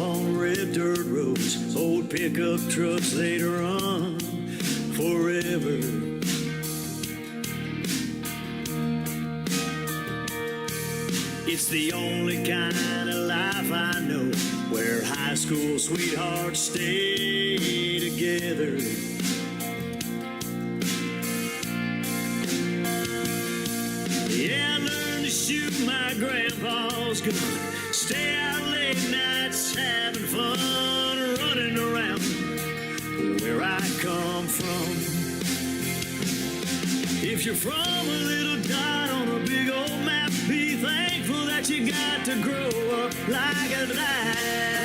on red dirt roads, old pickup trucks later on forever. It's the only kind of life I know, where high school sweethearts stay together. Yeah, I learned to shoot my grandpa's gun, stay out late nights having fun, running around where I come from. If you're from a little dot on a big old map, be thankful that you got to grow up like a lad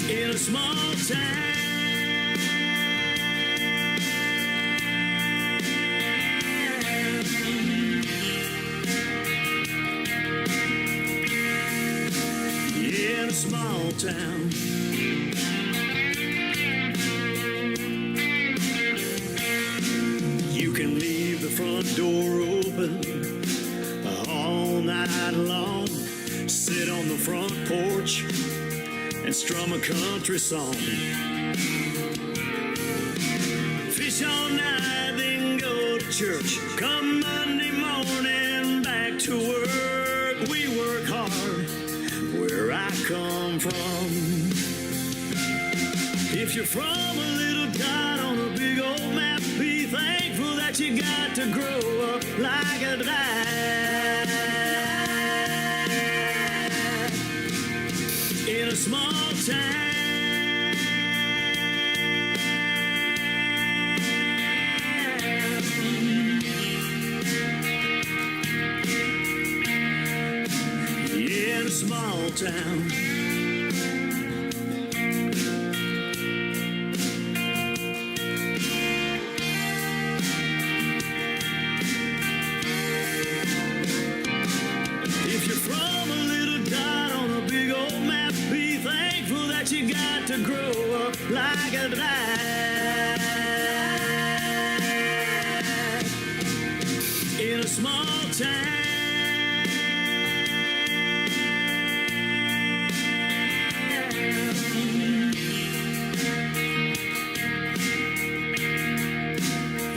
in a small town. In a small town. You can leave the front door open all night long, sit on the front porch and strum a country song, fish all night, then go to church, come Monday morning back to work. We work hard where I come from. If you're from a little dot on a big old map, be thankful that you got to grow up like a lad in a small town. Yeah, in a small town. If you're from a little dot on a big old map, be thankful that you got to grow up like a lad in a small town.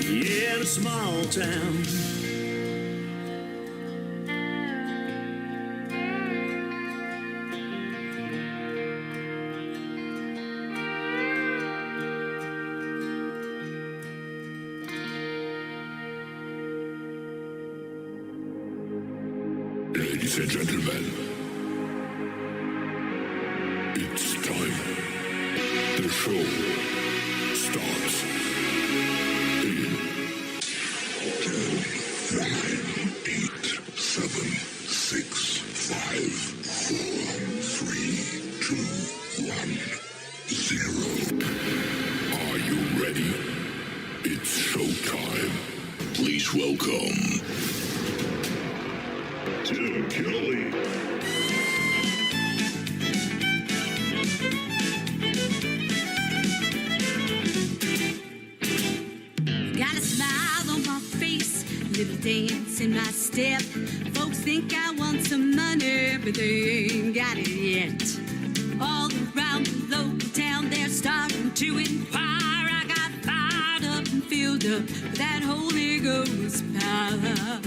Yeah, in a small town. Ladies and gentlemen, it's time. The show starts in 10, 9, 8, 7, 6, 5, 4, 3, 2, 1, 0. Are you ready? It's showtime. Please welcome Tim Kelly. Got a smile on my face, little dance in my step. Folks think I want some money, but they ain't got it yet. All around the local town, they're starting to inquire. I got fired up and filled up with that Holy Ghost power.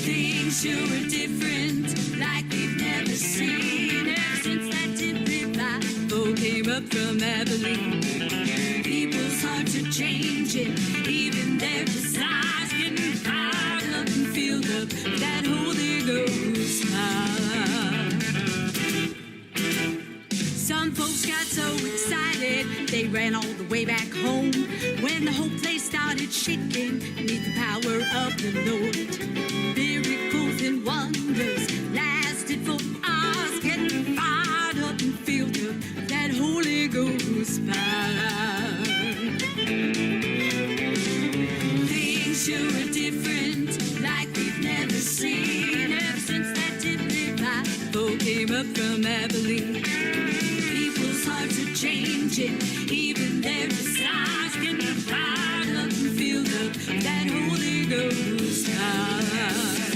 Things sure are different, like we've never seen. Ever since that tip revival came up from Abilene, people's hearts are changing, even their desires getting fired up and filled up with that Holy Ghost power. Some folks got so excited, they ran all the way back home. When the whole place started shaking beneath the power of the Lord, miracles and wonders lasted for hours, getting fired up and filled up with that Holy Ghost power. Things sure are different, like we've never seen. Ever since that tip revival came up from Abilene, people's hearts are changing, even their desires getting fired up and filled up with that Holy Ghost power.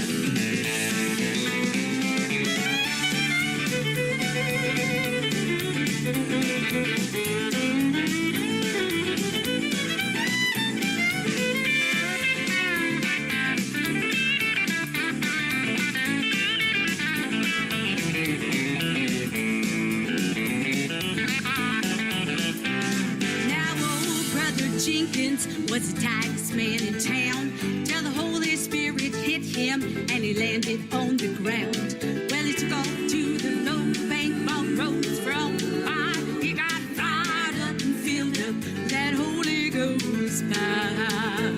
around. Well, he took off to the low bank, bought rose from fire. He got fired up and filled up that Holy Ghost power.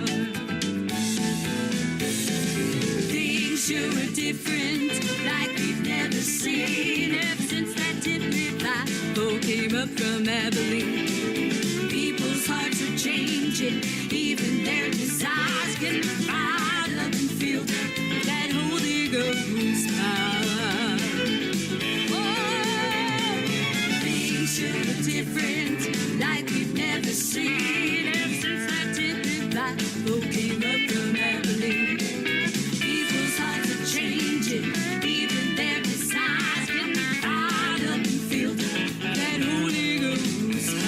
Things sure are different, like we've never seen. Ever since that tip revival came up from Abilene. People's hearts are changing, even their desires getting fired up and filled up that Holy Ghost power. Oh, things sure are different, like we've never seen. Ever since that tip revival came up from Abilene. People's hearts are changing, even their desires getting fired up and filled up that Holy Ghost power.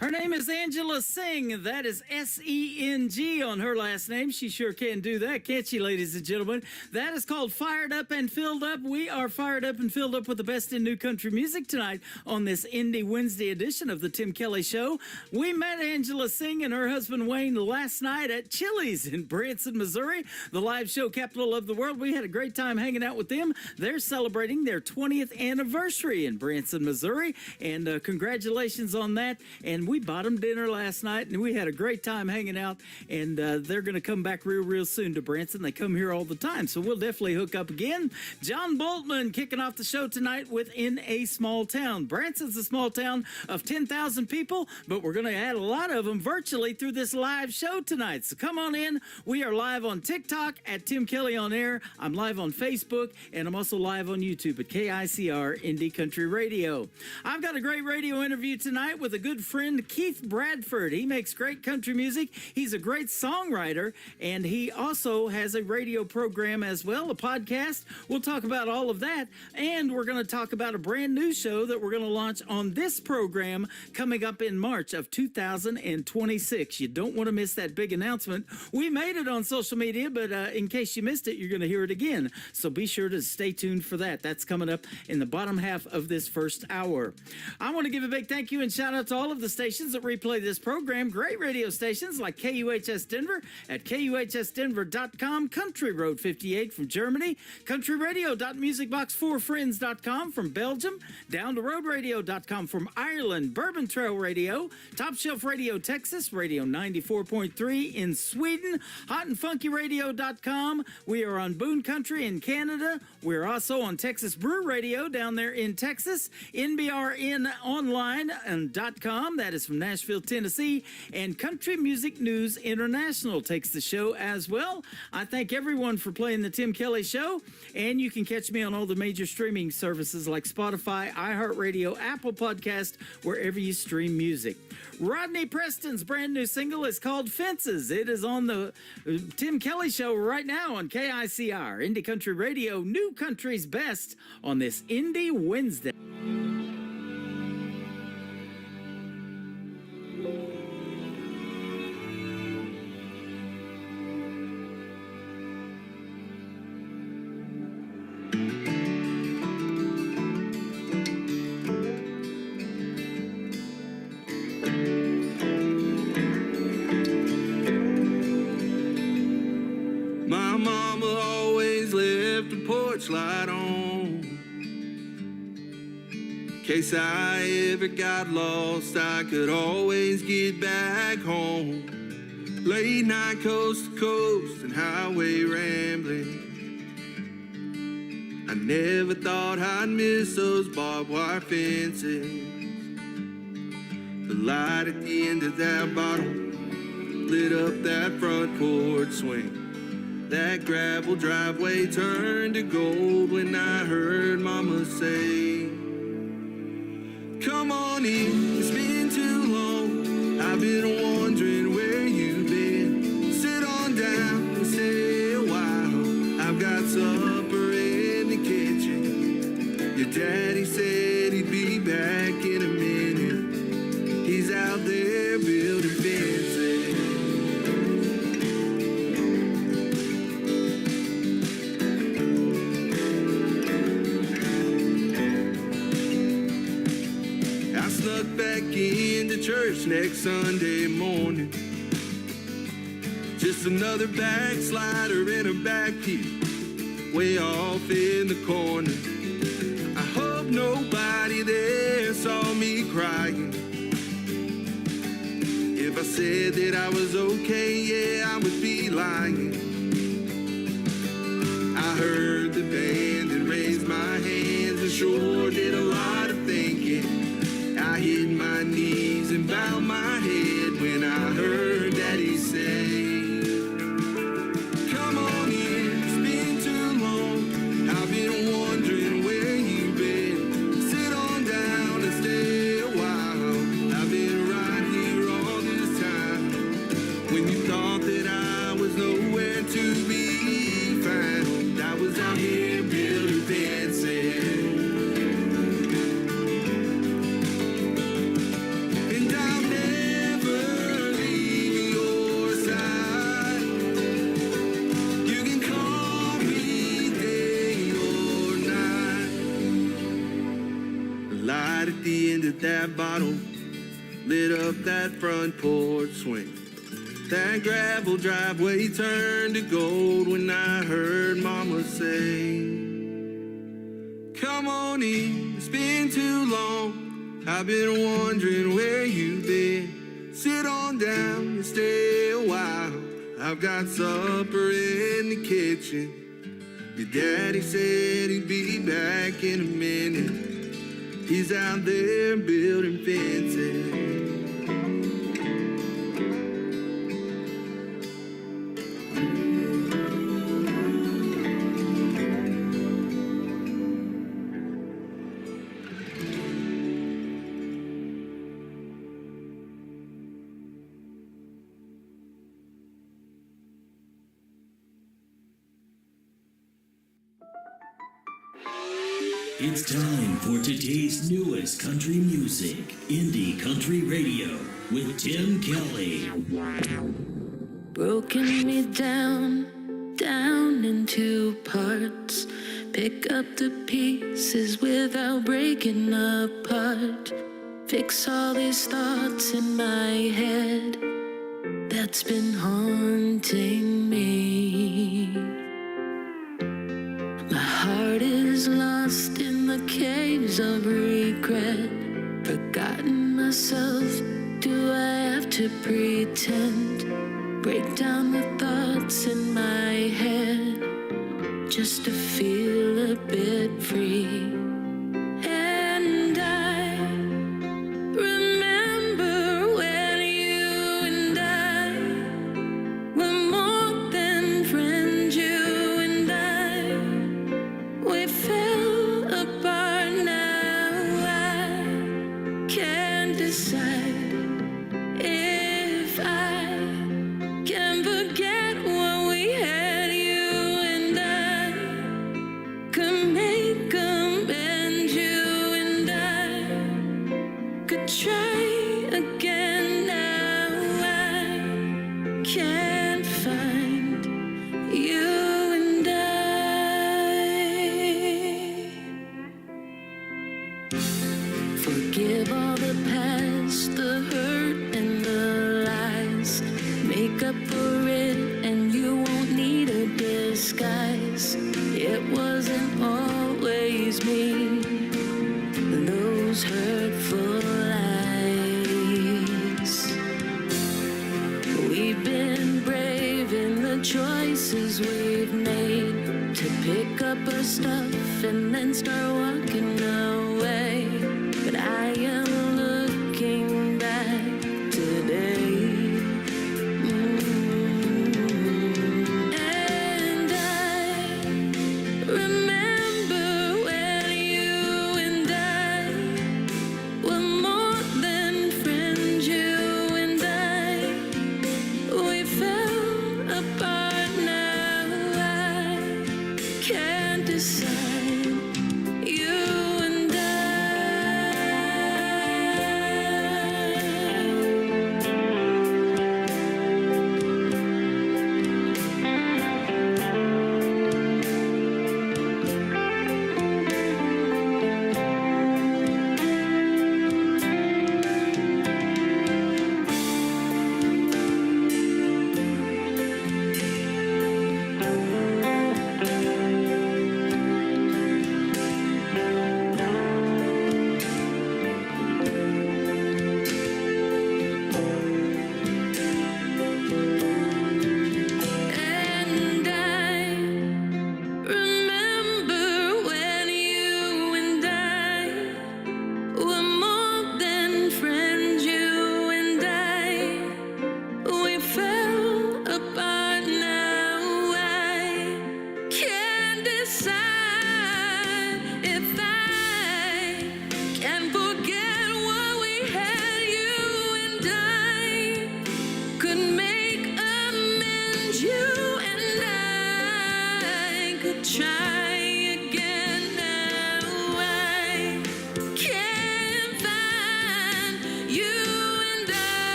Her name is Angela Singh. That is S-E-N-G on her last name. She sure can do that, can't she, ladies and gentlemen? That is called Fired Up and Filled Up. We are fired up and filled up with the best in new country music tonight on this Indie Wednesday edition of the Tim Kelly Show. We met Angela Singh and her husband Wayne last night at Chili's in Branson, Missouri, the live show capital of the world. We had a great time hanging out with them. They're celebrating their 20th anniversary in Branson, Missouri, and congratulations on that. And we bought them dinner last night, and we had a great time hanging out, and they're going to come back real soon to Branson. They come here all the time, so we'll definitely hook up again. John Boltman kicking off the show tonight with In a Small Town. Branson's a small town of 10,000 people, but we're going to add a lot of them virtually through this live show tonight. So come on in. We are live on TikTok at Tim Kelly on Air. I'm live on Facebook, and I'm also live on YouTube at KICR Indie Country Radio. I've got a great radio interview tonight with a good friend, Keith Bradford. He makes great country music. He's a great songwriter, and he also has a radio program as well, a podcast. We'll talk about all of that, and we're going to talk about a brand new show that we're going to launch on this program coming up in March of 2026. You don't want to miss that big announcement. We made it on social media, but in case you missed it, you're going to hear it again. So be sure to stay tuned for that. That's coming up in the bottom half of this first hour. I want to give a big thank you and shout out to all of the stations that replay this program. Great radio stations like KUHS Denver at KUHSdenver.com, Country Road 58 from Germany, countryradio.musicbox4friends.com from Belgium, Down the Road Radio.com from Ireland, Bourbon Trail Radio, Top Shelf Radio Texas, Radio 94.3 in Sweden, hotandfunkyradio.com. We are on Boone Country in Canada. We're also on Texas Brew Radio down there in Texas, NBRNonline.com. That is from Nashville, Tennessee, and Country Music News International takes the show as well. I thank everyone for playing the Tim Kelly Show, and you can catch me on all the major streaming services like Spotify, iHeartRadio, Apple Podcast, wherever you stream music. Rodney Preston's brand new single is called Fences. It is on the Tim Kelly Show right now on KICR, Indie Country Radio, New Country's Best on this Indie Wednesday. Light on. In case I ever got lost, I could always get back home. Late night coast to coast and highway rambling. I never thought I'd miss those barbed wire fences. The light at the end of that bottle lit up that front porch swing. That gravel driveway turned to gold when I heard Mama say, Come on in, it's been too long. I've been wondering where you've been. Sit on down and stay a while. I've got supper in the kitchen. Your daddy said he'd be back in a minute. He's out there building fences. I snuck back into church next Sunday morning. Just another backslider in a back pew, way off in the corner. I hope nobody there saw me crying. If I said that I was okay, yeah, I would be lying. I heard the band and raised my hands and sure did a lot of thinking. I hit my knees and bowed my head when I heard Daddy say, come on in, it's been too long. I've been wondering where you've been. Sit on down and stay a while. I've been right here all this time. When you thought that I was nowhere to be found, I was out here building fences. And I'll never leave your side. You can call me day or night. The light at the end of that bottle lit up that front porch swing. That gravel driveway turned to gold when I heard Mama say, come on in, it's been too long. I've been wondering where you've been. Sit on down and stay a while. I've got supper in the kitchen. Your daddy said he'd be back in a minute. He's out there building fences. It's time for today's newest country music, Indie Country Radio, with Tim Kelly. Broken me down, down into parts. Pick up the pieces without breaking apart. Fix all these thoughts in my head that's been haunting me. My heart is lost in the caves of regret. Forgotten myself, do I have to pretend? Break down the thoughts in my head just to feel a bit free. And I remember when you and I were more than friends. You and I, we fell apart. Now I can't decide if I can forget what we had. You and I could make amends. You and I could try again. Now I can't find you and I. Forgive all the past, the hurt and the lies. Make up for it and you won't need a disguise. It wasn't always me, those hurtful lies. We've been brave in the choices we've made to pick up our stuff and then start walking away. But I am looking back today. And I remember when you and I were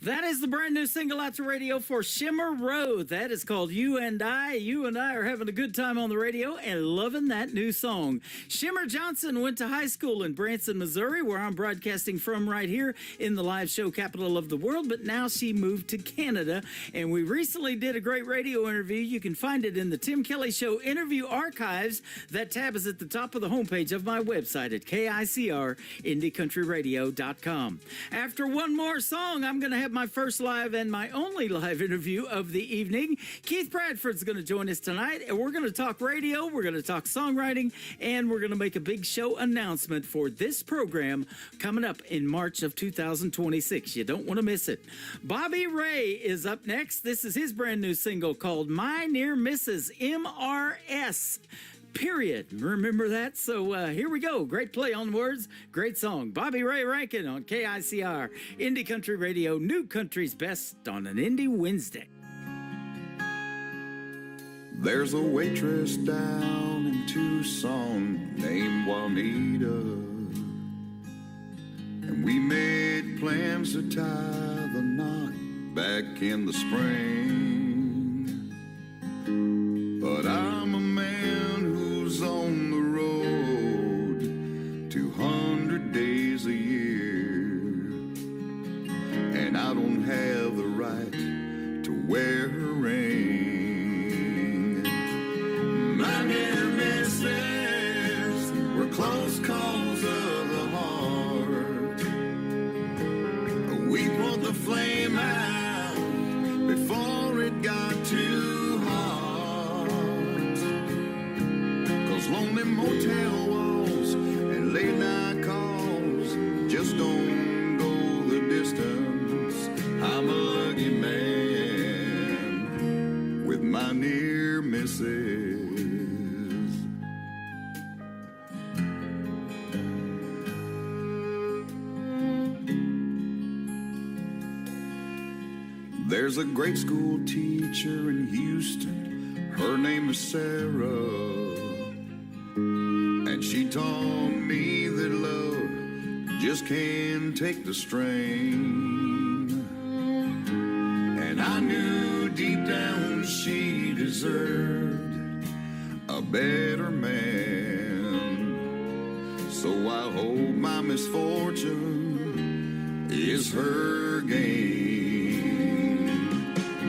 That is the brand new single out to radio for Shimmer Road. That is called You and I. You and I are having a good time on the radio and loving that new song. Shimmer Johnson went to high school in Branson, Missouri, where I'm broadcasting from right here in the live show capital of the world, but now she moved to Canada, and we recently did a great radio interview. You can find it in the Tim Kelly Show interview archives. That tab is at the top of the homepage of my website at KICR, After one more song, I'm going to have my first live and my only live interview of the evening. Keith Bradford's going to join us tonight, and we're going to talk radio, we're going to talk songwriting, and we're going to make a big show announcement for this program coming up in March of 2026. You don't want to miss it. Bobby Ray is up next. This is his brand new single called My Near Misses, MRS. Period. Remember that? So here we go. Great play on words. Great song. Bobby Ray Rankin on KICR. Indie Country Radio. New Country's Best on an Indie Wednesday. There's a waitress down in Tucson named Juanita, and we made plans to tie the knot back in the spring. But I'm a man who's on the road 200 days a year, and I don't have the right to wear a ring. My near misses were close calls of the heart. We put the flame out before it got too hot. 'Cause lonely motel walls and late night calls just don't go the distance. I'm a lucky man with my near misses. There's a great school teacher in Houston, her name is Sarah, and she taught me that love just can't take the strain. And I knew deep down she deserved a better man. So I hope my misfortune is her gain.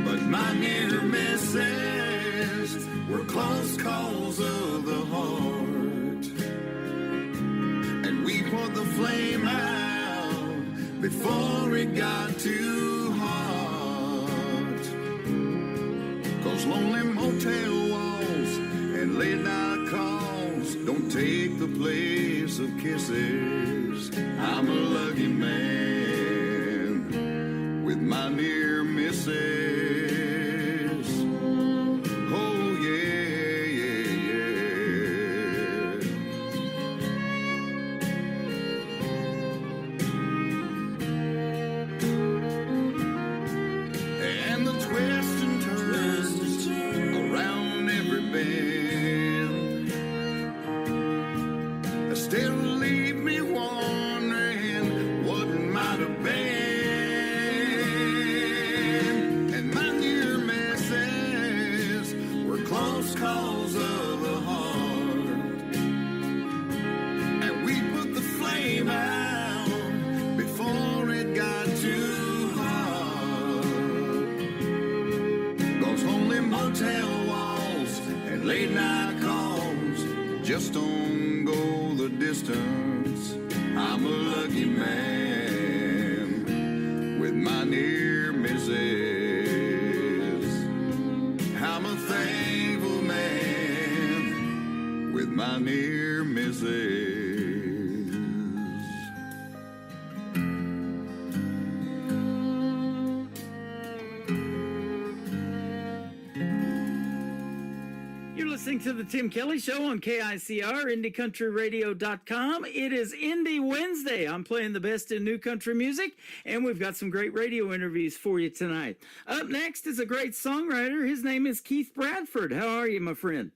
But my near misses were close calls of the heart, and we put the flame out before it got too hot. 'Cause lonely motel walls and late night calls don't take the place of kisses. I'm a lucky man with my near misses. Oh yeah, yeah, yeah. And the twists and turns around every bend still leave me wondering what might have been. Calls of the heart, and we put the flame out before it got too hot. 'Cause only motel walls and late night calls just don't go the distance. I'm a lucky man with my near misses. I'm a thankful man with my near misses. You're listening to the Tim Kelly Show on KICR, IndieCountryRadio.com. It is Indie Wednesday. I'm playing the best in new country music, and we've got some great radio interviews for you tonight. Up next is a great songwriter. His name is Keith Bradford. How are you, my friend?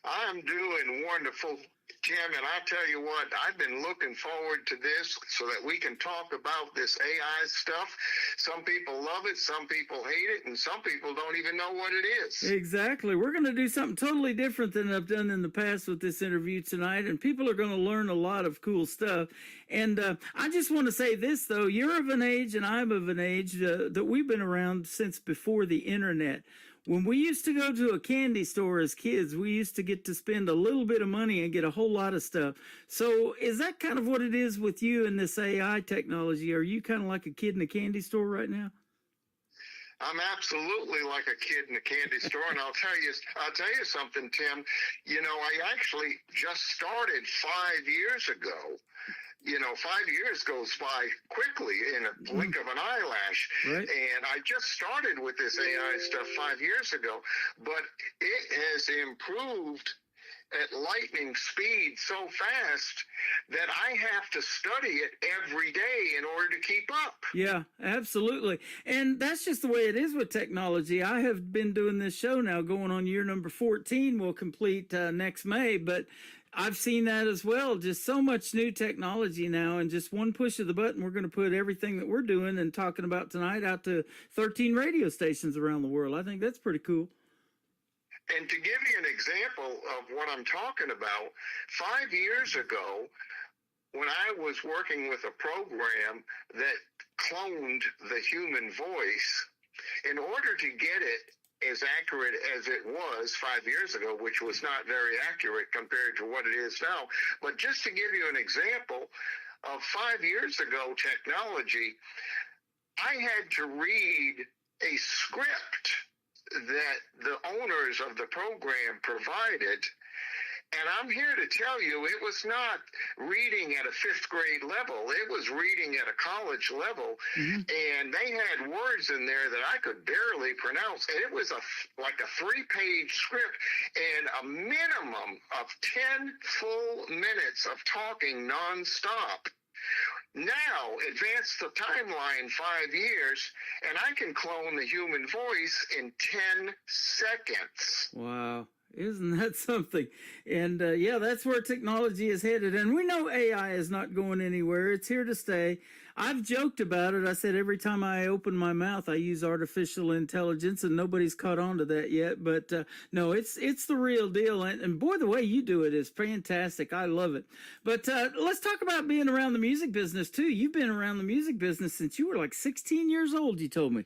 I'm doing wonderful. Tim, and I tell you what, I've been looking forward to this so that we can talk about this AI stuff. Some people love it, some people hate it, and some people don't even know what it is. Exactly. We're going to do something totally different than I've done in the past with this interview tonight, and people are going to learn a lot of cool stuff. And I just want to say this, though. You're of an age, and I'm of an age that we've been around since before the internet. When we used to go to a candy store as kids, we used to get to spend a little bit of money and get a whole lot of stuff. So is that kind of what it is with you and this AI technology? Are you kind of like a kid in a candy store right now? I'm absolutely like a kid in a candy store, and I'll tell you something, Tim. You know, I actually just started 5 years ago. You know, 5 years goes by quickly in a blink of an eyelash. Right. And I just started with this AI stuff 5 years ago, but it has improved at lightning speed so fast that I have to study it every day in order to keep up. Yeah, absolutely. And that's just the way it is with technology. I have been doing this show now going on year number 14. We'll complete next May, but I've seen that as well. Just so much new technology now, and just one push of the button, we're going to put everything that we're doing and talking about tonight out to 13 radio stations around the world. I think that's pretty cool. And to give you an example of what I'm talking about, 5 years ago, when I was working with a program that cloned the human voice, in order to get it as accurate as it was 5 years ago, which was not very accurate compared to what it is now, but just to give you an example of 5 years ago technology, I had to read a script that the owners of the program provided. And I'm here to tell you, it was not reading at a fifth grade level. It was reading at a college level. Mm-hmm. And they had words in there that I could barely pronounce. And it was like a 3-page script and a minimum of 10 full minutes of talking nonstop. Now, advance the timeline 5 years, and I can clone the human voice in 10 seconds. Wow. Isn't that something? And yeah, that's where technology is headed. And we know AI is not going anywhere. It's here to stay. I've joked about it. I said every time I open my mouth, I use artificial intelligence, and nobody's caught on to that yet. But no, it's the real deal. And boy, the way you do it is fantastic. I love it. But let's talk about being around the music business, too. You've been around the music business since you were like 16 years old, you told me.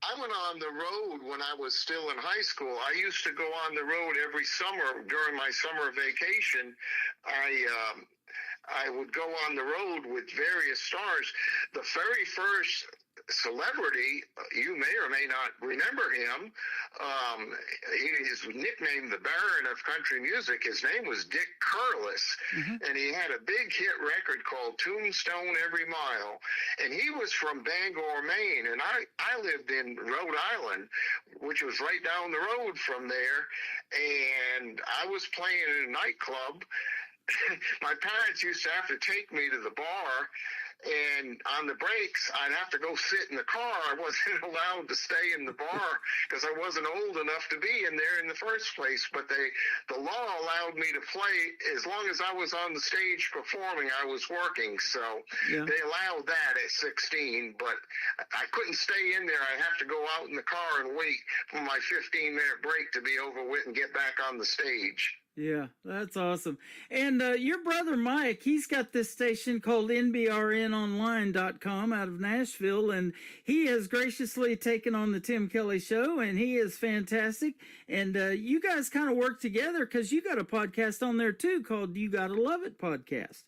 I went on the road when I was still in high school. I used to go on the road every summer during my summer vacation. I would go on the road with various stars. The very first celebrity, you may or may not remember him. He is nicknamed the Baron of Country Music. His name was Dick Curless, and he had a big hit record called Tombstone Every Mile. And he was from Bangor, Maine, and I lived in Rhode Island, which was right down the road from there. And I was playing in a nightclub. My parents used to have to take me to the bar, and on the breaks, I'd have to go sit in the car. I wasn't allowed to stay in the bar because I wasn't old enough to be in there in the first place. But the law allowed me to play as long as I was on the stage performing. I was working, so they allowed that at 16. But I couldn't stay in there. I have to go out in the car and wait for my 15-minute break to be over with and get back on the stage. Yeah, that's awesome. And your brother Mike, he's got this station called NBRNonline.com out of Nashville, and he has graciously taken on the Tim Kelly Show, and he is fantastic. And you guys kind of work together because you got a podcast on there too called You Gotta Love It Podcast.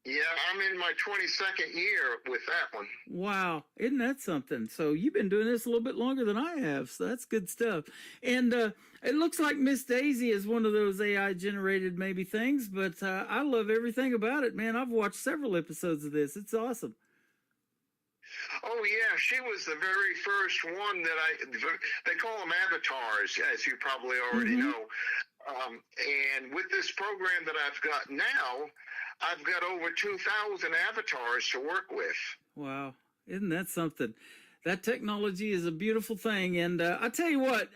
Yeah, I'm in my 22nd year with that one. Wow, isn't that something? So you've been doing this a little bit longer than I have, so that's good stuff. And it looks like Miss Daisy is one of those AI-generated maybe things, but I love everything about it, man. I've watched several episodes of this. It's awesome. Oh, yeah, she was the very first one that they call them avatars, as you probably already know. And with this program that I've got now, I've got over 2,000 avatars to work with. Wow. Isn't that something? That technology is a beautiful thing. And I tell you what,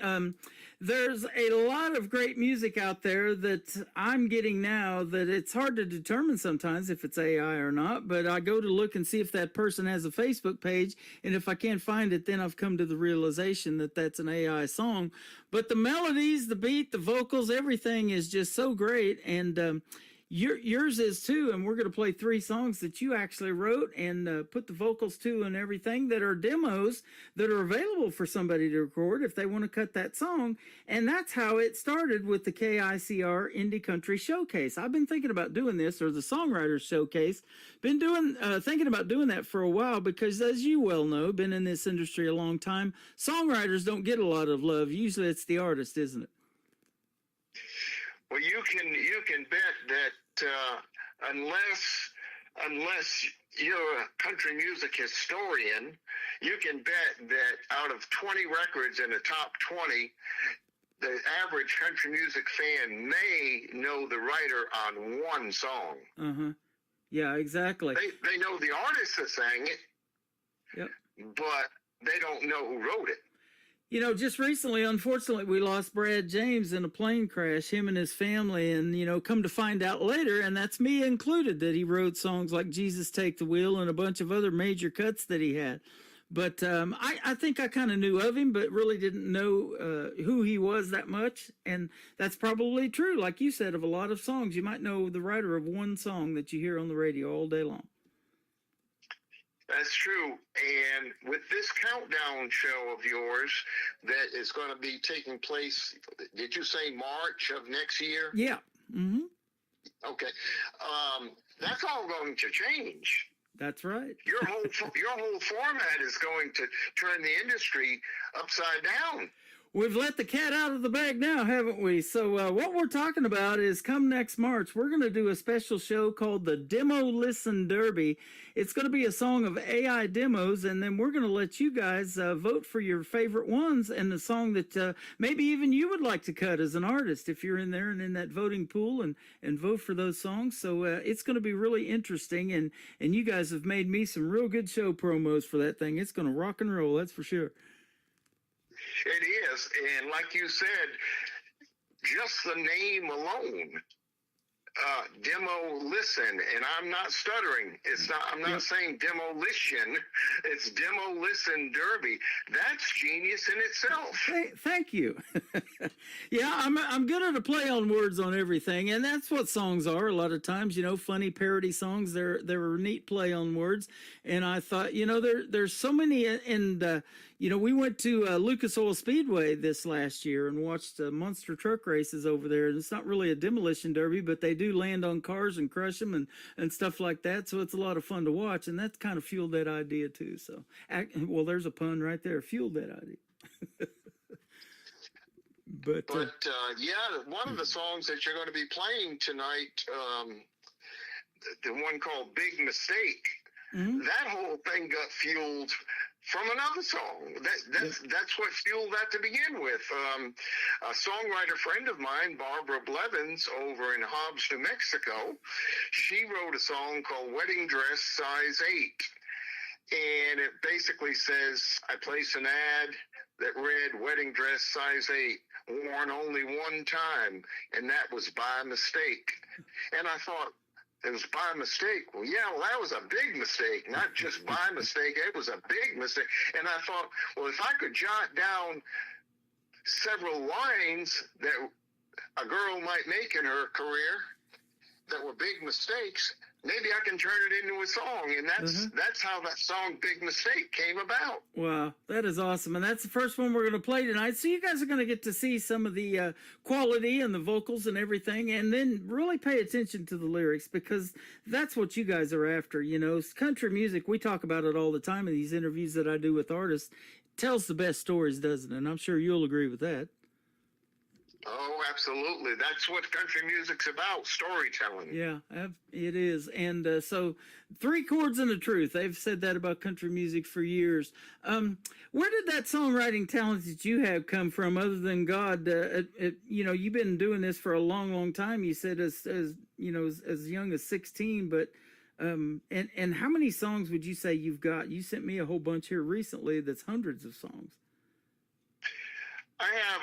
there's a lot of great music out there that I'm getting now that it's hard to determine sometimes if it's AI or not. But I go to look and see if that person has a Facebook page. And if I can't find it, then I've come to the realization that that's an AI song. But the melodies, the beat, the vocals, everything is just so great. And yours is too, and we're going to play 3 songs that you actually wrote and put the vocals to and everything that are demos that are available for somebody to record if they want to cut that song. And that's how it started with the KICR Indie Country Showcase. I've been thinking about doing this, or the Songwriters Showcase. Been thinking about doing that for a while because, as you well know, been in this industry a long time, songwriters don't get a lot of love. Usually it's the artist, isn't it? Well, you can bet that unless you're a country music historian, you can bet that out of 20 records in the top 20, the average country music fan may know the writer on one song. Uh-huh. Yeah, exactly. They know the artist that sang it, Yep. but they don't know who wrote it. You know, just recently, unfortunately, we lost Brad James in a plane crash, him and his family, and, you know, come to find out later, and that's me included, that he wrote songs like Jesus Take the Wheel and a bunch of other major cuts that he had. But I think I kind of knew of him, but really didn't know who he was that much. And that's probably true, like you said, of a lot of songs. You might know the writer of one song that you hear on the radio all day long. That's true. And with this countdown show of yours that is going to be taking place, did you say March of next year? Yeah. Mm-hmm. Okay. That's all going to change. That's right. Your whole format is going to turn the industry upside down. We've let the cat out of the bag now, haven't we? So what we're talking about is come next March, we're going to do a special show called the Demo Listen Derby. It's going to be a song of AI demos, and then we're going to let you guys vote for your favorite ones and the song that maybe even you would like to cut as an artist if you're in there and in that voting pool and vote for those songs. So it's going to be really interesting, and you guys have made me some real good show promos for that thing. It's going to rock and roll, that's for sure. It is, and like you said, just the name alone, Demo Listen, and I'm not stuttering. I'm not saying demolition. It's Demo Listen Derby. That's genius in itself. Hey, thank you. Yeah, I'm good at a play on words on everything, and that's what songs are a lot of times. You know, funny parody songs. They're a neat play on words, and I thought, you know, there's so many, and you know, we went to Lucas Oil Speedway this last year and watched monster truck races over there. And it's not really a demolition derby, but they do land on cars and crush them and stuff like that. So it's a lot of fun to watch. And that kind of fueled that idea too. So, well, there's a pun right there. Fueled that idea. But yeah, one of the songs that you're going to be playing tonight, the one called Big Mistake, that whole thing got fueled from another song. That's what fueled that to begin with. A songwriter friend of mine, Barbara Blevins, over in Hobbs, New Mexico, she wrote a song called Wedding Dress Size 8. And it basically says, I placed an ad that read wedding dress size 8, worn only one time, and that was by mistake. And I thought, it was by mistake. Well, that was a big mistake, not just by mistake. It was a big mistake. And I thought, well, if I could jot down several lines that a girl might make in her career that were big mistakes, maybe I can turn it into a song. And that's how that song Big Mistake came about. Wow, that is awesome. And that's the first one we're going to play tonight. So you guys are going to get to see some of the quality and the vocals and everything, and then really pay attention to the lyrics, because that's what you guys are after. You know, country music, we talk about it all the time in these interviews that I do with artists, tells the best stories, doesn't it? And I'm sure you'll agree with that. Oh, absolutely. That's what country music's about, storytelling. Yeah, it is. And so 3 chords and a truth. They've said that about country music for years. Where did that songwriting talent that you have come from other than God? You know, you've been doing this for a long, long time. You said as you know, as young as 16, but And how many songs would you say you've got? You sent me a whole bunch here recently that's hundreds of songs. I have,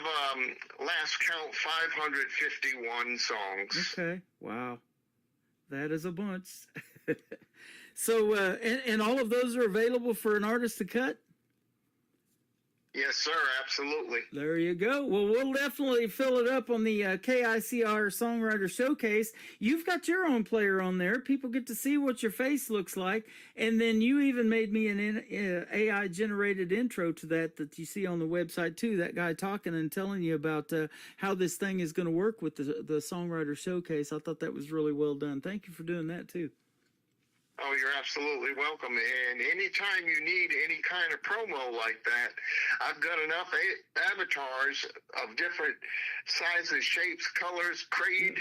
last count, 551 songs. Okay. Wow. That is a bunch. So, and all of those are available for an artist to cut? Yes, sir, absolutely. There you go. Well, we'll definitely fill it up on the KICR Songwriter Showcase. You've got your own player on there. People get to see what your face looks like. And then you even made me an AI-generated intro to that you see on the website, too. That guy talking and telling you about how this thing is going to work with the Songwriter Showcase. I thought that was really well done. Thank you for doing that, too. Oh, you're absolutely welcome. And anytime you need any kind of promo like that, I've got enough avatars of different sizes, shapes, colors, creed.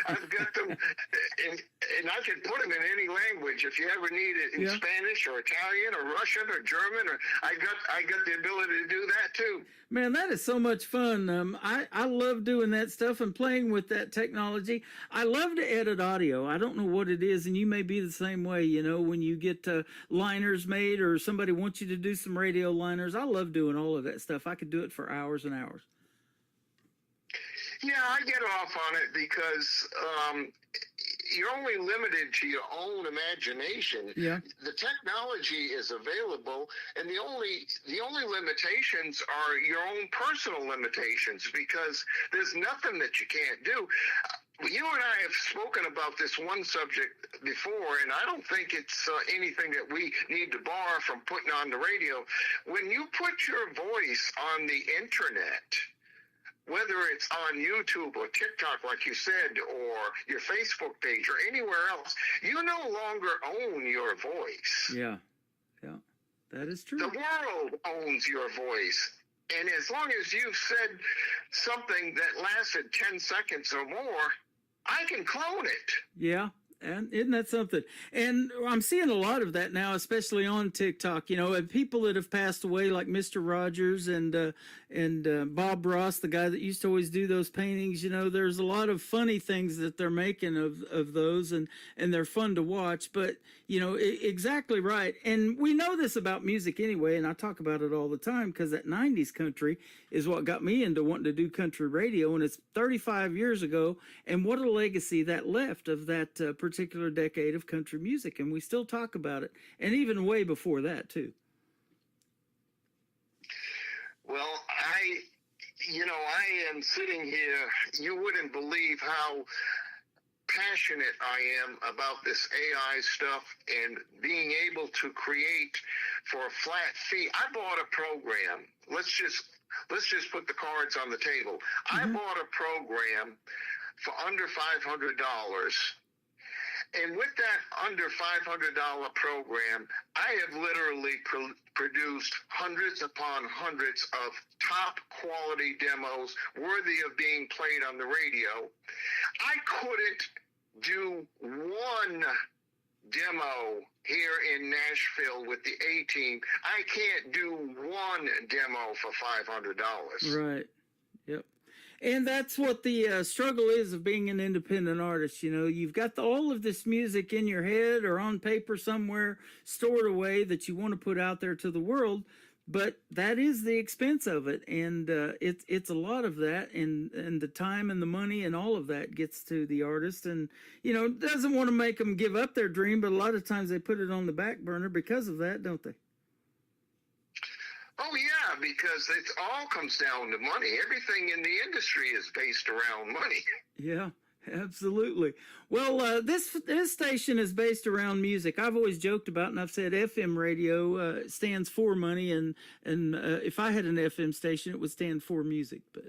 I've got them, and I can put them in any language. If you ever need it in Spanish or Italian or Russian or German, or I got the ability to do that too. Man, that is so much fun. I love doing that stuff and playing with that technology. I love to edit audio. I don't know what it is, and you may be the same way, you know, when you get liners made or somebody wants you to do some radio liners. I love doing all of that stuff. I could do it for hours and hours. Yeah, I get off on it because you're only limited to your own imagination. Yeah. The technology is available, and the only limitations are your own personal limitations, because there's nothing that you can't do. You and I have spoken about this one subject before, and I don't think it's anything that we need to bar from putting on the radio. When you put your voice on the internet, whether it's on YouTube or TikTok, like you said, or your Facebook page or anywhere else, you no longer own your voice. Yeah, yeah, that is true. The world owns your voice. And as long as you've said something that lasted 10 seconds or more, I can clone it. Yeah. And isn't that something? And I'm seeing a lot of that now, especially on TikTok, you know, and people that have passed away like Mr. Rogers and Bob Ross, the guy that used to always do those paintings. You know, there's a lot of funny things that they're making of those, and they're fun to watch. But, you know, exactly right. And we know this about music anyway, and I talk about it all the time because that 90s country is what got me into wanting to do country radio, and it's 35 years ago, and what a legacy that left of that particular decade of country music, and we still talk about it, and even way before that too. Well, I am sitting here, you wouldn't believe how passionate I am about this AI stuff and being able to create for a flat fee. I bought a program. Let's just put the cards on the table. I bought a program for under $500. And with that under $500 program, I have literally produced hundreds upon hundreds of top quality demos worthy of being played on the radio. I couldn't do one demo here in Nashville with the A-Team. I can't do one demo for $500. Right. Yep. And that's what the struggle is of being an independent artist. You know, you've got all of this music in your head or on paper somewhere stored away that you want to put out there to the world, but that is the expense of it. And it's a lot of that, and the time and the money and all of that gets to the artist. And, you know, doesn't want to make them give up their dream, but a lot of times they put it on the back burner because of that, don't they? Oh, yeah, because it all comes down to money. Everything in the industry is based around money. Yeah, absolutely. Well, this station is based around music. I've always joked about, and I've said FM radio stands for money, and if I had an FM station, it would stand for music, but...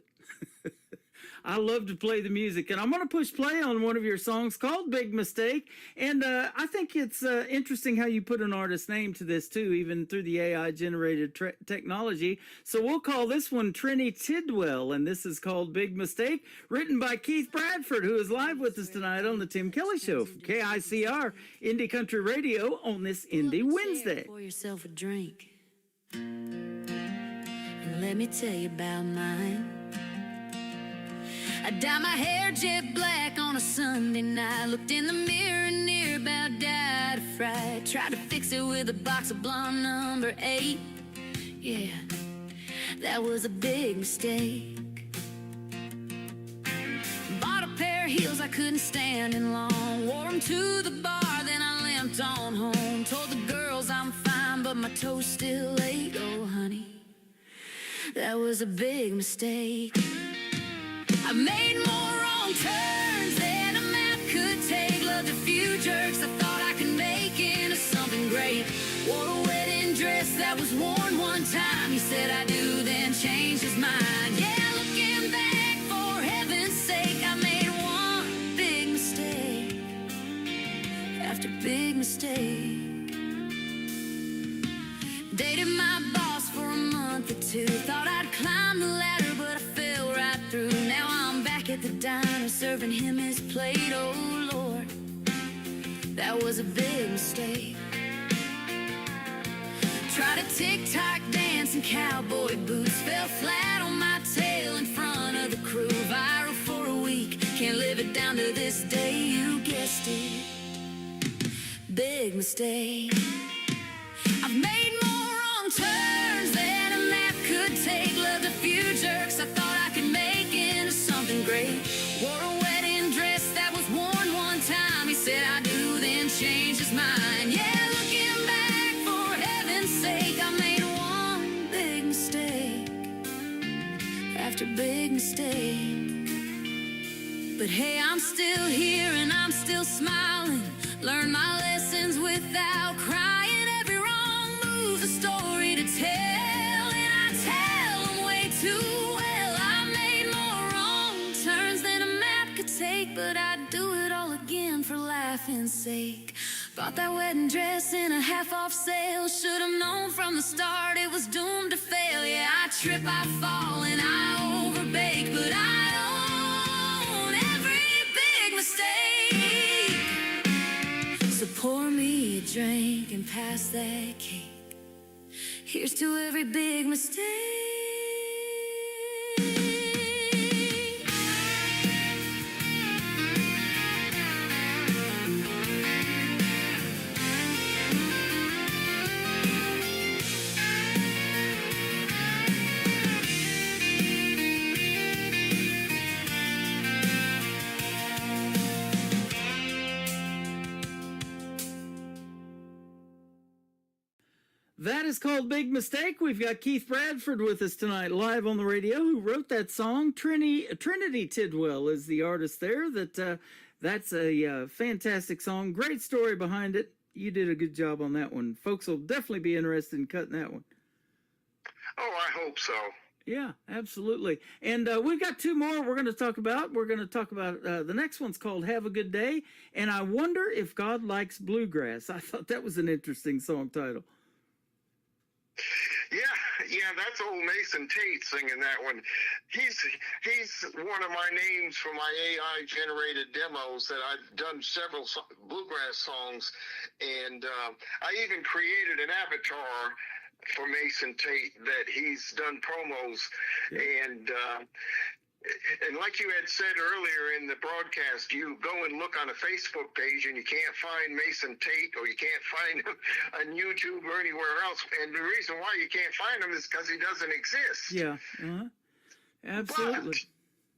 I love to play the music, and I'm going to push play on one of your songs called Big Mistake, and I think it's interesting how you put an artist name to this, too, even through the AI-generated technology. So we'll call this one Trini Tidwell, and this is called Big Mistake, written by Keith Bradford, who is live with us tonight on The Tim Kelly Show from KICR Indie Country Radio on this Indie Wednesday. Pour yourself a drink, and let me tell you about mine. I dyed my hair jet black on a Sunday night. Looked in the mirror near about died of fright. Tried to fix it with a box of blonde number 8. Yeah, that was a big mistake. Bought a pair of heels I couldn't stand in long. Wore them to the bar, then I limped on home. Told the girls I'm fine, but my toes still ache. Oh, honey, that was a big mistake. I made more wrong turns than a map could take. Loved a few jerks I thought I could make into something great. Wore a wedding dress that was worn one time. He said I do, then changed his mind. Yeah, looking back, for heaven's sake, I made one big mistake after big mistake. Dated my boss for a month or two. Thought I'd climb the ladder, but I fell right through. Now I'm back at the diner serving him his plate. Oh Lord, that was a big mistake. Tried a tick-tock dance in cowboy boots. Fell flat on my tail in front of the crew. Viral for a week, can't live it down to this day. You guessed it, big mistake. I've made more wrong turns than a map could take. Loved a few jerks I thought I could make into something great. Wore a wedding dress that was worn one time. He said I do, then changed his mind. Yeah, looking back, for heaven's sake, I made one big mistake after big mistake. But hey, I'm still here and I'm still smiling. Learned my lessons without crying. Every wrong move's a story to tell, and I tell them way too well. I made more wrong turns than a map could take, but I'd do it all again for laughing's sake. Bought that wedding dress in a half-off sale. Should've known from the start it was doomed to fail. Yeah, I trip, I fall, and I overbake, but I own every big mistake. So pour me a drink and pass that cake. Here's to every big mistake. That is called Big Mistake. We've got Keith Bradford with us tonight, live on the radio, who wrote that song. Trinity Tidwell is the artist there. That's a fantastic song. Great story behind it. You did a good job on that one. Folks will definitely be interested in cutting that one. Oh, I hope so. Yeah, absolutely. And we've got two more we're going to talk about. We're going to talk about the next one's called Have a Good Day. And I Wonder If God Likes Bluegrass. I thought that was an interesting song title. Yeah, that's old Mason Tate singing that one. He's one of my names for my AI generated demos that I've done several bluegrass songs, and I even created an avatar for Mason Tate that he's done promos, and like you had said earlier in the broadcast, you go and look on a Facebook page and you can't find Mason Tate, or you can't find him on YouTube or anywhere else. And the reason why you can't find him is because he doesn't exist. Yeah, absolutely.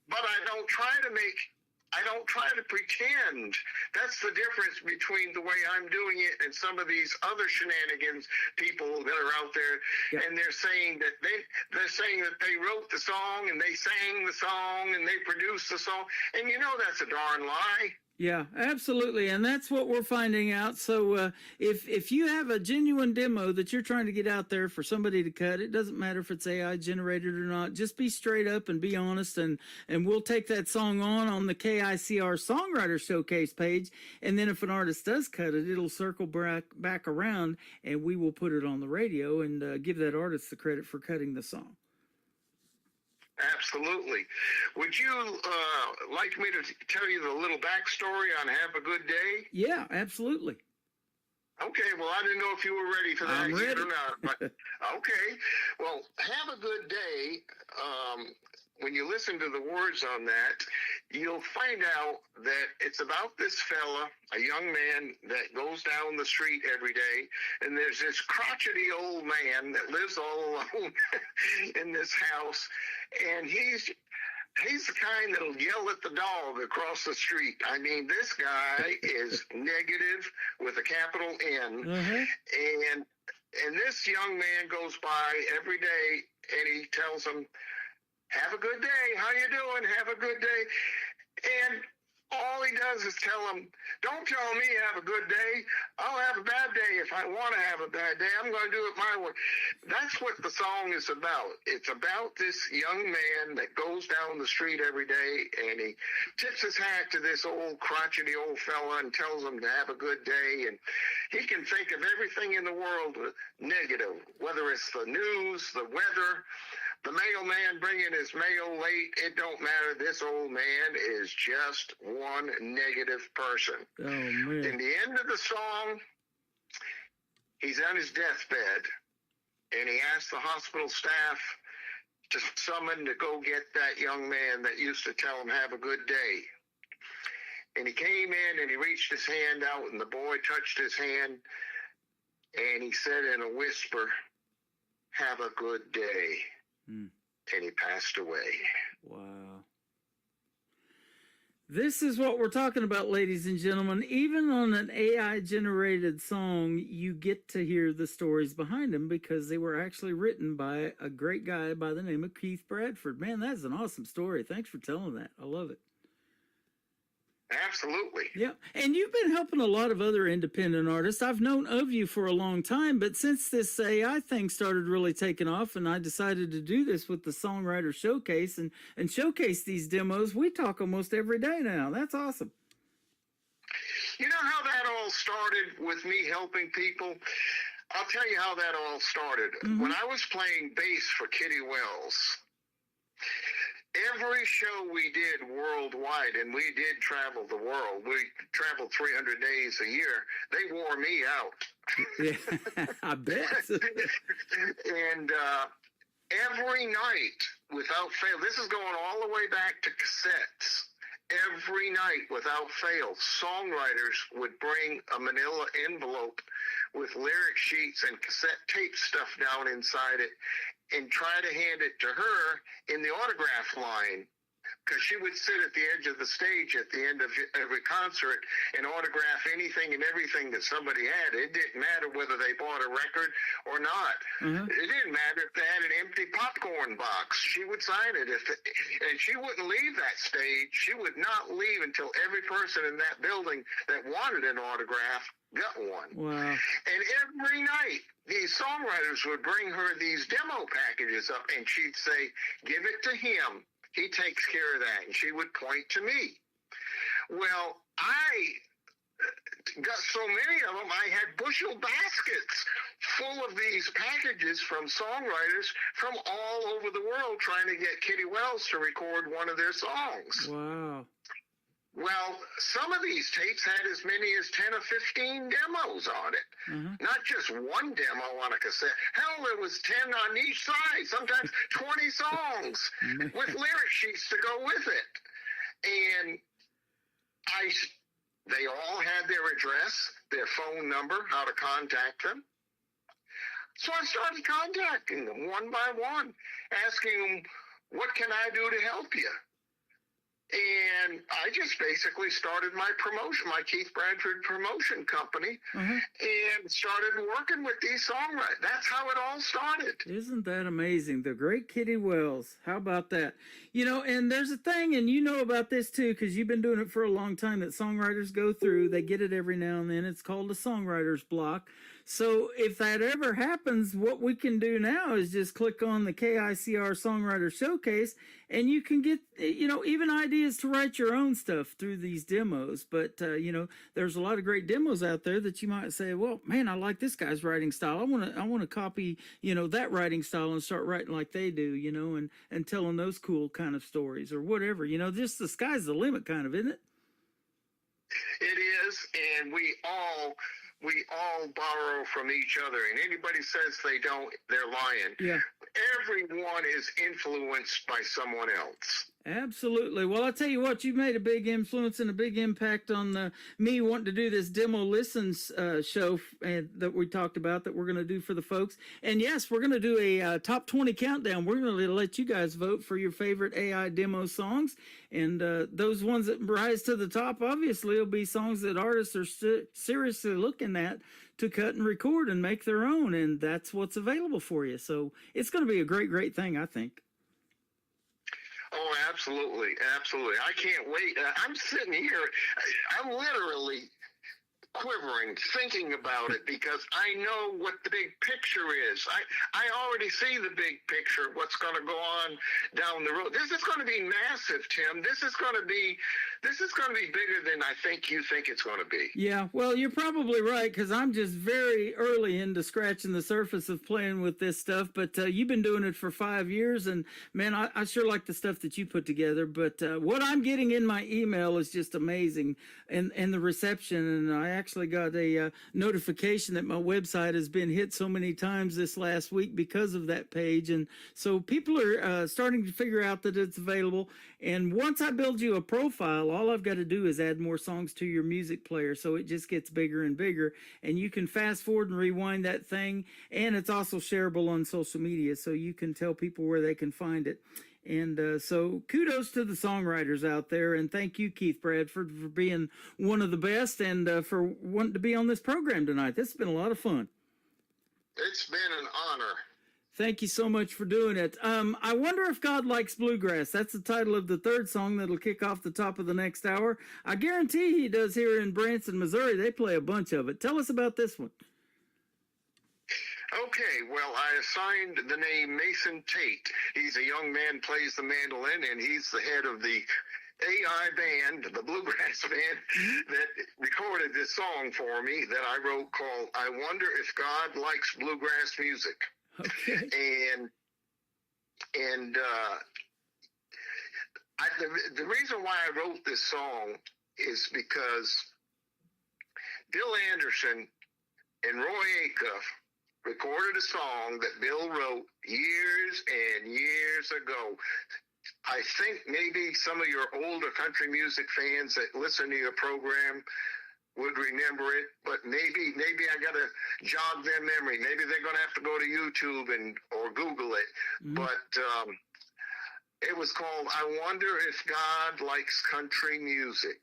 But I don't try to pretend. That's the difference between the way I'm doing it and some of these other shenanigans people that are out there. Yeah. And they're saying that they wrote the song and they sang the song and they produced the song. And you know that's a darn lie. Yeah, absolutely. And that's what we're finding out. So if you have a genuine demo that you're trying to get out there for somebody to cut, it doesn't matter if it's AI generated or not. Just be straight up and be honest, and we'll take that song on the KICR Songwriter Showcase page. And then if an artist does cut it, it'll circle back around, and we will put it on the radio and give that artist the credit for cutting the song. Absolutely. Would you like me to tell you the little backstory on Have a Good Day? Yeah, absolutely. Okay, well, I didn't know if you were ready for that I'm yet ready. or not. But, okay, well, Have a Good Day when you listen to the words on that, you'll find out that it's about this fella, a young man that goes down the street every day, and there's this crotchety old man that lives all alone in this house, and he's the kind that'll yell at the dog across the street. I mean, this guy is negative with a capital N, and this young man goes by every day, and he tells him, "Have a good day. How you doing? Have a good day." And all he does is tell him, "Don't tell me have a good day. I'll have a bad day if I want to have a bad day. I'm going to do it my way." That's what the song is about. It's about this young man that goes down the street every day, and he tips his hat to this old crotchety old fella and tells him to have a good day. And he can think of everything in the world negative, whether it's the news, the weather, the mailman bringing his mail late. It don't matter. This old man is just one negative person. Oh, man. In the end of the song, he's on his deathbed, and he asks the hospital staff to summon to go get that young man that used to tell him, "Have a good day." And he came in, and he reached his hand out, and the boy touched his hand, and he said in a whisper, "Have a good day." And he passed away. Wow. This is what we're talking about, ladies and gentlemen. Even on an AI-generated song, you get to hear the stories behind them because they were actually written by a great guy by the name of Keith Bradford. Man, that's an awesome story. Thanks for telling that. I love it. Absolutely. Yeah, and you've been helping a lot of other independent artists. I've known of you for a long time, but since this AI thing started really taking off, and I decided to do this with the Songwriter Showcase and showcase these demos, we talk almost every day now. That's awesome. You know how that all started with me helping people? I'll tell you how that all started. When I was playing bass for Kitty Wells, every show we did worldwide, and we did travel the world. We traveled 300 days a year. They wore me out. Yeah, I bet. And every night, without fail, this is going all the way back to cassettes. Every night, without fail, songwriters would bring a manila envelope with lyric sheets and cassette tape stuff down inside it and try to hand it to her in the autograph line, because she would sit at the edge of the stage at the end of every concert and autograph anything and everything that somebody had. It didn't matter whether they bought a record or not. It didn't matter if they had an empty popcorn box. She would sign it. And she wouldn't leave that stage. She would not leave until every person in that building that wanted an autograph got one. Wow. And every night, these songwriters would bring her these demo packages up, and she'd say, "Give it to him. He takes care of that." And she would point to me. Well, I got so many of them, I had bushel baskets full of these packages from songwriters from all over the world trying to get Kitty Wells to record one of their songs. Wow. Well, some of these tapes had as many as 10 or 15 demos on it. Not just one demo on a cassette. Hell, there was 10 on each side, sometimes 20 songs with lyric sheets to go with it. And they all had their address, their phone number, how to contact them. So I started contacting them one by one, asking them, "What can I do to help you?" And I just basically started my promotion, my Keith Bradford promotion company, and started working with these songwriters. That's how it all started. Isn't that amazing? The great Kitty Wells. How about that? You know, and there's a thing, and you know about this too, because you've been doing it for a long time, that songwriters go through. They get it every now and then. It's called a songwriter's block. So if that ever happens, what we can do now is just click on the KICR Songwriter Showcase, and you can get, you know, even ideas to write your own stuff through these demos. But, you know, there's a lot of great demos out there that you might say, well, man, I like this guy's writing style. I want to copy, you know, that writing style and start writing like they do, you know, and telling those cool kind of stories or whatever. You know, just the sky's the limit kind of, isn't it? It is, and we all borrow from each other, and anybody says they don't, they're lying. Yeah. everyone is influenced by someone else. Absolutely. Well, I'll tell you what, you've made a big influence and a big impact on me wanting to do this Demo Listens show that we talked about that we're going to do for the folks. And yes, we're going to do a top 20 countdown. We're going to let you guys vote for your favorite AI demo songs. And those ones that rise to the top, obviously, will be songs that artists are seriously looking at to cut and record and make their own. And that's what's available for you. So it's going to be a great, great thing, I think. Oh, absolutely. Absolutely. I can't wait. I'm sitting here. I'm literally quivering, thinking about it, because I know what the big picture is. I already see the big picture, what's going to go on down the road. This is going to be massive, Tim. This is going to be bigger than I think you think it's going to be. Yeah, well, you're probably right, because I'm just very early into scratching the surface of playing with this stuff. But you've been doing it for 5 years, and man, I sure like the stuff that you put together. But what I'm getting in my email is just amazing, and the reception. And I actually got a notification that my website has been hit so many times this last week because of that page. And so people are starting to figure out that it's available. And once I build you a profile, all I've got to do is add more songs to your music player, so it just gets bigger and bigger, and you can fast forward and rewind that thing. And it's also shareable on social media, so you can tell people where they can find it. And so kudos to the songwriters out there, and thank you, Keith Bradford, for being one of the best, and for wanting to be on this program tonight. This has been a lot of fun. It's been an honor. Thank you so much for doing it. I Wonder If God Likes Bluegrass. That's the title of the third song that'll kick off the top of the next hour. I guarantee he does here in Branson, Missouri. They play a bunch of it. Tell us about this one. Okay, well, I assigned the name Mason Tate. He's a young man, plays the mandolin, and he's the head of the AI band, the bluegrass band, that recorded this song for me that I wrote called I Wonder If God Likes Bluegrass Music. Okay. And the reason why I wrote this song is because Bill Anderson and Roy Acuff recorded a song that Bill wrote years and years ago. I think maybe some of your older country music fans that listen to your program would remember it, but maybe I gotta jog their memory. Maybe they're gonna have to go to YouTube or Google it. Mm-hmm. But it was called I Wonder If God Likes Country Music.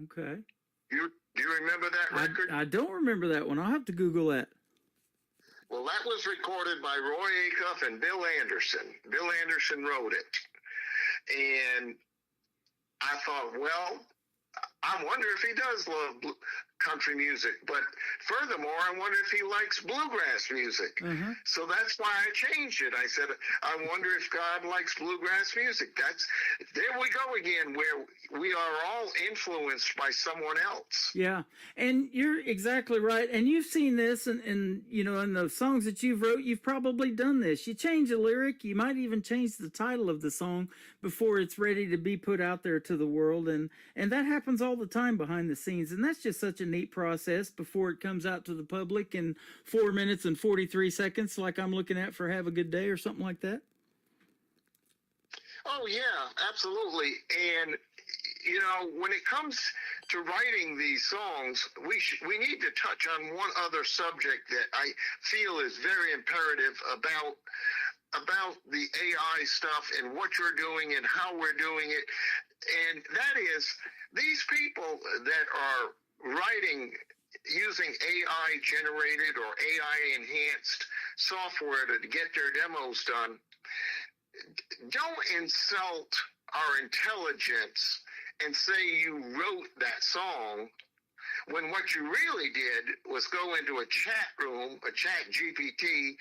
Okay. Do you remember that record? I don't remember that one. I'll have to Google that. Well, that was recorded by Roy Acuff and Bill Anderson. Bill Anderson wrote it. And I thought, well, I wonder if he does love country music. But furthermore, I wonder if he likes bluegrass music. Uh-huh. So that's why I changed it. I said, I wonder if God likes bluegrass music. There we go again, where we are all influenced by someone else. Yeah, and you're exactly right. And you've seen this, and in the songs that you've wrote, you've probably done this. You change a lyric, you might even change the title of the song before it's ready to be put out there to the world, and that happens all the time behind the scenes. And that's just such a neat process before it comes out to the public in 4 minutes and 43 seconds, like I'm looking at for Have a Good Day or something like that. Oh yeah, absolutely. And when it comes to writing these songs, we need to touch on one other subject that I feel is very imperative about the AI stuff and what you're doing and how we're doing it. And that is, these people that are writing using AI generated or AI enhanced software to get their demos done, don't insult our intelligence and say you wrote that song, when what you really did was go into a chat room, a chat GPT,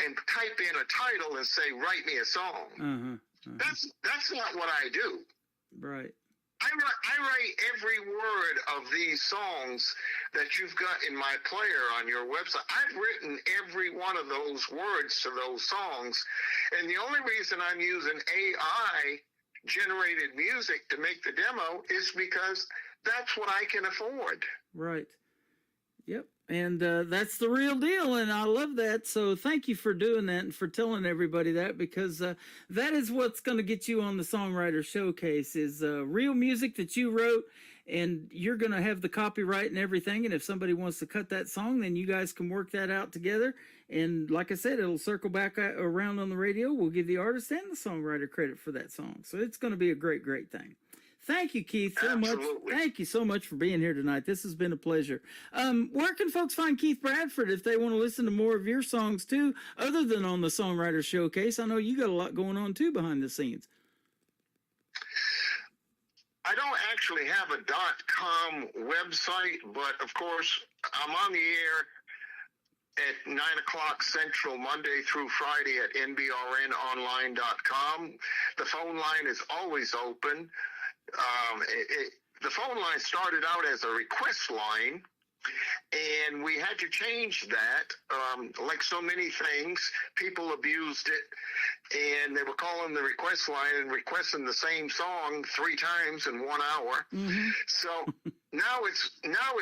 and type in a title and say, write me a song. Uh-huh. That's not what I do. Right. I write every word of these songs that you've got in my player on your website. I've written every one of those words to those songs, and the only reason I'm using AI generated music to make the demo is because that's what I can afford. Right. Yep. And that's the real deal. And I love that. So thank you for doing that and for telling everybody that, because that is what's going to get you on the Songwriter Showcase is real music that you wrote. And you're going to have the copyright and everything. And if somebody wants to cut that song, then you guys can work that out together. And like I said, it'll circle back around on the radio. We'll give the artist and the songwriter credit for that song. So it's going to be a great, great thing. Thank you, Keith, so Absolutely. much. Thank you so much for being here tonight. This has been a pleasure. Where can folks find Keith Bradford if they want to listen to more of your songs too, other than on the Songwriter Showcase? I know you got a lot going on too behind the scenes. I don't actually have a .com website, but of course I'm on the air at 9 o'clock Central, Monday through Friday at nbrnonline.com. The phone line is always open. The phone line started out as a request line, and we had to change that. Like so many things, people abused it, and they were calling the request line and requesting the same song 3 times in 1 hour. Mm-hmm. So now it's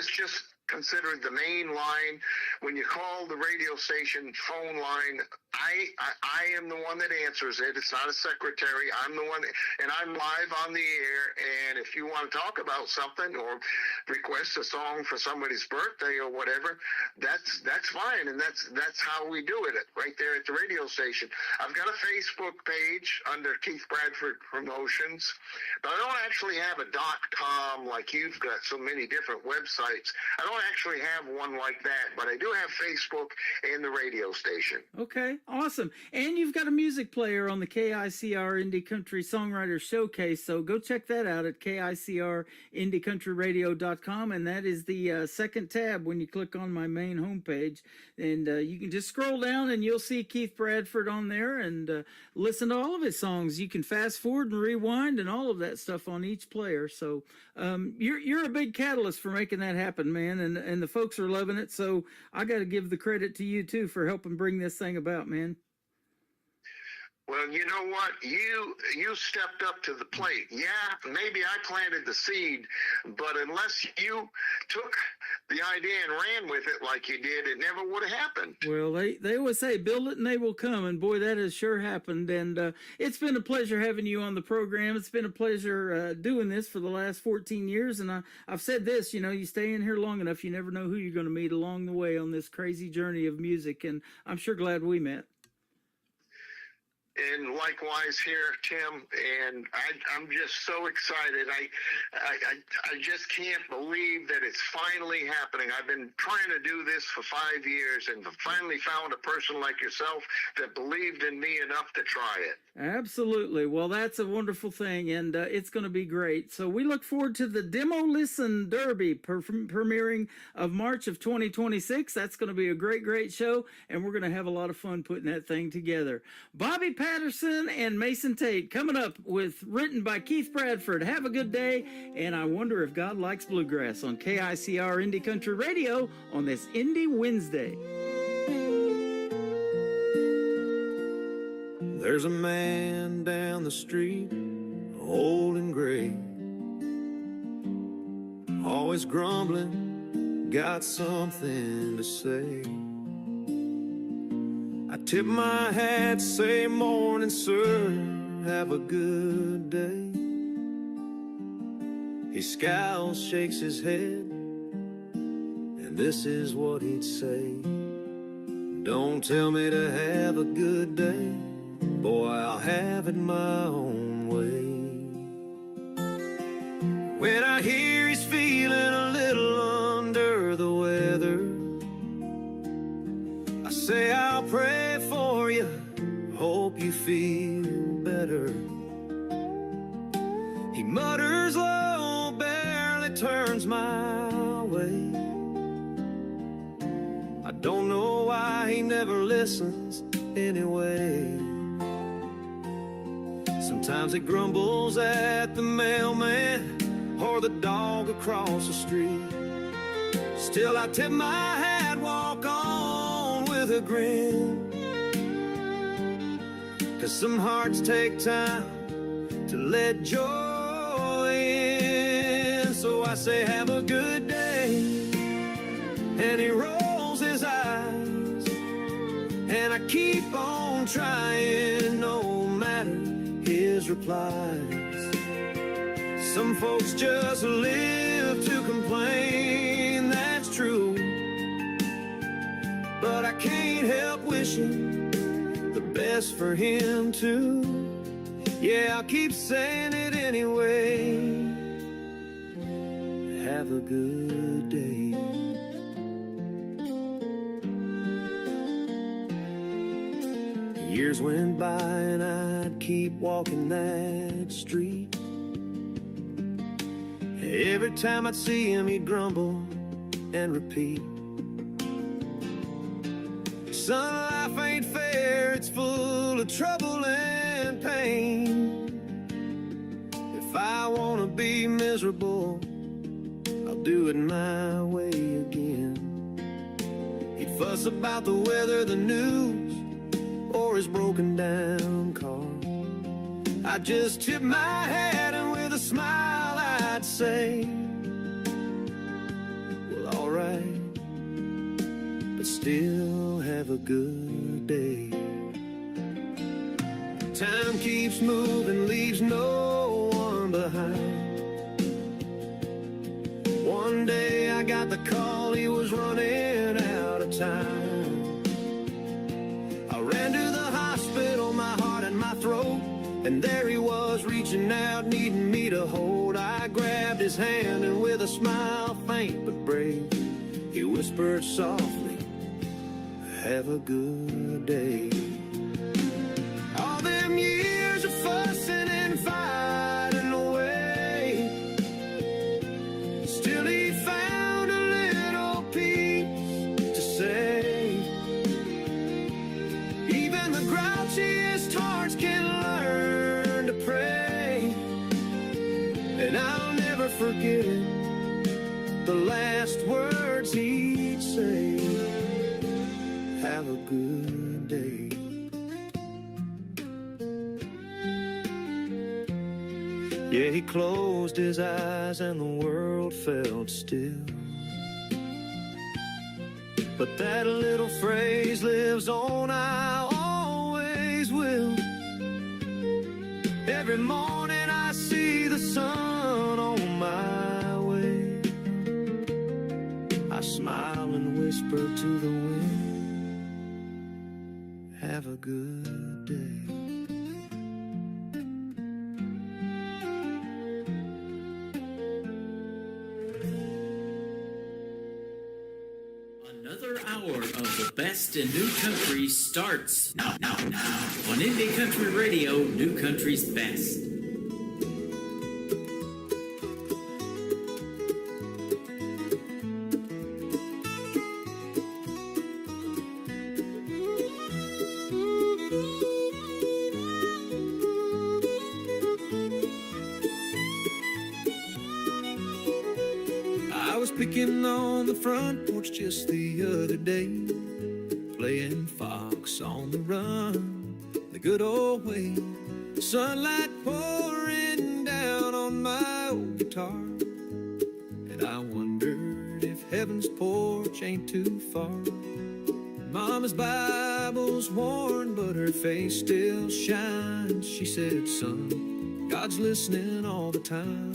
just considered the main line. When you call the radio station phone line, I am the one that answers it. It's not a secretary. I'm the one, and I'm live on the air. And if you want to talk about something or request a song for somebody's birthday or whatever, that's fine. And that's how we do it right there at the radio station. I've got a Facebook page under Keith Bradford Promotions, but I don't actually have a .com like you've got so many different websites. I don't actually have one like that, but I do have Facebook and the radio station. Okay, awesome. And you've got a music player on the KICR Indie Country Songwriter Showcase, so go check that out at KICRIndieCountryRadio.com, and that is the second tab when you click on my main homepage. And you can just scroll down and you'll see Keith Bradford on there and listen to all of his songs. You can fast forward and rewind and all of that stuff on each player. So you're a big catalyst for making that happen, man, and the folks are loving it. So I got to give the credit to you too for helping bring this thing about, man. Well, you know what? You stepped up to the plate. Yeah, maybe I planted the seed, but unless you took the idea and ran with it like you did, it never would have happened. Well, they always say, build it and they will come. And boy, that has sure happened. And it's been a pleasure having you on the program. It's been a pleasure doing this for the last 14 years. And I've said this, you stay in here long enough, you never know who you're going to meet along the way on this crazy journey of music. And I'm sure glad we met. And likewise here, Tim, and I'm just so excited. I just can't believe that it's finally happening. I've been trying to do this for 5 years and finally found a person like yourself that believed in me enough to try it. Absolutely. Well, that's a wonderful thing, and it's going to be great. So we look forward to the Demo Listen Derby premiering of March of 2026. That's going to be a great, great show, and we're going to have a lot of fun putting that thing together. Bobby Patterson and Mason Tate coming up with written by Keith Bradford. Have a good day, and I wonder if God likes bluegrass on KICR Indie Country Radio on this Indie Wednesday. There's a man down the street, old and gray, always grumbling, got something to say. I tip my hat, say morning, sir, have a good day. He scowls, shakes his head, and this is what he'd say: don't tell me to have a good day, boy, I'll have it my own way. When I hear he's feeling a little under the weather, I say I'll pray for you, hope you feel better. He mutters low, barely turns my way. I don't know why he never listens anyway. Sometimes he grumbles at the mailman or the dog across the street. Still I tip my hat, walk on with a grin, 'cause some hearts take time to let joy in. So I say have a good day and he rolls his eyes. And I keep on trying no matter his replies. Some folks just live to complain, that's true. But I can't help wishing the best for him too. Yeah, I'll keep saying it anyway. Have a good day. Years went by and I'd keep walking that street. Every time I'd see him, he'd grumble and repeat. Son, life ain't fair, it's full of trouble and pain. If I wanna be miserable, I'll do it my way again. He'd fuss about the weather, the news, or his broken down car. I'd just tip my hat and with a smile I'd say, well, alright, but still have a good day. Time keeps moving, leaves no one behind. One day I got the call, he was running out of time. I ran to the hospital, my heart in my throat, and there he was reaching out, needing me to hold. I grabbed his hand and with a smile, faint but brave, he whispered softly, have a good day. All them years of fussing and fighting away, still he found a little peace to say. Even the grouchiest hearts can learn to pray. And I'll never forget the last words he'd say, have a good day. Yeah, he closed his eyes and the world felt still. But that little phrase lives on, I always will. Every morning I see the sun on my way. I smile and whisper to the wind, have a good day. Another hour of the best in new country starts now on Indie Country Radio, New Country's Best. I was picking on the front porch just the other day, playing Fox on the Run, the good old way. Sunlight pouring down on my old guitar, and I wondered if heaven's porch ain't too far. Mama's Bible's worn, but her face still shines. She said, son, God's listening all the time.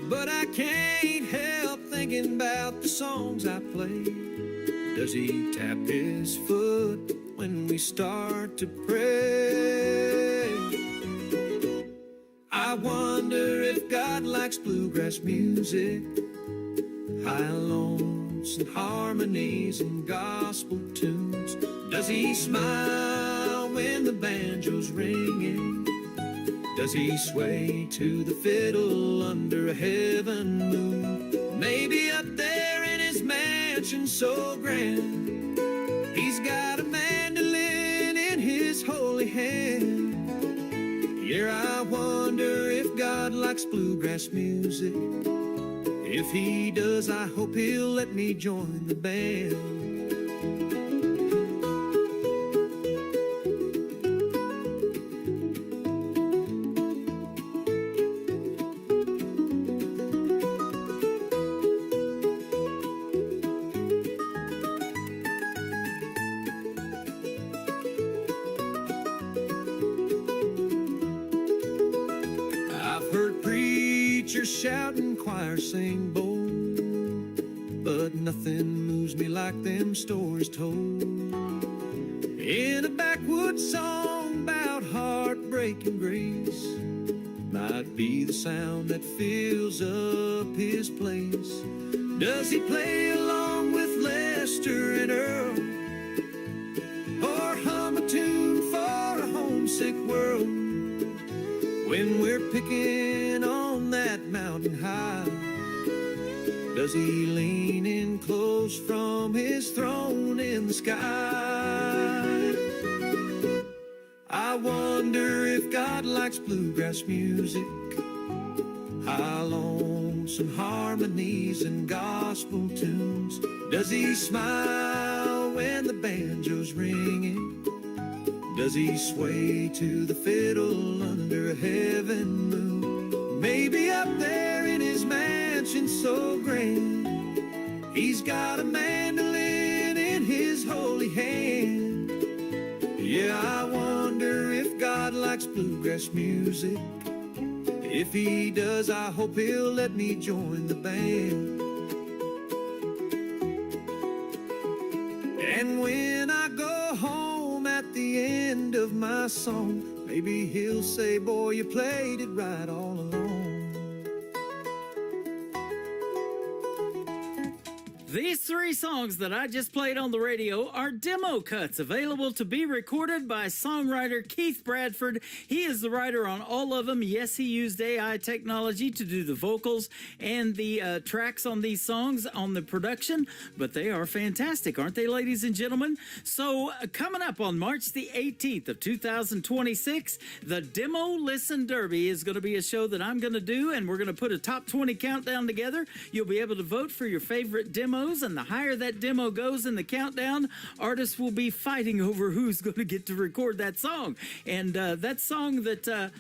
But I can't help thinking about the songs I play. Does he tap his foot when we start to pray? I wonder if God likes bluegrass music, high notes and harmonies and gospel tunes. Does he smile when the banjo's ringing? Does he sway to the fiddle under a heaven moon? Maybe up there in his mansion so grand, he's got a mandolin in his holy hand. Yeah, I wonder if God likes bluegrass music. If he does, I hope he'll let me join the band. shouting choirs sing bold, but nothing moves me like them stories told in a backwoods song about heartbreak and grace. Might be the sound that fills up his place. Does he play along with Lester and Earl, or hum a tune for a homesick world? When we're picking on that mountain high, does he lean in close from his throne in the sky? I wonder if God likes bluegrass music, high lonesome harmonies and gospel tunes. Does he smile when the banjo's ringing? Does he sway to the fiddle under a heaven moon? Maybe up there in his mansion so grand, he's got a mandolin in his holy hand. Yeah, I wonder if God likes bluegrass music. If he does, I hope he'll let me join the band. And when I go home at the end of my song, maybe he'll say, boy, you played it right all along. These three songs that I just played on the radio are demo cuts available to be recorded by songwriter Keith Bradford. He is the writer on all of them. Yes, he used AI technology to do the vocals and the tracks on these songs on the production, but they are fantastic, aren't they, ladies and gentlemen? So coming up on March the 18th of 2026, the Demo Listen Derby is going to be a show that I'm going to do, and we're going to put a top 20 countdown together. You'll be able to vote for your favorite demos, and the higher that demo goes in the countdown, artists will be fighting over who's going to get to record that song. And that song that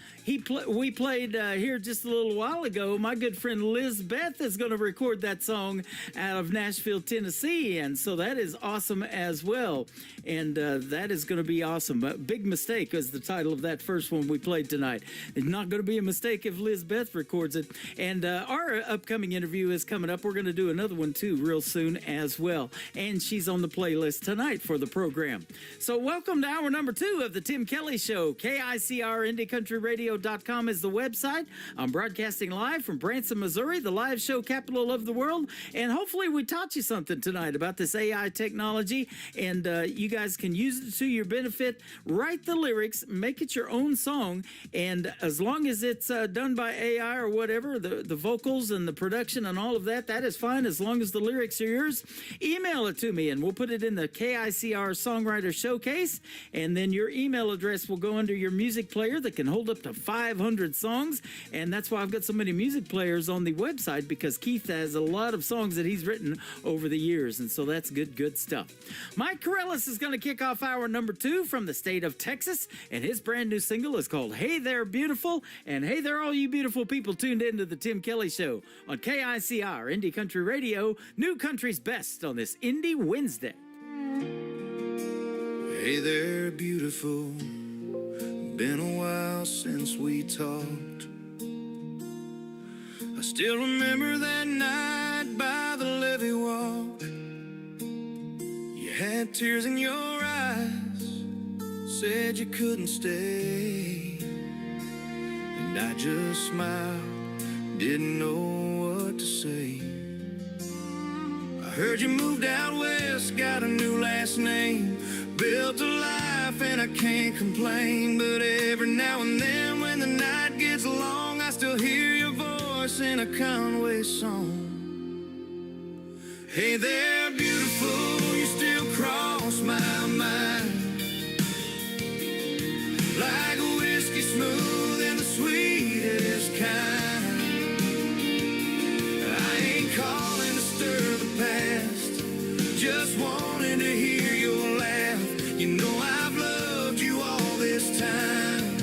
we played here just a little while ago, my good friend Liz Beth is going to record that song out of Nashville, Tennessee, and so that is awesome as well. And that is going to be awesome. Big Mistake is the title of that first one we played tonight. It's not going to be a mistake if Liz Beth records it. And our upcoming interview is coming up. We're going to do another one too real soon as well, and she's on the playlist tonight for the program. So welcome to hour number 2 of the Tim Kelly Show. KICRIndieCountryRadio.com is the website. I'm broadcasting live from Branson, Missouri, the live show capital of the world, and hopefully we taught you something tonight about this AI technology, and you guys can use it to your benefit. Write the lyrics, make it your own song, and as long as it's done by AI or whatever, the vocals and the production and all of that, that is fine as long as the lyrics are yours. Email it to me and we'll put it in the KICR Songwriter Showcase, and then your email address will go under your music player that can hold up to 500 songs, and that's why I've got so many music players on the website, because Keith has a lot of songs that he's written over the years, and so that's good stuff. Mike Corellis is going to kick off hour number 2 from the state of Texas, and his brand new single is called Hey There Beautiful, and hey there all you beautiful people tuned into the Tim Kelly Show on KICR Indie Country Radio, New Country's best on this Indie Wednesday. Hey there, beautiful. Been a while since we talked. I still remember that night by the levee walk. You had tears in your eyes, said you couldn't stay, and I just smiled, didn't know what to say. I heard you moved out west, got a new last name, built a life and I can't complain. But every now and then when the night gets long, I still hear your voice in a Conway song. Hey there, beautiful, you still cross my mind, like a whiskey smooth and the sweetest kind. I ain't calling to stir the past, just wanted to hear your laugh. You know I've loved you all this time.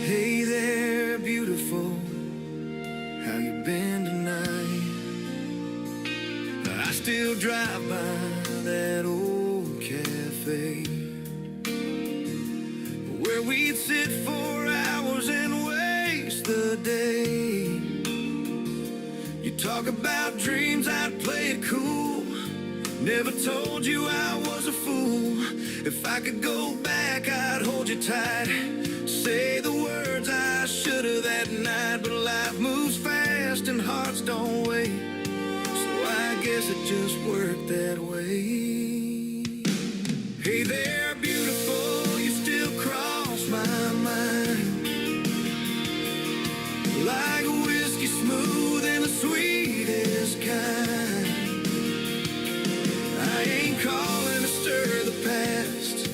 Hey there, beautiful, how you been tonight? I still drive by that old cafe where we'd sit for hours and waste the day. Never told you I was a fool. If I could go back, I'd hold you tight. Say the words I should have that night. But life moves fast and hearts don't wait. So I guess it just worked that way. Hey there, beautiful, you still cross my mind. Like a whiskey smooth and the sweetest kind. I ain't calling to stir the past,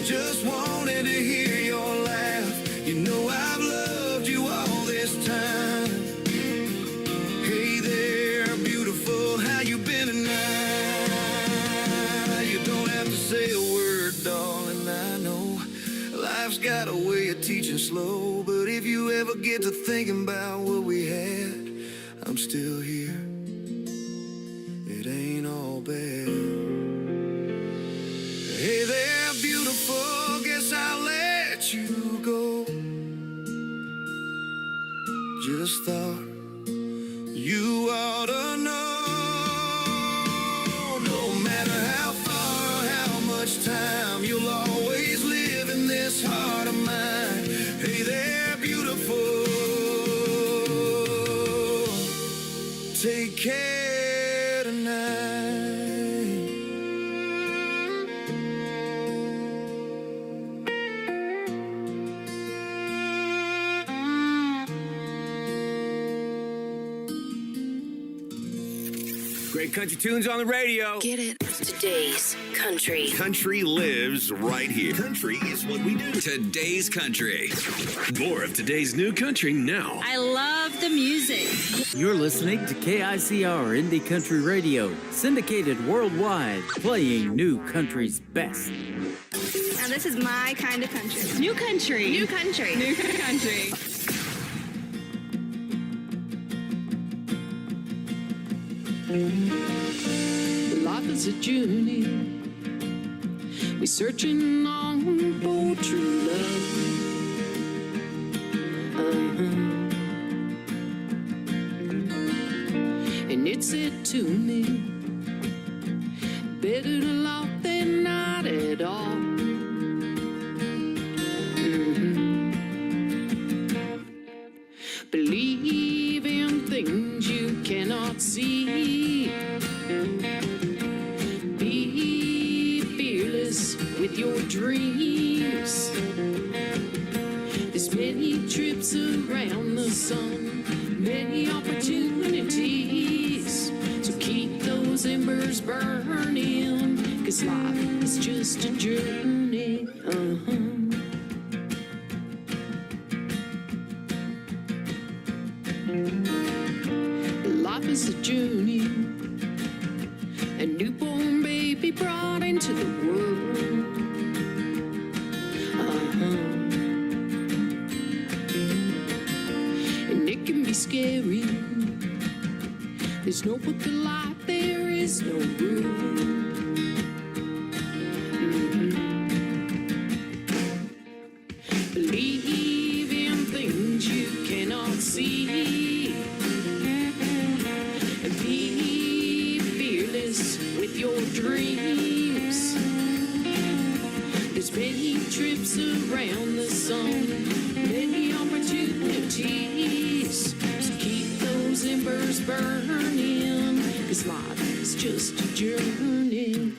just wanted to hear your laugh. You know I've loved you all this time. Hey there, beautiful, how you been tonight? You don't have to say a word, darling, I know life's got a way of teaching slow. But if you ever get to thinking about what we had, I'm still here. It ain't all bad. Hey there, beautiful, guess I'll let you go. Just thought you ought to know. No matter how far, how much time, you'll always live in this heart of mine. Hey there, beautiful, take care tonight. Great country tunes on the radio. Get it? Today's country. Country lives right here. Country is what we do. Today's country. More of today's new country now. I love the music. You're listening to KICR Indie Country Radio, syndicated worldwide, playing new country's best. Now this is my kind of country. New country. New country. New country. Life is a journey. We're searching on for true love. And it said to me, better to love than not at all. Believe in things you cannot see. Be fearless with your dreams. There's many trips around the sun, many opportunities. So keep those embers burning, 'cause life is just a journey. Life is a journey. A newborn baby brought into the world. And it can be scary. There's no book of life, there is no rule. Believe in things you cannot see. And be fearless with your dreams. There's many trips around the sun, many opportunities. So keep those embers burning, 'cause life is just a journey.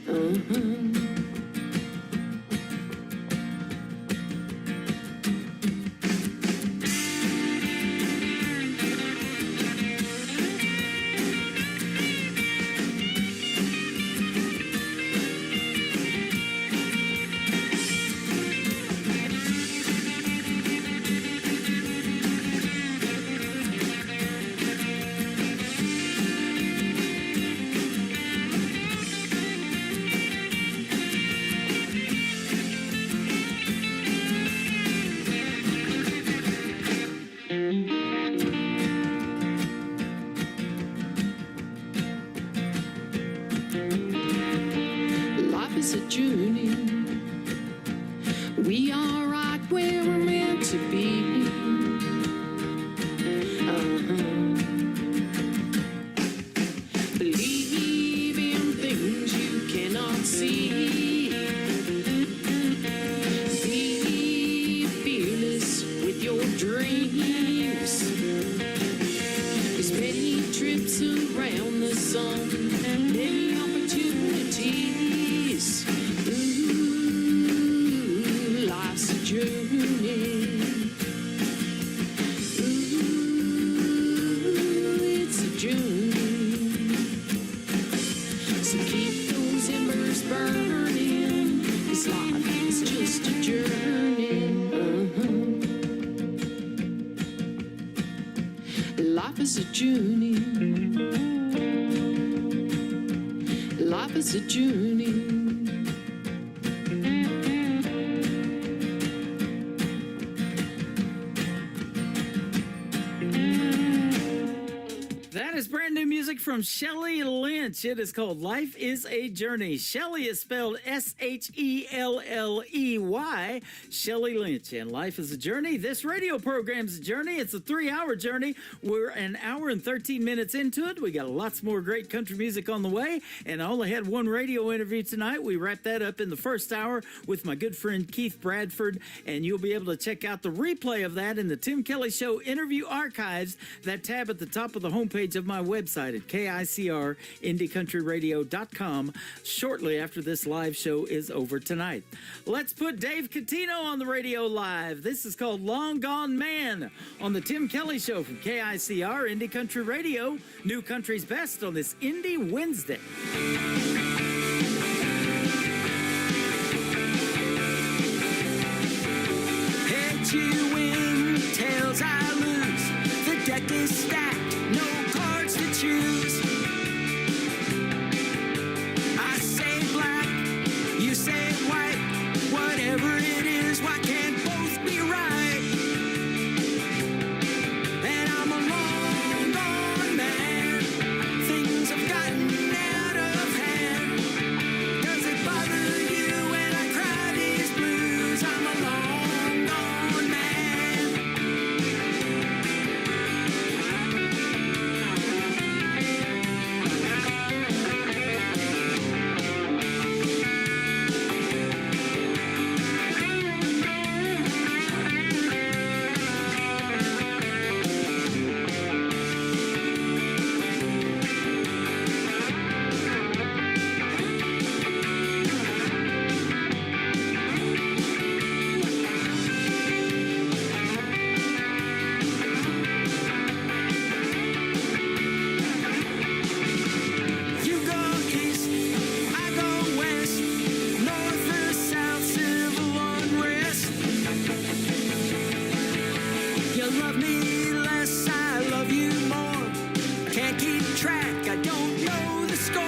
Life is a journey. We are right where we're meant to be. Believe in things you Be fearless with your dreams. There's many trips around the sun, many opportunities. Ooh, life's a journey. Ooh, it's a journey. So keep those embers burning. This life is just a journey. Life is a journey. Life is a journey. That is brand new music from Shelley Lynch. It is called Life is a Journey. Shelley is spelled S-H-E-L-L-E-Y. Shelley Lynch. And Life is a Journey. This radio program's a journey. It's a 3-hour journey. We're an hour and 13 minutes into it. We got lots more great country music on the way. And I only had one radio interview tonight. We wrapped that up in the first hour with my good friend Keith Bradford. And you'll be able to check out the replay of that in the Tim Kelly Show interview archives. That tab at the top of the homepage of my website at KICRIndieCountryRadio.com shortly after this live show is over tonight. Let's put Dave Catino on the radio live. This is called Long Gone Man on the Tim Kelly Show from KICR Indie Country Radio. New Country's Best on this Indie Wednesday. Heads you win, tails I lose. The deck is stacked, no cards to choose. I say black, you say white. Whatever it is, why can't both be right? And I'm a long gone man. Things have gotten out of hand. Does it bother you when I cry these blues? I'm a long gone man. You go east, I go west, north or south, civil unrest. You love me less, I love you more. Can't keep track, I don't know the score.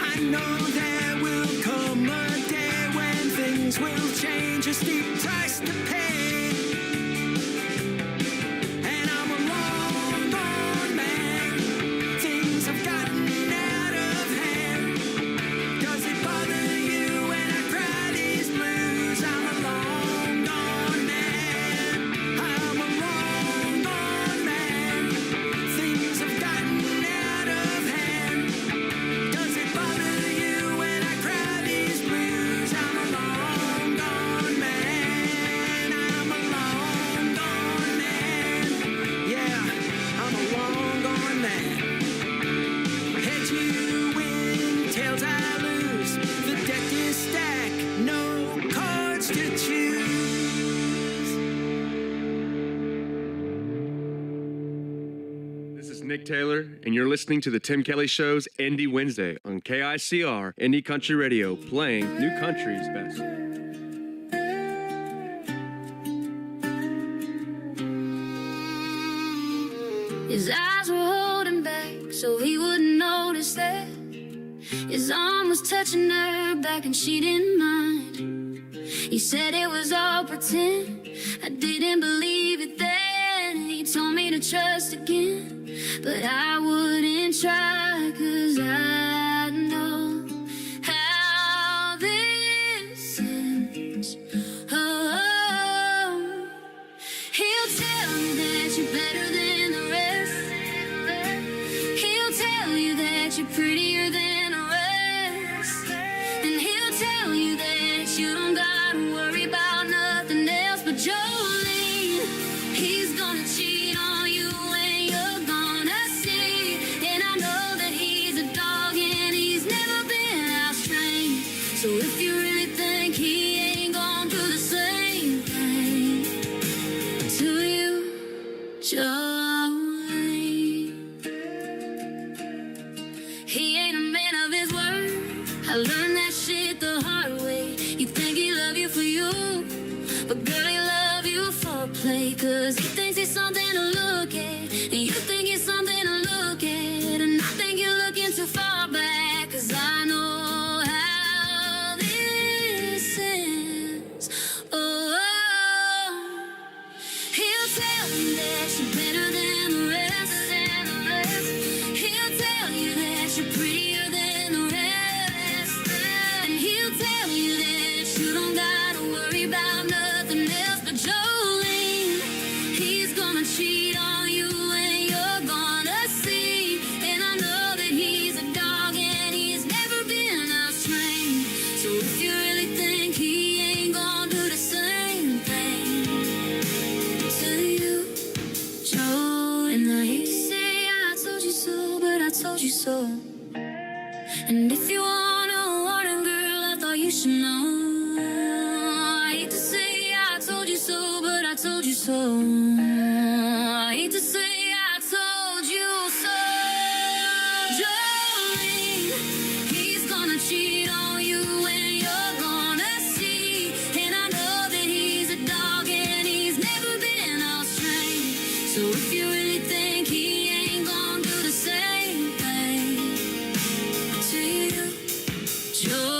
I know there will come a day when things will change, a steep price to pay. And I'm a long gone man. Things have gotten out of hand. Does it bother you when I cry these blues? I'm a long gone man. I'm a long gone man. Things have gotten out of hand. Does it bother you when I cry these blues? I'm a long gone man. I'm a long gone man. Yeah, I'm a long gone man. Heads you win, tails I lose. The deck is stacked, no cards to choose. This is Nick Taylor, and you're listening to the Tim Kelly Show's Indie Wednesday on KICR Indie Country Radio, playing New Country's Best. His eyes were holding back so he wouldn't notice that. His arm was touching her back and she didn't mind. He said it was all pretend. I didn't believe it then. He told me to trust again, but I wouldn't try, 'cause I know how this ends. Oh, he'll tell you that you're better than the rest. He'll tell you that you're prettier than man of his word. I learned that shit the hard way. You think he love you for you, but girl, he love you for play. Cause he thinks he's something to look at, and you think he's something to look at. And I think you're looking too far back, cause I know how this ends. Oh, he'll tell you that you're better than the rest. He'll tell you that you're prettier than the rest. And he'll tell you that you don't gotta worry about nothing else. But Jolene, he's gonna cheat on you and you're gonna see. And I know that he's a dog and he's never been out-trained. So if you really think he ain't gonna do the same thing to you, Joe, and I hate to say I told you so, but I told you so. And if you want a warning, girl, I thought you should know. I hate to say I told you so, but I told you so. I hate to say I told you so. Jolene, he's gonna cheat on you and you're gonna see. And I know that he's a dog and he's never been out-trained. So if you really think he ain't gonna do the same thing to you, Jolene.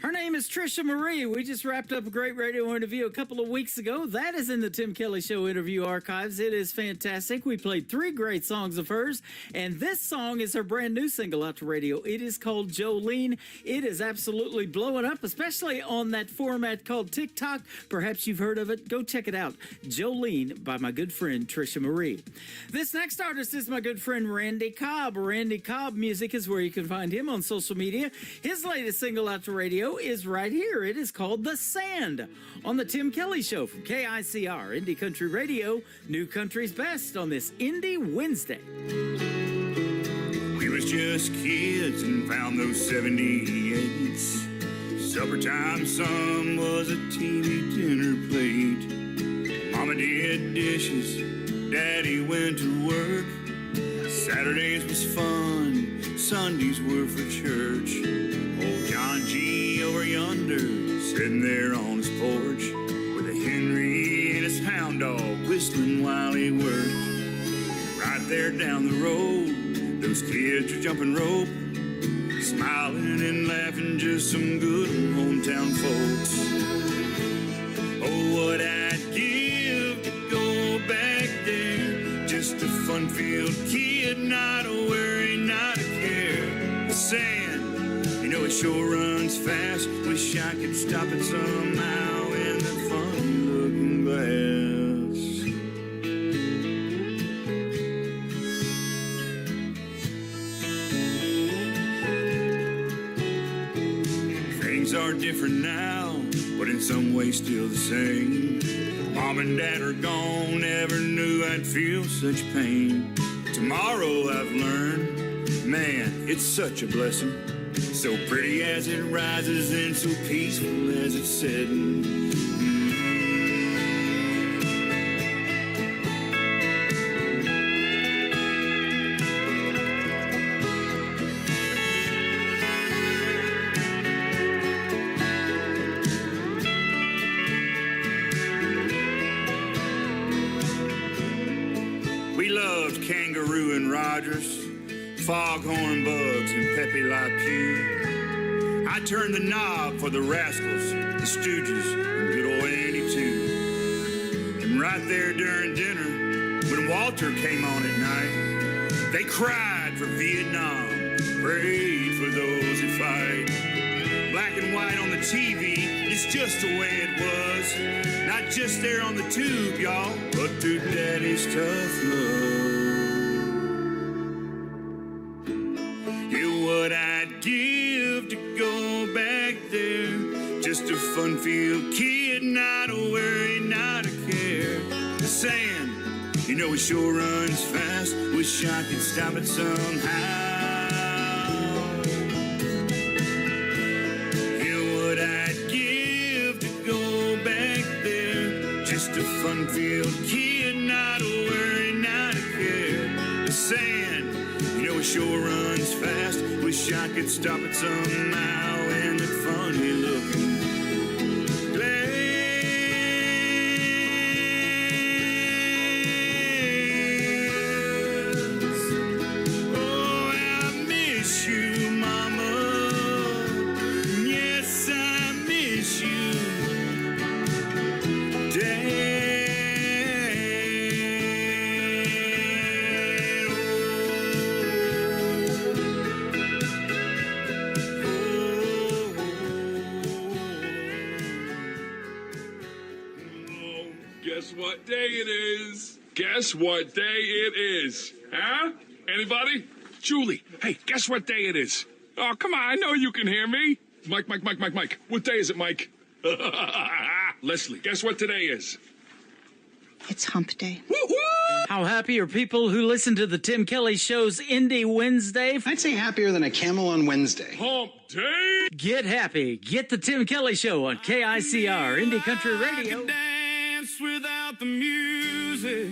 Her name is Trisha Marie. We just wrapped up a great radio interview a couple of weeks ago. That is in the Tim Kelly Show interview archives. It is fantastic. We played 3 great songs of hers, and this song is her brand new single out to radio. It is called Jolene. It is absolutely blowing up, especially on that format called TikTok. Perhaps you've heard of it. Go check it out. Jolene by my good friend Trisha Marie. This next artist is my good friend Randy Cobb. Randy Cobb Music is where you can find him on social media. His latest single out to radio is right here. It is called The Sand on the Tim Kelly Show from KICR, Indie Country Radio, New Country's Best on this Indie Wednesday. We was just kids and found those 78s. Supper time, son was a TV dinner plate. Mama did dishes, Daddy went to work. Saturdays was fun, Sundays were for church. Old John G. over yonder, sitting there on his porch, with a Henry and his hound dog whistling while he worked. Right there down the road, those kids are jumping rope, smiling and laughing, just some good hometown folks. Oh, what I'd give to go back there, just a fun-filled kid, not a worry, not a care. The sand, you know it sure runs fast. Wish I could stop it somehow in the fun-looking glass. Things are different now, but in some ways still the same. Mom and Dad are gone, never knew I'd feel such pain. Tomorrow I've learned, man, it's such a blessing. So pretty as it rises and so peaceful as it's setting. We loved Kangaroo and Rogers, Foghorn Bugs and Pepe Le Pew. I turned the knob for the Rascals, the Stooges, and good old Andy too. And right there during dinner, when Walter came on at night, they cried for Vietnam, prayed for those who fight. Black and white on the TV, it's just the way it was. Not just there on the tube, y'all, but through Daddy's tough love. You what I'd give to go back there. Just a fun-filled kid, not a worry, not a care. The sand, you know it sure runs fast. Wish I could stop it somehow. You what I'd give to go back there. just a fun-filled kid, not a worry, not a care. The sand, you know, it sure runs fast. Wish I could stop it somehow. And that funny-looking Guess what day it is? Guess what day it is? Huh? Anybody? Julie, hey, guess what day it is? Oh, come on, I know you can hear me. Mike. What day is it, Mike? Leslie, guess what today is? It's hump day. How happy are people who listen to the Tim Kelly Show's Indie Wednesday? I'd say happier than a camel on Wednesday. Hump day? Get happy. Get the Tim Kelly Show on KICR, Indie Country Radio. Dance without the music,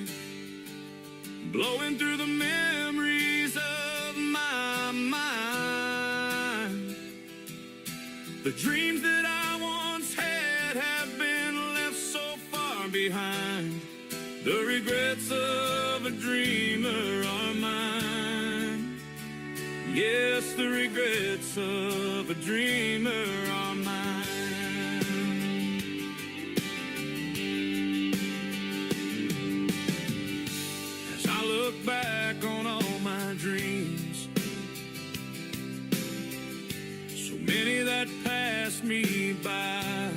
blowing through the memories of my mind. The dreams that I once had have been left so far behind. The regrets of a dreamer are mine. Yes, the regrets of a dreamer are mine. As I look back on all my dreams, so many that passed me by,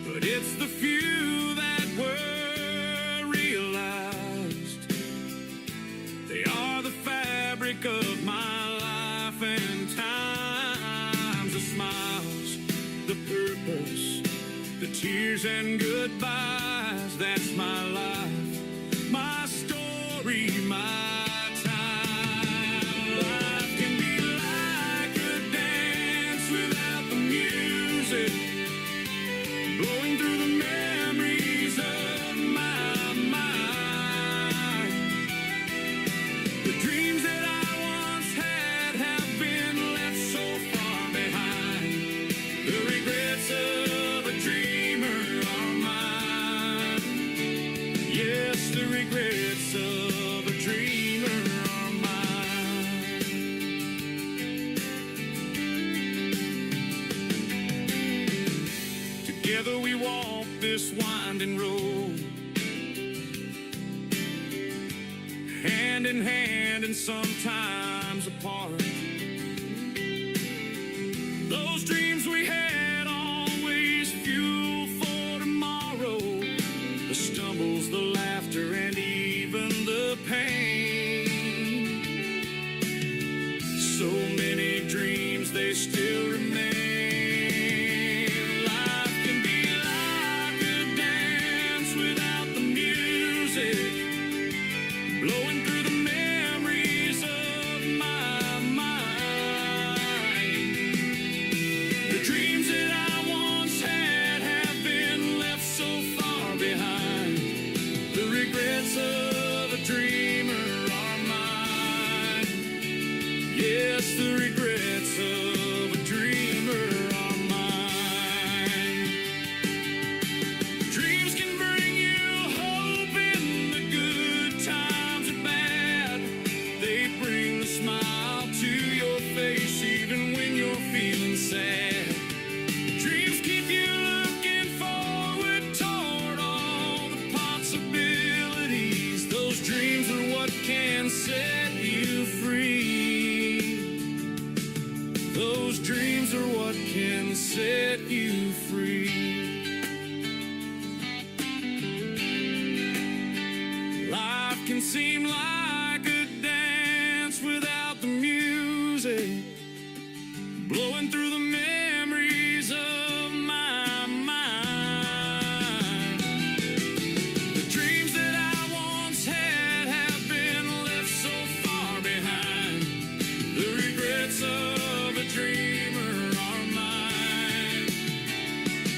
but it's the few that were realized. They are the fabric of my life and times, the smiles, the purpose, the tears and goodbyes. That's my life, my story, my time. Life can be like a dance without the music, blowing through the memories of my mind. The dreams that I once had have been left so far behind. The regrets of a dreamer are mine. Yes, the regrets of a dreamer are mine. Together we walk this winding road, hand in hand and sometimes apart. Those dreams we had always fuel for tomorrow. The stumbles, the laughter, and even the pain. So many dreams, they still remain. Life can be like a dance without the music, blowing through the memories of my mind.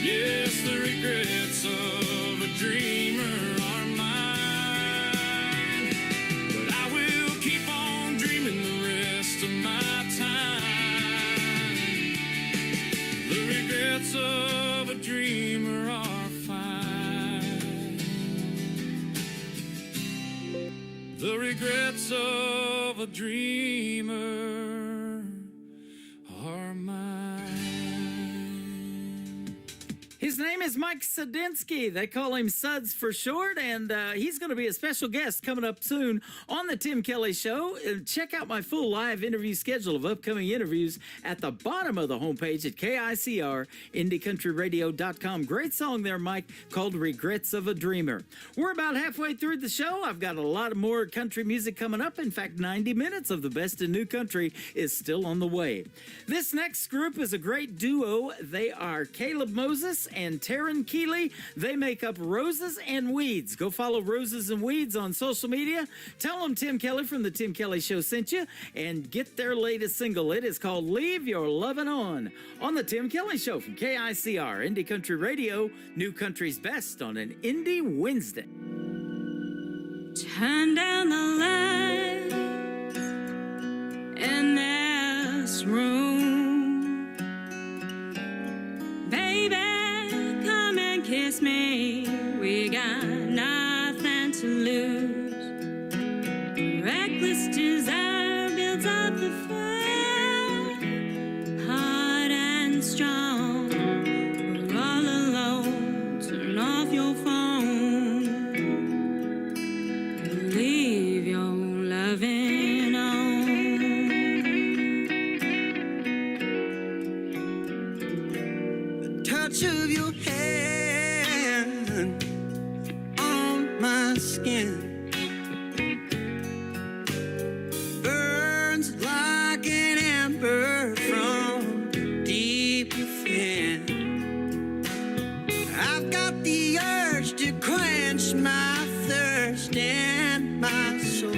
Yes, the regrets of a dreamer are mine. But I will keep on dreaming the rest of my time. The regrets of a dreamer are fine. The regrets of a dreamer are mine. His name is Mike Sudinsky. They call him Suds for short, and he's going to be a special guest coming up soon on the Tim Kelly Show. Check out my full live interview schedule of upcoming interviews at the bottom of the homepage at KICR, IndieCountryRadio.com. Great song there, Mike, called Regrets of a Dreamer. We're about halfway through the show. I've got a lot more country music coming up. In fact, 90 minutes of the best in new country is still on the way. This next group is a great duo. They are Caleb Moses and Taryn Keeley. They make up Roses and Weeds. Go follow Roses and Weeds on social media. Tell them Tim Kelly from the Tim Kelly Show sent you, and get their latest single. It is called Leave Your Lovin' On the Tim Kelly Show from KICR, Indie Country Radio, New Country's Best on an Indie Wednesday. Turn down the lights in this room, baby. Come and kiss me. We got nothing to lose. Reckless desire builds up the fire, hard and strong. We're all alone. Turn off your phone. Leave your loving on. The touch of your hand on my skin burns like an ember from deep within. I've got the urge to quench my thirst and my soul.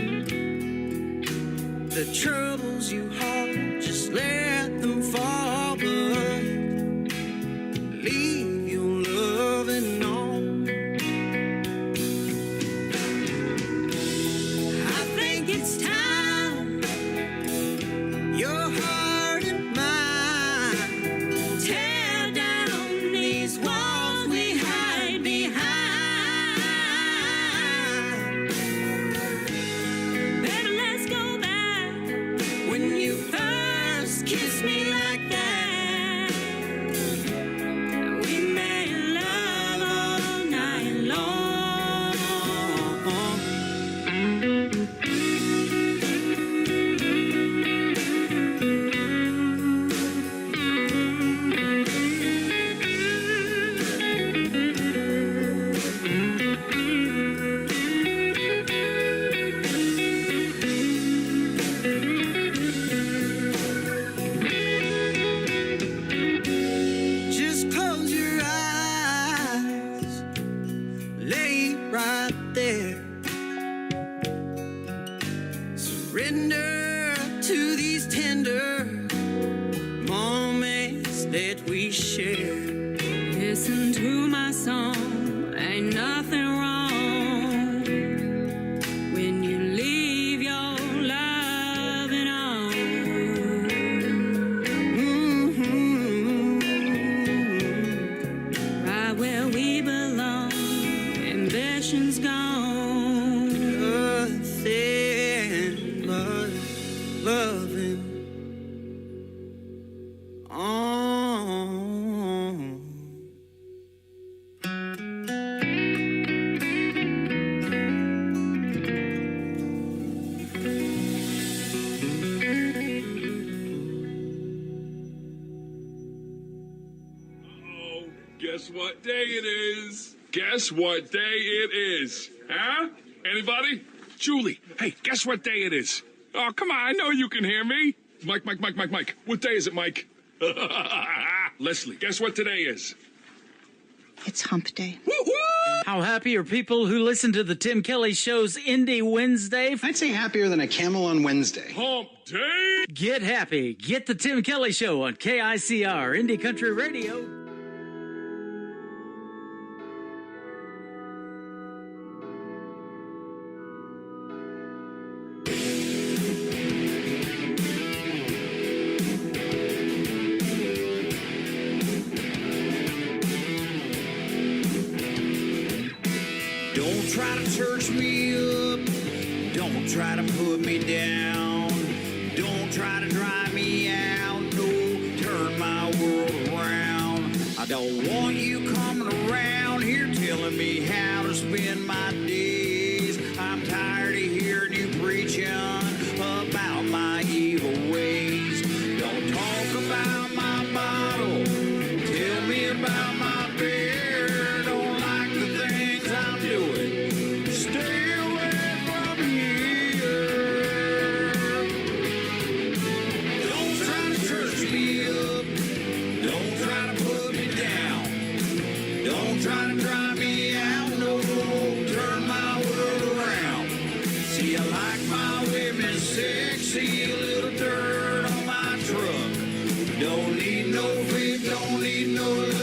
The troubles you hold, just let them fall, but leave your loving on. I think it's time your heart and mine tear down these walls we hide behind. Baby, let's go back when you first kissed me like that. We made love all night long. Just close your eyes, lay right there. Surrender to these tender moments that we share. Listen to my song, ain't nothing wrong when you leave your loving on. Right where we belong, ambition's gone. Nothing but loving on. Oh, guess what day it is? Guess what day it is? Huh? Anybody? Julie, hey, guess what day it is? Oh, come on, I know you can hear me. Mike. What day is it, Mike? Leslie, guess what today is? It's hump day. How happy are people who listen to the Tim Kelly Show's Indie Wednesday? I'd say happier than a camel on Wednesday. Hump day? Get happy. Get the Tim Kelly Show on KICR, Indie Country Radio. try to church me up. Don't try to put me down. Don't try to drive me out. No, turn my world around. I don't want you coming around here telling me how to spend my days. I'm tired of hearing you preaching about my evil ways. Don't talk about my bottle. Tell me about my beer. Don't like the things I'm doing. Stay away from here. Don't try to church me up. Don't try to put me down. Don't try to drive me out. No, turn my world around. See, I like my women sexy. A little dirt on my truck. Don't need no faith. Don't need no love.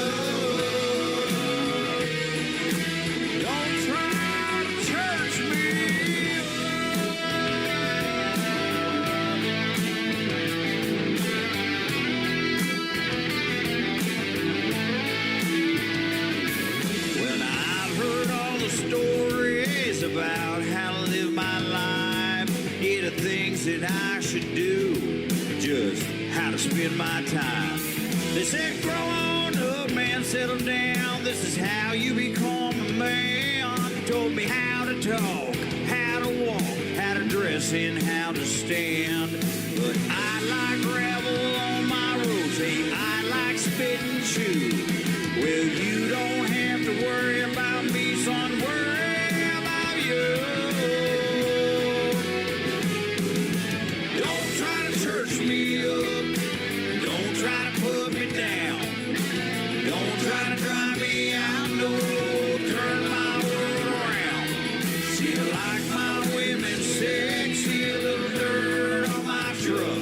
Don't try to church me Well, I've heard all the stories about how to live my life. Yeah, the things that I should do. Just how to spend my time. They said, grow on up, man, settle down. This is how you become a man. Told me how to talk, how to walk, how to dress, and how to stand. But I like gravel on my roads, hey, I like spit and chew. Well, you don't have to worry about me, son, worry about you. Don't try to church me up. Don't try to put me down. Don't try to drive me out. No, turn my world around. See, I like my women sexy. A little dirt on my truck.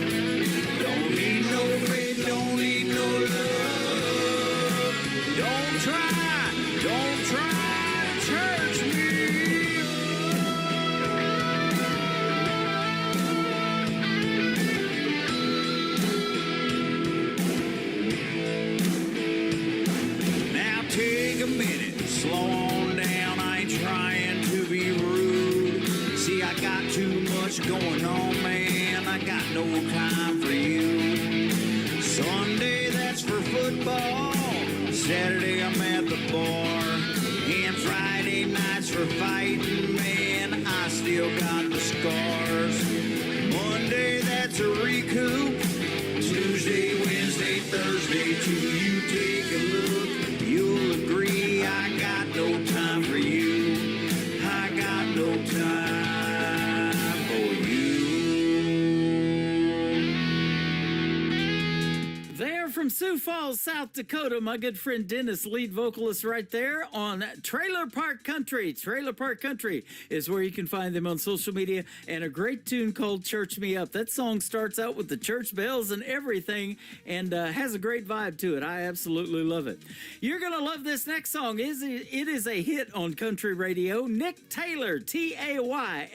Don't need no faith. Don't need no love. Don't try to church me Now take a minute, slow on down. I ain't trying to be rude. See, I got too much going on, man. I got no time for you. Sunday, that's for football. Saturday, I'm at the bar. And Friday nights for fighting, man. I still got the scars. Monday, that's a recoup. Tuesday, Wednesday, Thursday, too. You take a look, you'll agree. I got no time for you. I got no time for you. There from Sioux Falls, South Dakota, my good friend Dennis, lead vocalist right there on Trailer Park Country. Trailer Park Country is where you can find them on social media, and a great tune called Church Me Up. That song starts out with the church bells and everything, and has a great vibe to it. I absolutely love it. You're going to love this next song. It is a hit on country radio. Nick Taylor, Tayler,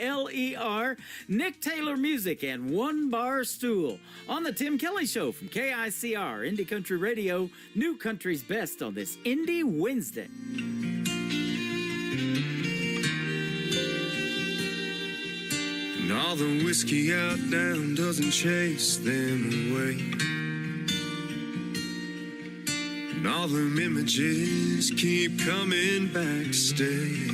Nick Taylor Music and One Bar Stool on the Tim Kelly Show from KICR, Indie Country Radio, New Country's Best on this Indie Wednesday. And all the whiskey out down doesn't chase them away. And all them images keep coming back to stay.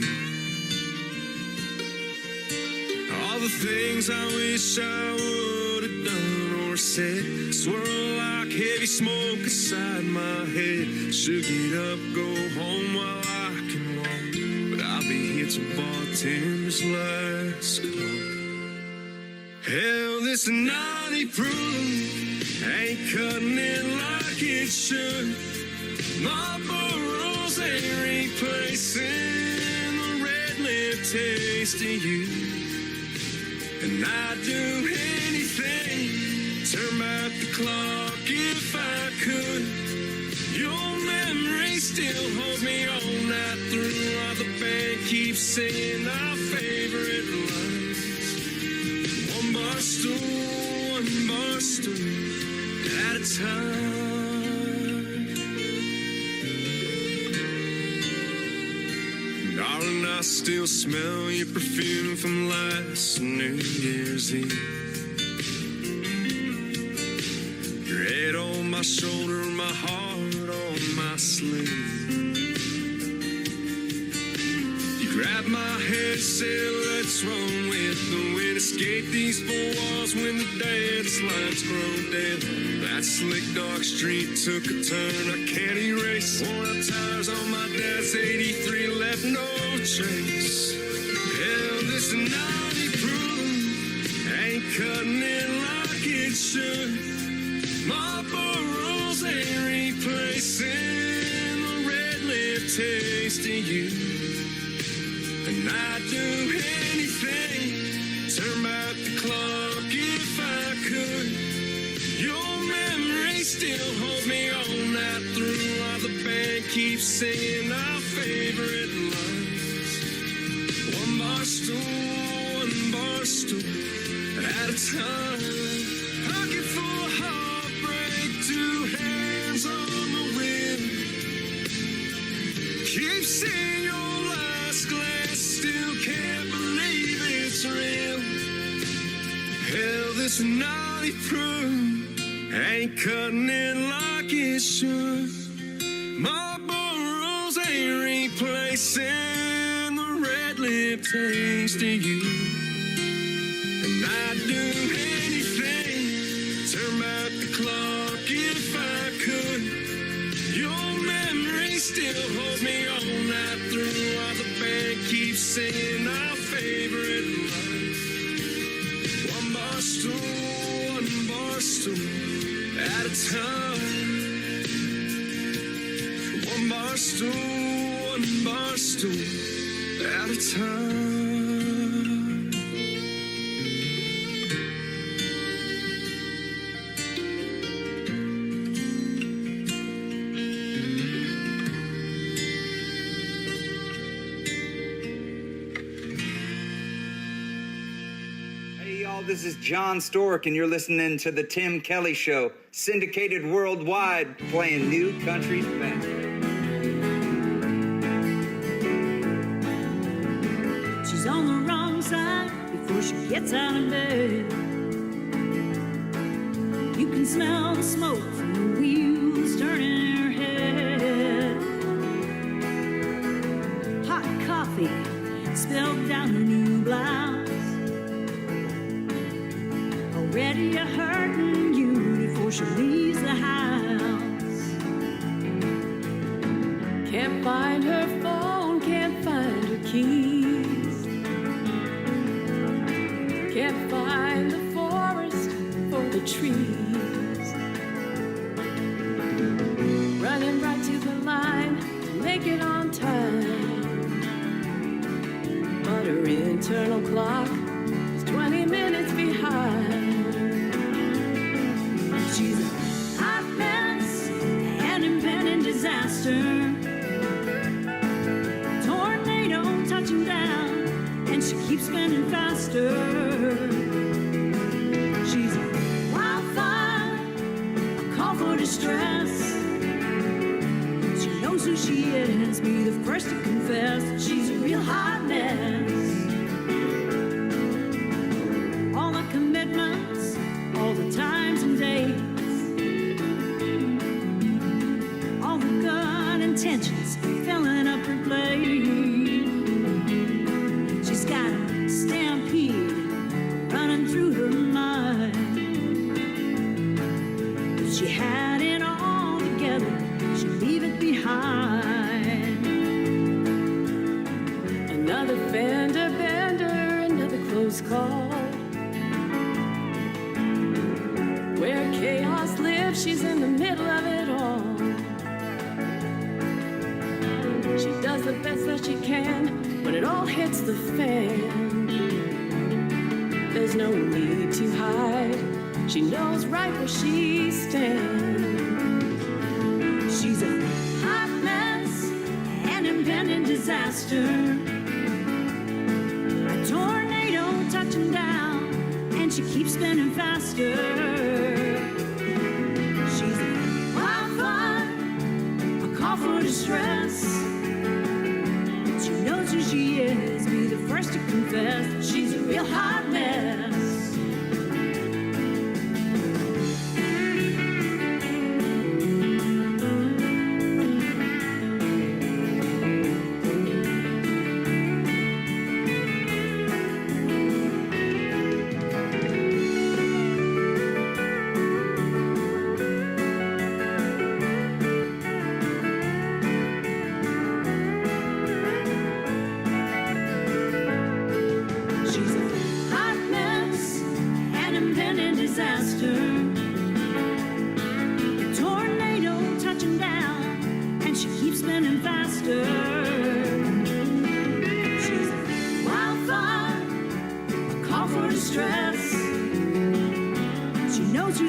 All the things I wish I would have done or said swirl like heavy smoke inside my head. Should get up, go home while I can walk, but I'll be here till bartender's last call. Hell, this naughty proof ain't cutting it like it should. Marlboro's ain't replacing the red lip taste of you. And I'd do anything, turn back the clock if I could. Your memory still holds me all night through, while the band keeps singing our favorite lines. One bar stool at a time. And our Darling, I still smell your perfume from last New Year's Eve. Your head on my shoulder, my heart on my sleeve. Grab my hand, said, let's run with the wind. Escape these four walls when the dance lights grow dead. That slick dark street took a turn I can't erase. Worn out tires on my dad's 83 left no trace. Hell, this 90 proof ain't cutting it like it should. My burrows ain't replacing the red lip taste of you. And I'd do anything, turn back the clock if I could. Your memory still holds me on that through while the band keeps singing our favorite lines. One bar stool at a time. Pocket full of heartbreak, two hands on the wheel. Keep seeing your last glance, still can't believe it's real. Hell, this 90 proof ain't cutting it like it should. My burrows ain't replacing the red lip taste of you. And I'd do anything, turn back the clock if I could. Your memory still holds me on that through while the band keeps singing our favorite lines. One bar stool at a time. One bar stool at a time. This is John Stork, and you're listening to The Tim Kelly Show, syndicated worldwide, playing new country best. She's on the wrong side before she gets out of bed. You can smell the smoke from the wheels turning in her head. Hot coffee spilled down her new blouse. Already a hurting you before she leaves the house. Can't find her phone, can't find her keys. Can't find the forest for the trees. Running right to the line to make it on time. But her internal clock is 20 minutes behind. She's a hot mess, an impending disaster. Tornado touching down, and she keeps spinning faster. She's a wildfire, a call for distress. She knows who she is, be the first to confess. She's a real hot mess. All the commitments, all the times and days, all the good intentions filling up her plate. She's got a stampede running through her mind. If she had it all together, she'd leave it behind. Another fender bender, another close call. Where chaos lives, she's in the middle of it all. She does the best that she can when it all hits the fan. There's no need to hide, she knows right where she stands. She's a hot mess, an impending disaster. A tornado touching down, and she keeps spinning faster. She's a wildfire, a call for distress. She knows who she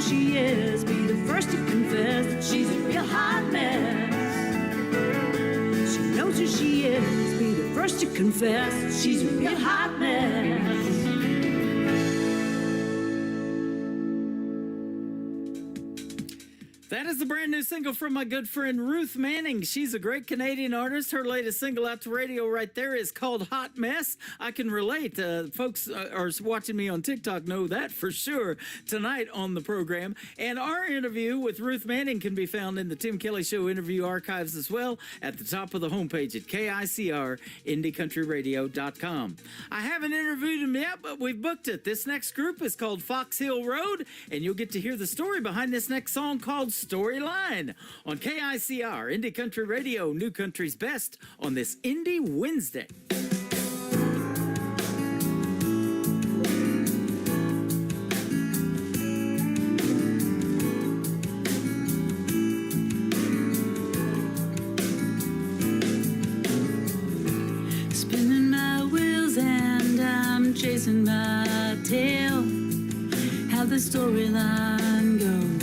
she is. Be the first to confess that she's a real hot mess. She knows who she is. Be the first to confess that she's a real hot mess. That is the brand new single from my good friend Ruth Manning. She's a great Canadian artist. Her latest single out to radio right there is called Hot Mess. I can relate. Folks are watching me on TikTok know that for sure tonight on the program. And our interview with Ruth Manning can be found in the Tim Kelly Show interview archives as well at the top of the homepage at KICR-IndieCountryRadio.com. I haven't interviewed him yet, but we've booked it. This next group is called Fox Hill Road, and you'll get to hear the story behind this next song called Storyline on KICR, Indie Country Radio, New Country's Best on this Indie Wednesday. Spinning my wheels and I'm chasing my tail. How the storyline goes.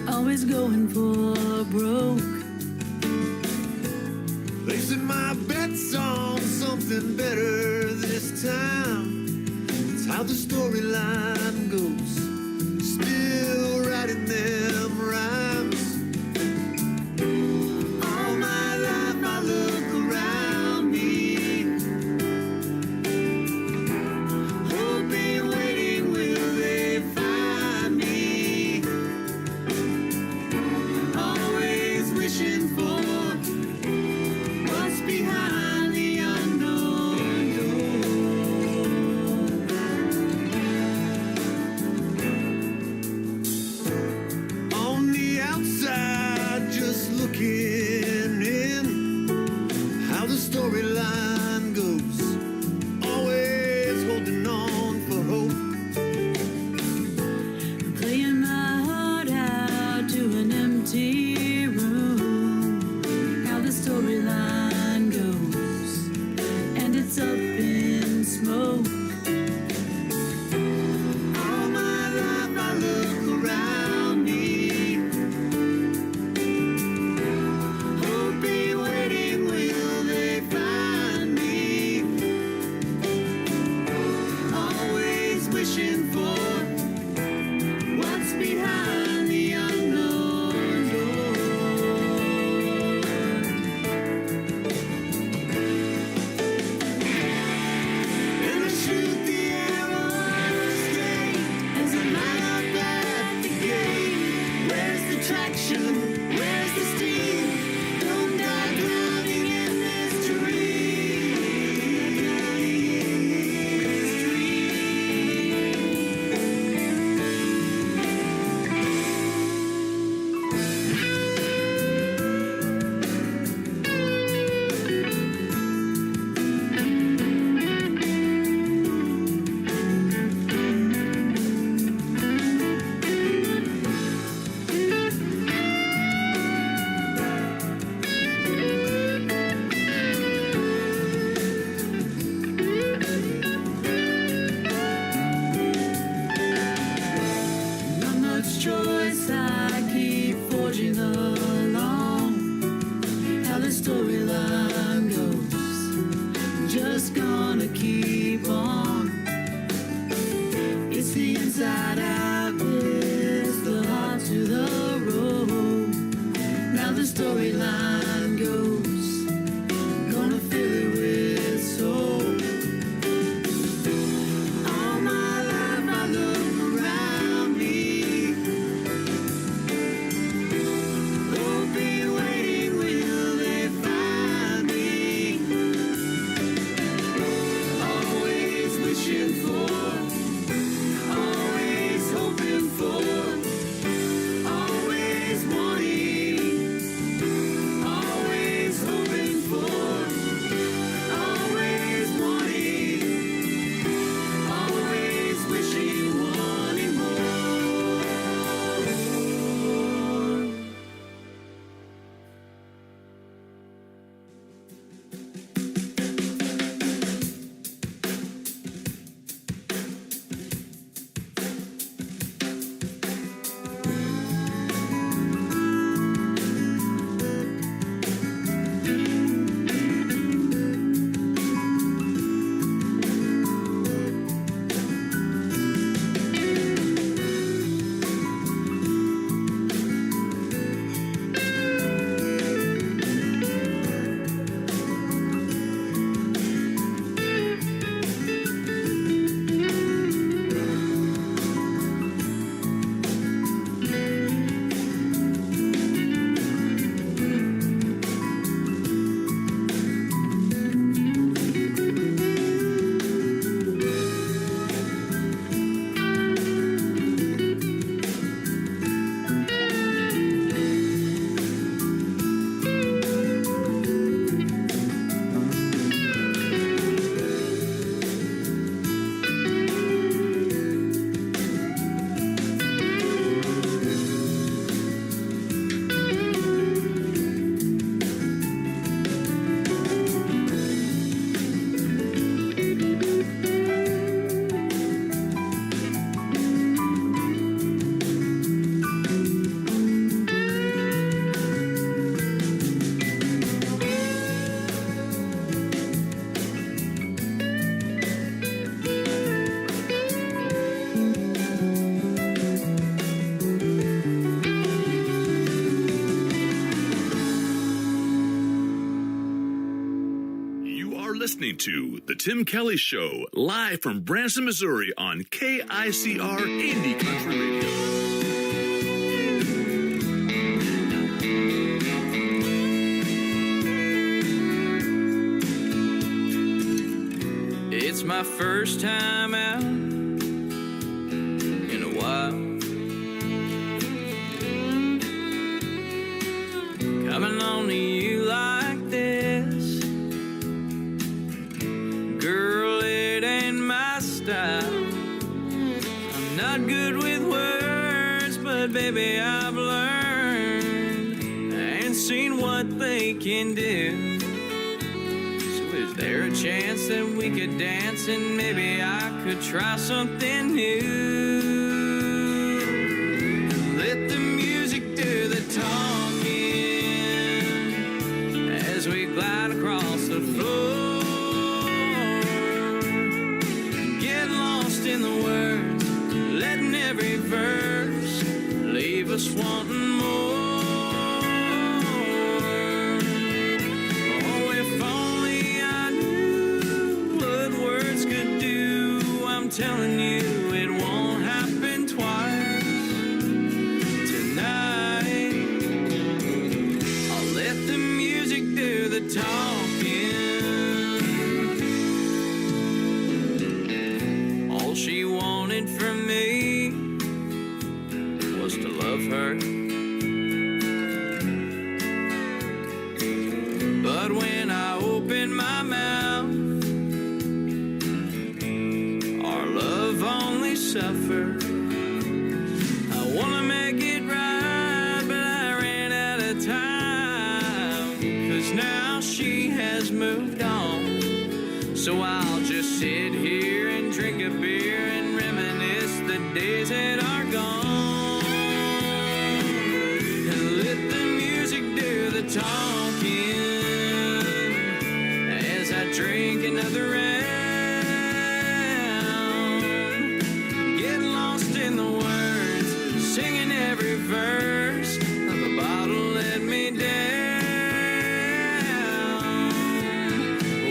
Always going for broke. Placing my bets on something better this time. It's how the storyline goes. Still writing them rhymes. All my life I look around me, hoping, waiting, will they find me? Always wishing for what's behind the unknown door. You're listening to The Tim Kelly Show, live from Branson, Missouri on KICR Indie Country Radio. It's my first time out in a while. Coming on to you like this, girl, it ain't my style. I'm not good with words, but baby, I've learned and seen what they can do. So is there a chance that we could dance and maybe I could try something new? Let the music do the talking as we glide across the floor. Get lost in the words, letting every verse leave us wanting more. Oh, if only I knew what words could do. I'm telling you, it won't happen twice. Tonight, I'll let the music do the talking. All she wanted from me was to love her. But when I open my mouth, our love only suffered. I wanna make it right, but I ran out of time. 'Cause now she has moved on. So I'll just sit here and drink a beer and reminisce the days that are gone. And let the music do the talking as I drink another round. Get lost in the words, singing every verse of a bottle let me down.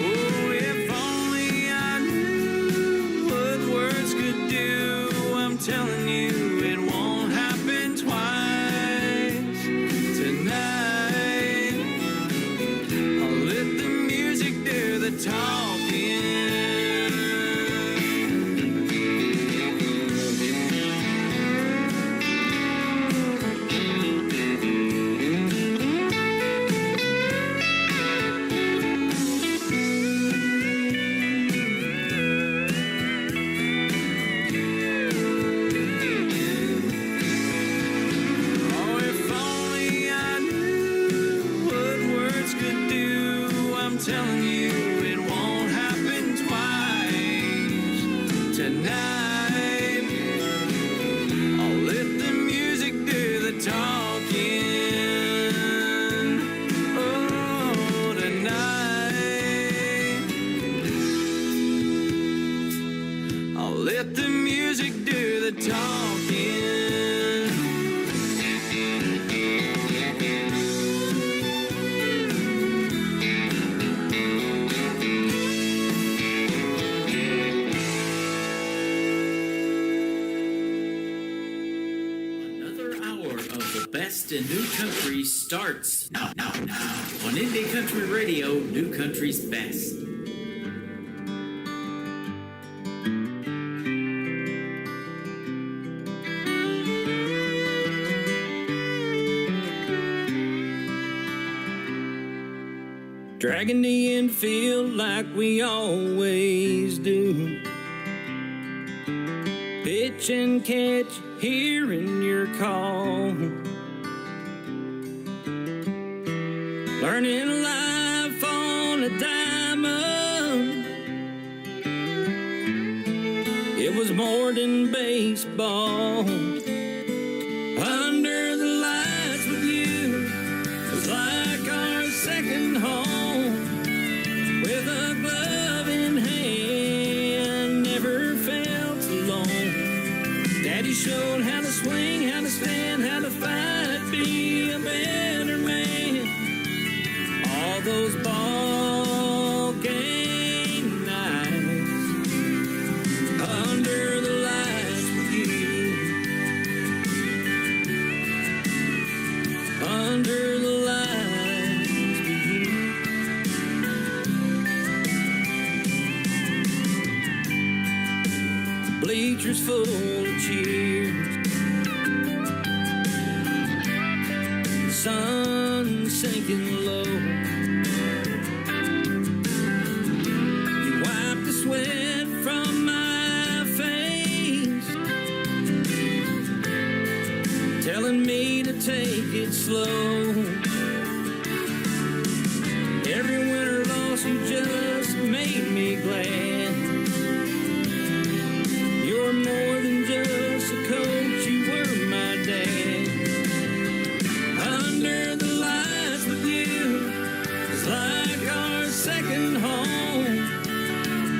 Oh, if only I knew what words could do. I'm telling you, it won't happen twice. Tonight, I'll let the music do the talking. Oh, if only I knew what words could do. I'm telling you, it won't happen twice. Tonight, I'll let the music do the talking. Oh, tonight, I'll let the music do the talking. Another hour of the best in new country starts now on Indie Country Radio, New Country's Best. Dragging the infield like we always do. Pitch and catch, hearing your call. Learning life on a diamond. It was more than baseball. Under the lights with you was like our second home. With a glove in hand, never felt alone. Daddy showed how to swing, how to stand, how to fight, be a better man. All those ball games bleachers full of cheers. The sun sinking low. You wipe the sweat from my face, telling me to take it slow. Every winter loss, you just made me glad. You're more than just a coach, you were my dad. Under the lights with you is like our second home,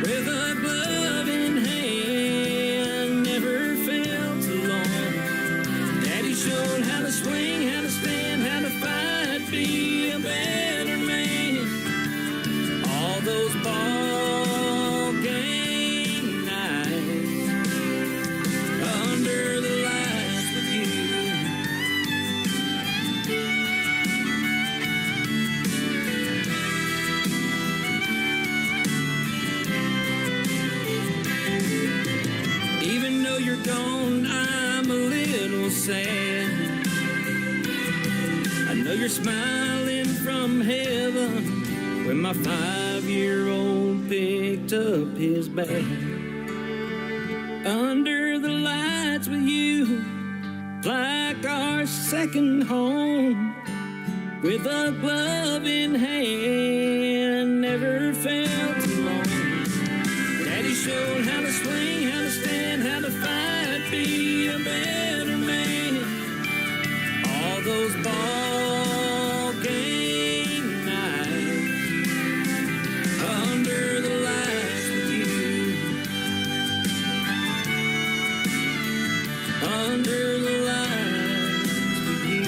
with a glove in hand, never felt alone. Daddy showed how to swing, how to stand, how to fight, be a better man. All those ball game nights under the lights with you. Even though you're gone, I'm a little sad. I know you're smiling from heaven when my 5-year-old picked up his bag. Under the lights with you, like our second home, with a glove in hand, never felt alone. Daddy showed how to swing, how to stand, how to fight, be a better man. All those ball game nights under the lights with you. Under the lights with you.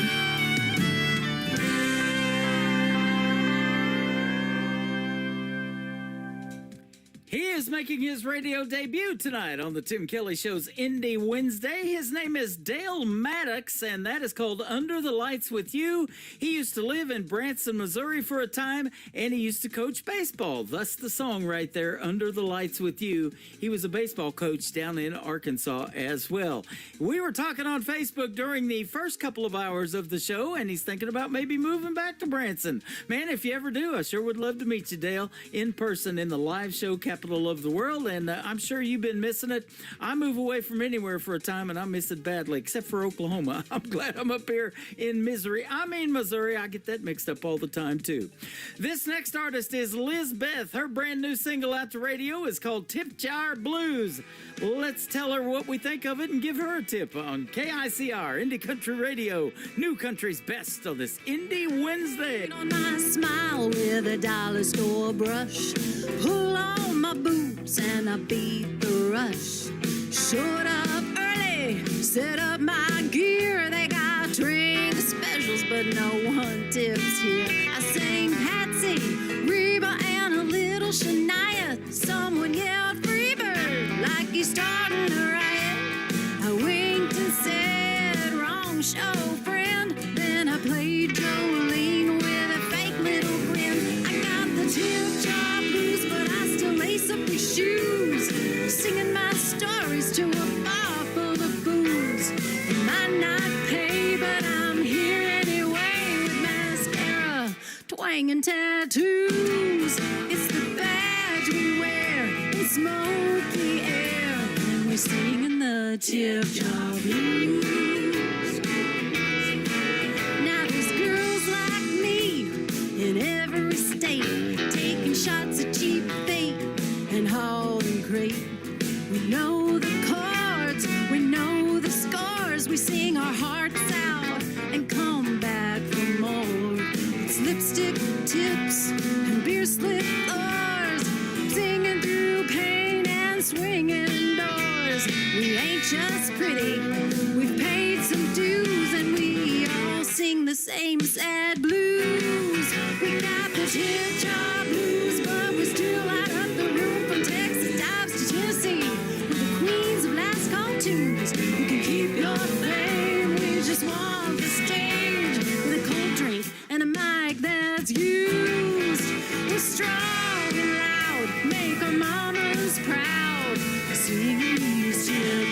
He is making his radio debut tonight on the Tim Kelly Show's Indie Wednesday. His name is Dale Maddox, and that is called Under the Lights with You. He used to live in Branson, Missouri for a time, and he used to coach baseball. Thus the song right there, Under the Lights with You. He was a baseball coach down in Arkansas as well. We were talking on Facebook during the first couple of hours of the show, and he's thinking about maybe moving back to Branson. Man, if you ever do, I sure would love to meet you, Dale, in person in the live show capital of the world, and I'm sure you've been missing it. I move away from anywhere for a time, and I miss it badly, except for Oklahoma. I'm glad I'm up here in Missouri. I get that mixed up all the time, too. This next artist is Liz Beth. Her brand new single out to radio is called Tip Jar Blues. Let's tell her what we think of it and give her a tip on KICR, Indie Country Radio, New Country's Best on this Indie Wednesday. On my smile with a dollar store brush, pull on my boots and I beat the rush. Showed up early, set up my gear. They got drink specials, but no one tips here. I sang Patsy, Reba, and a little Shania. Someone yelled Freebird like he's starting a riot. I winked and said, wrong show, friend. Then I played Jolene with a fake little grin. I got the tip jar blues, but I still lace up my shoes, singing my stories to a bar full of booze. You might not pay, but I'm here anyway with mascara, twang, and tattoos. It's the badge we wear in smoky air, and we're singing the tip jar blues. Now there's girls like me in every state, taking shots at cheap bait and hauling crate. We know the chords, we know the scores. We sing our hearts out and come back for more. It's lipstick tips and beer slip floors, singing through pain and swinging doors. We ain't just pretty, we've paid some dues, and we all sing the same sad blues. We got the tip jar blues, but we still light up the room from Texas dives to Tennessee with the queens of last call tunes. You can keep your flame, we just want the stage with a cold drink and a mic that's used. We're strong and loud, make our mamas proud, singing these tunes.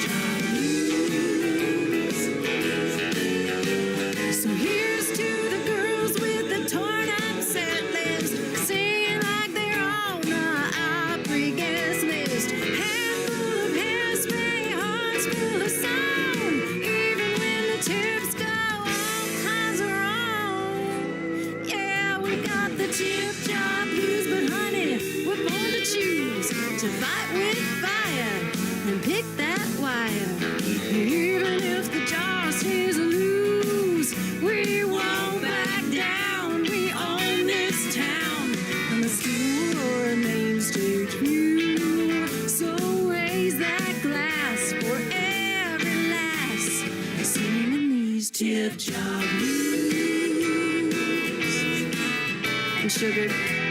job news. And sugar,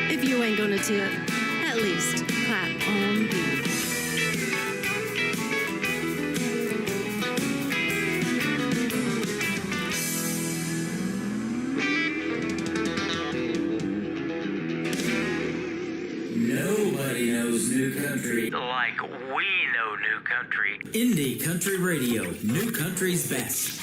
if you ain't gonna tip, at least clap on beat. Nobody knows new country like we know new country. Indie Country Radio, new country's best.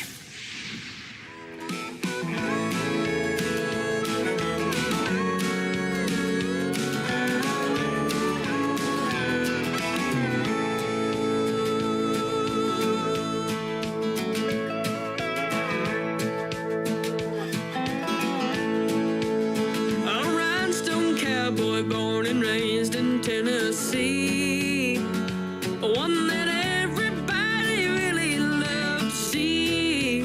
A rhinestone cowboy born and raised in Tennessee. One that everybody really loved to see.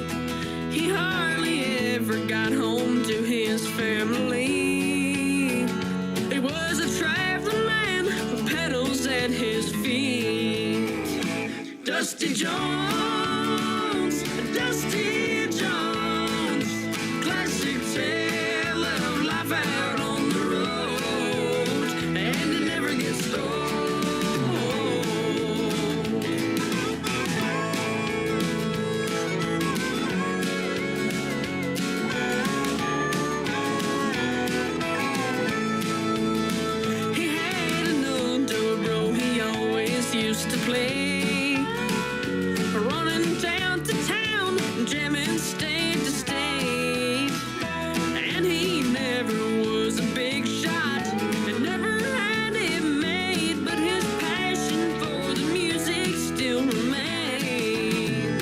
He hardly ever got home to his family. He was a traveling man with pedals at his feet. Dusty Jones, Dusty Jones, classic tale of life out on the road, and it never gets old. He had an old dobro he always used to play, running town to town, jamming state to state. And he never was a big shot, and never had it made, but his passion for the music still remained.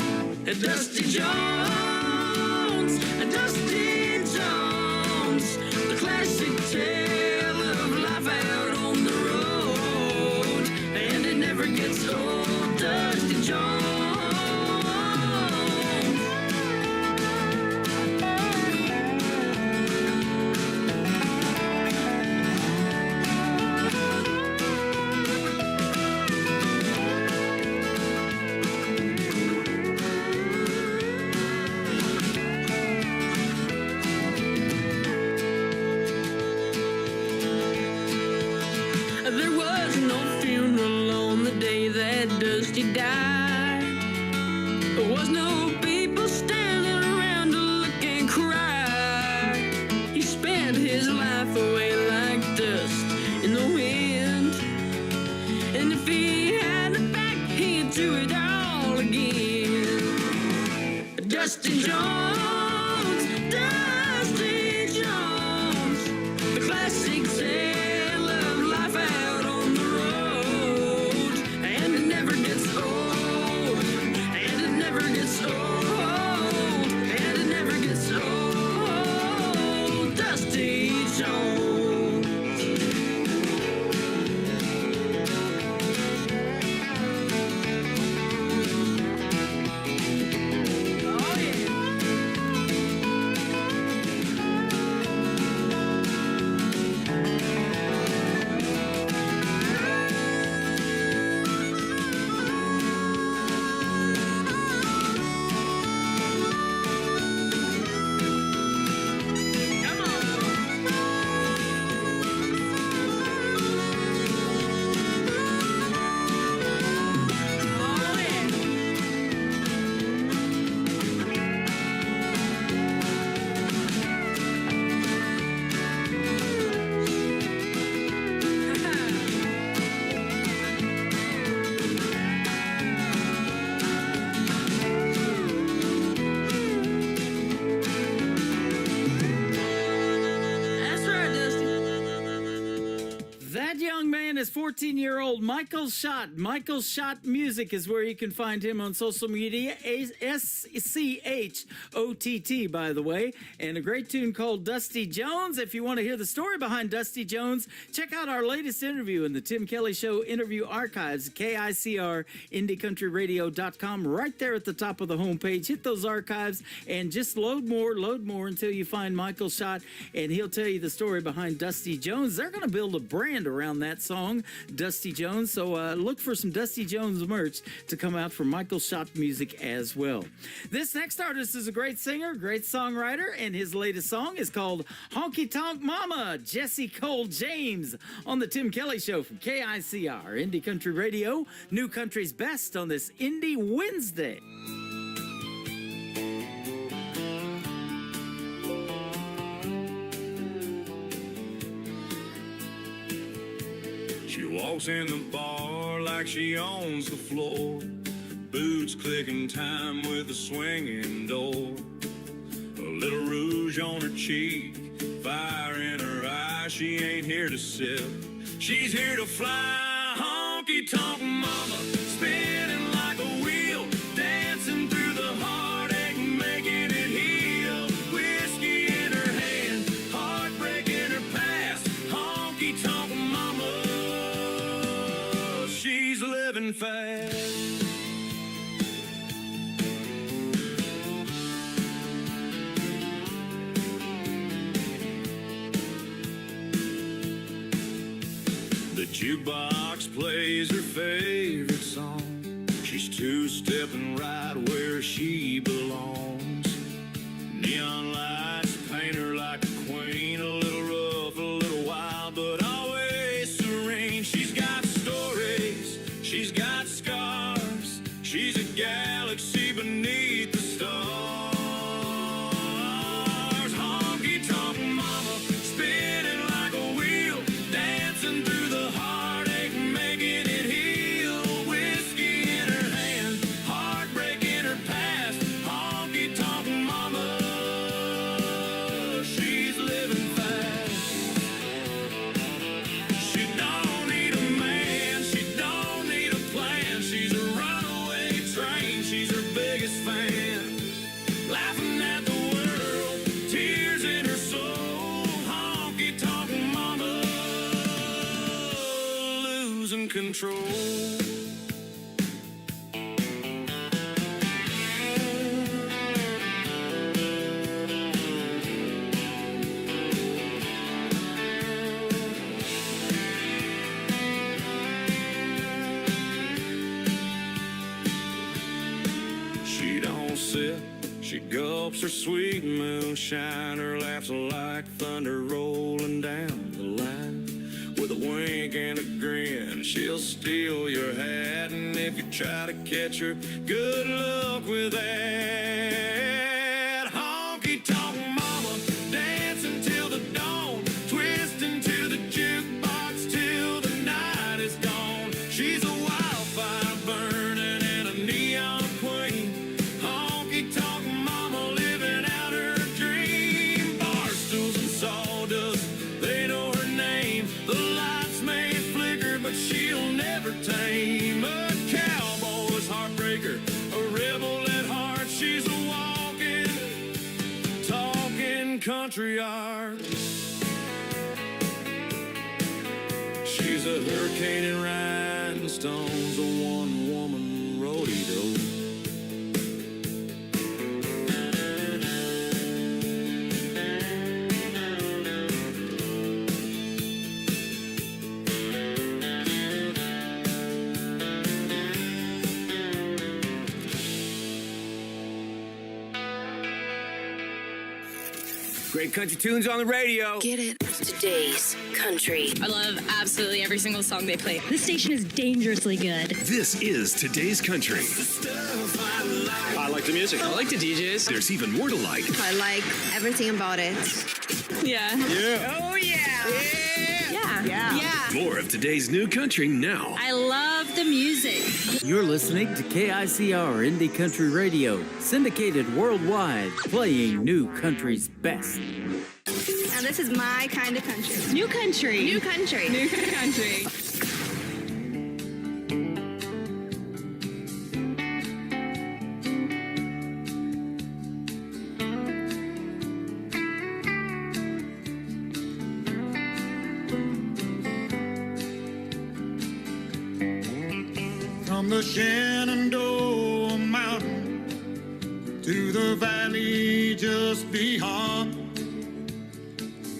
Dusty Jones, Dusty Jones, the classic tale of life out on the road, and it never gets old. Dusty Jones. There was no funeral on the day that Dusty died. There was no people standing around to look and cry. He spent his life away like dust in the wind. And if he had it back, he'd do it all again. Dusty Jones, Dusty Jones, the classic tale of life out on the road, and it never gets old, and it never gets old, and it never gets old. Dusty Jones. Oh yeah. That's right, Dusty. That young man is 14-year-old Michael Schott. Michael Schott Music is where you can find him on social media. SCHOTT, by the way. And a great tune called Dusty Jones. If you want to hear the story behind Dusty Jones, check out our latest interview in the Tim Kelly Show interview archives, KICR, IndieCountryRadio.com, right there at the top of the homepage. Hit those archives and just load more until you find Michael Schott, and he'll tell you the story behind Dusty Jones. They're going to build a brand band around that song, Dusty Jones. So look for some Dusty Jones merch to come out from Michael Shop Music as well. This next artist is a great singer, great songwriter, and his latest song is called Honky Tonk Mama. Jesse Cole James on the Tim Kelly Show from KICR, Indie Country Radio, New Country's Best on this Indie Wednesday. She walks in the bar like she owns the floor. Boots clicking time with a swinging door. A little rouge on her cheek, fire in her eye. She ain't here to sip, she's here to fly. Honky tonk mama, spinning like a wheel, dancing through the heartache, making it heal. Whiskey in her hand, heartbreak in her past. Honky tonk mama, she's living fast. The jukebox plays her favorite song. She's two-stepping right where she belongs. Neon lights paint her like a queen. A little rough, a little wild, but always serene. She's got stories, she's got scars. She's a galaxy beneath the stars. Honky tonk mama, spinning like a wheel, dancing through the heartache, making it heal. Whiskey in her hand, heartbreak in her past. Honky tonk mama, she's living fast. She don't need a man, she don't need a plan. She's a runaway train, she's her biggest fan. Laughing at the world, tears in her soul. Honky tonk mama, losing control. She don't sip, she gulps her sweet moonshine. Her laughs like thunder rolling down the line. With a wink and a grin, she'll steal your hat. And if you try to catch her, good luck with that. Honky tonk mama, dancing till the dawn, twisting to the jukebox till the night is gone. She's a wildfire burning and a neon queen. Honky tonk mama, living out her dream. Barstools and sawdust, they know her name. The lights may flicker, but she'll never tame. A cowboy's heartbreaker, a rebel at heart. She's a walking, talking country art. She's a hurricane in rhinestones, a one-woman rodeo. Great country tunes on the radio. Get it? Today's country. I love absolutely every single song they play. This station is dangerously good. This is Today's Country. I like the music. I like the DJs. There's even more to like. I like everything about it. Yeah. Yeah. Oh, yeah. Yeah. More of today's new country now. I love the music. You're listening to KICR Indie Country Radio, syndicated worldwide, playing new country's best. Now this is my kind of country. New country. New country. New country. From the Shenandoah Mountain to the valley just beyond,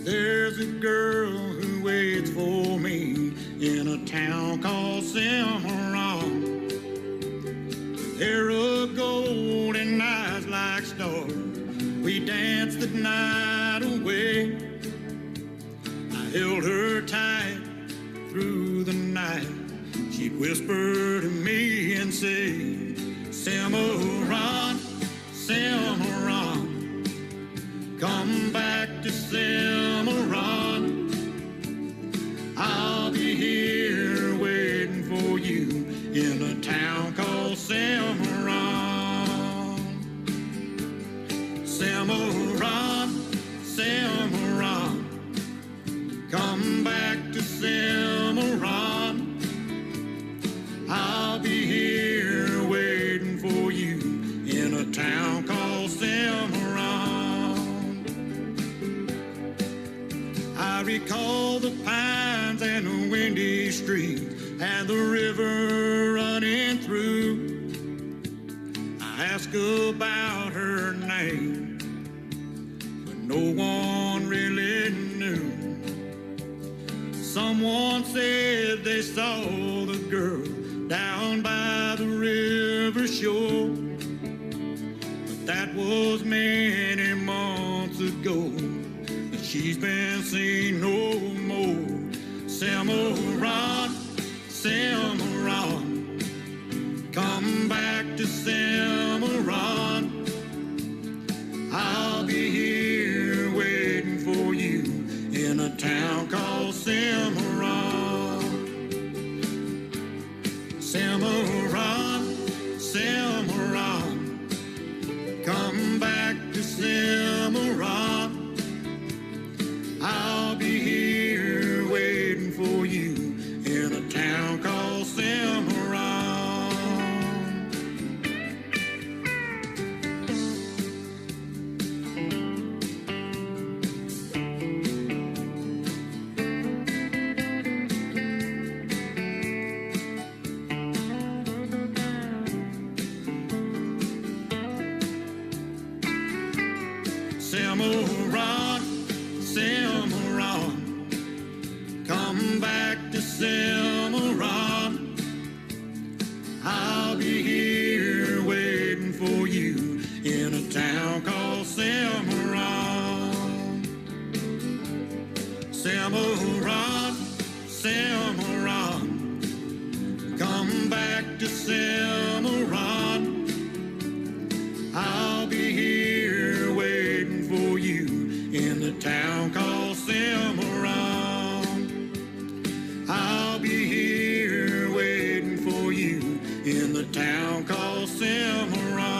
there's a girl who waits for me night away. I held her tight through the night. She'd whisper to me and say, Cimarron, Cimarron, come back to Cimarron. I'll be here waiting for you in a town called Cimarron. Cimarron, Cimarron, come back to Cimarron. I'll be here waiting for you in a town called Cimarron. I recall the pines and the windy street and the river running through. I asked about her name, but no one really knew. Someone said they saw the girl down by the river shore, but that was many months ago. But she's been seen no more. Cimarron, Cimarron, come back to Cimarron. I'll be here waiting for you in a town called Cimarron. Cimarron, Cimarron, come back to Cimarron. I'll be here waiting for you in a town called Cimarron. Cimarron, Cimarron, come back to Cimarron. I'll be here waiting for you in a town called Cimarron. Cimarron, Cimarron, come back to Cimarron. I'll be here waiting for you in the town called Cimarron. I'll be here waiting for you in the town called Cimarron.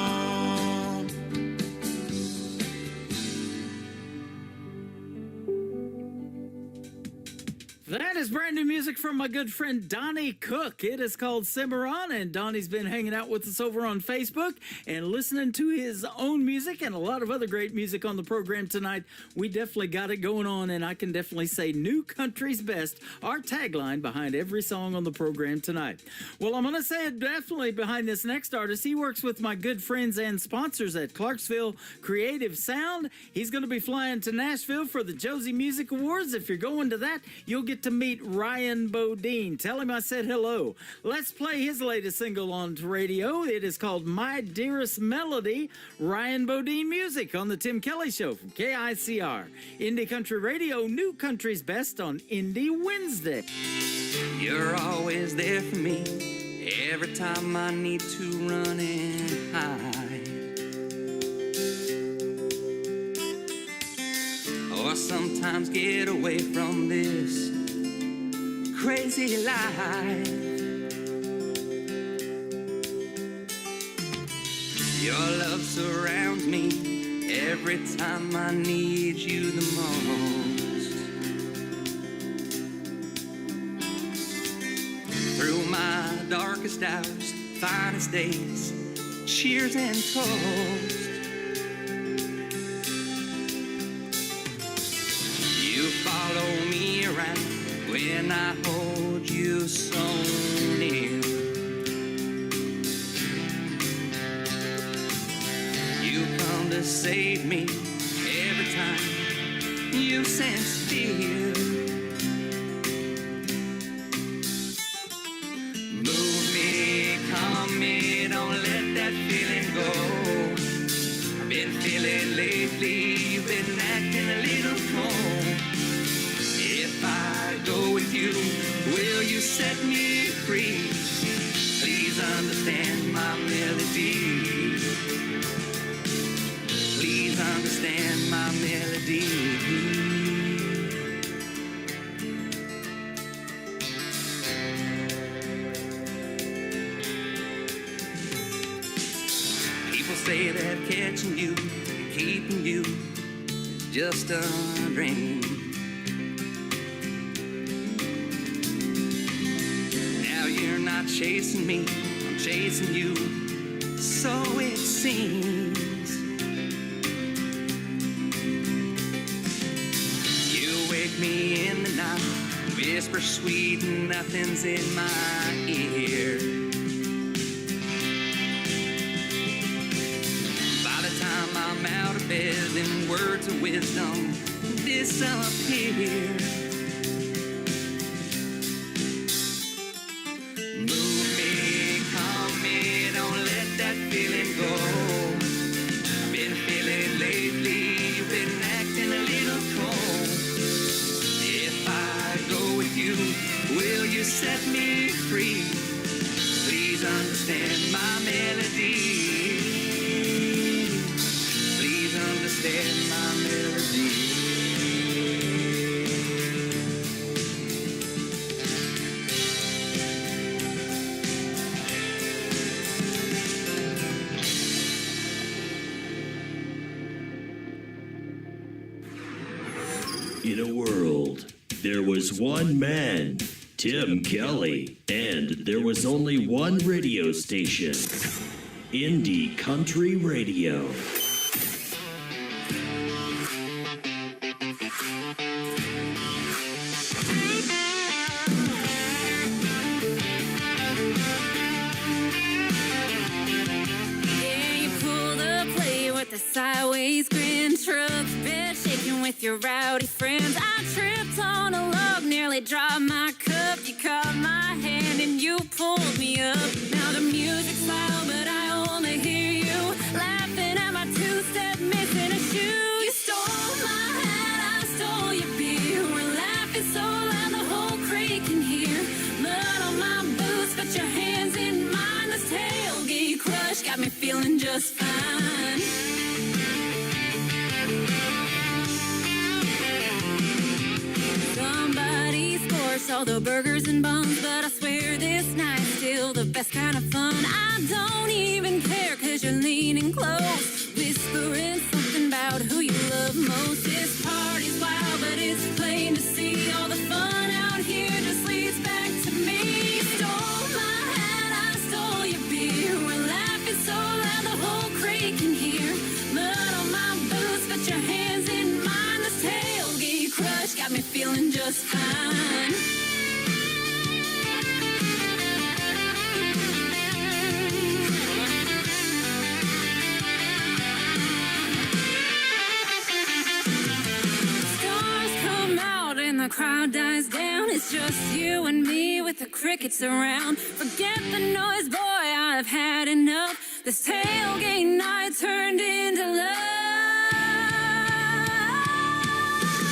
That is brand new music from my good friend Donnie Cook. It is called Cimarron, and Donnie's been hanging out with us over on Facebook and listening to his own music and a lot of other great music on the program tonight. We definitely got it going on, and I can definitely say New Country's Best, our tagline behind every song on the program tonight. Well, I'm going to say it definitely behind this next artist. He works with my good friends and sponsors at Clarksville Creative Sound. He's going to be flying to Nashville for the Josie Music Awards. If you're going to that, you'll get to meet Ryan Bodine. Tell him I said hello. Let's play his latest single on radio. It is called My Dearest Melody. Ryan Bodine music on the Tim Kelly Show from KICR. Indie Country Radio, New Country's Best on Indie Wednesday. You're always there for me every time I need to run and hide. Or sometimes get away from this crazy life. Your love surrounds me every time I need you the most. Through my darkest hours, finest days, cheers and toast. You follow me around when I hold you so near. You come to save me every time you sense fear. Move me, calm me, don't let that feeling go. I've been feeling lately you've been set me free? Please understand my melody. Please understand my melody. People say that catching you, keeping you, is just a dream. Now you're not chasing me, I'm chasing you, so it seems. You wake me in the night, whisper sweet, nothing's in my ear. I'm out of bed and words of wisdom disappear. Move me, calm me, don't let that feeling go. I've been feeling lately, you've been acting a little cold. If I go with you, will you set me free? Please understand my melody. Understand my melody. In a world, there was one man, Tim Kelly, and there was only one radio station, Indie Country Radio. Sideways grin, truck bed shaking with your rowdy friends. I tripped on a log, nearly dropped my cup. You caught my hand and you pulled me up. Now the music's loud, but I only hear you laughing at my two-step, missing a shoe. You stole my hat, I stole your beer. We're laughing so loud the whole creek can hear. Mud on my boots, but your hands in mine. This tailgate crush got me feeling just fine. All the burgers and buns, but I swear this night's still the best kind of fun. I don't even care, cause you're leaning close, whispering something about who you love most. This party's wild, but it's plain to see all the fun out here just leads back to me. You stole my hat, I stole your beer. We're laughing so loud the whole creek can hear. Mud on my boots, but your hands in mine. This tailgate crush got me feeling just fine. The crowd dies down, it's just you and me with the crickets around. Forget the noise, boy, I've had enough. This tailgate night turned into love.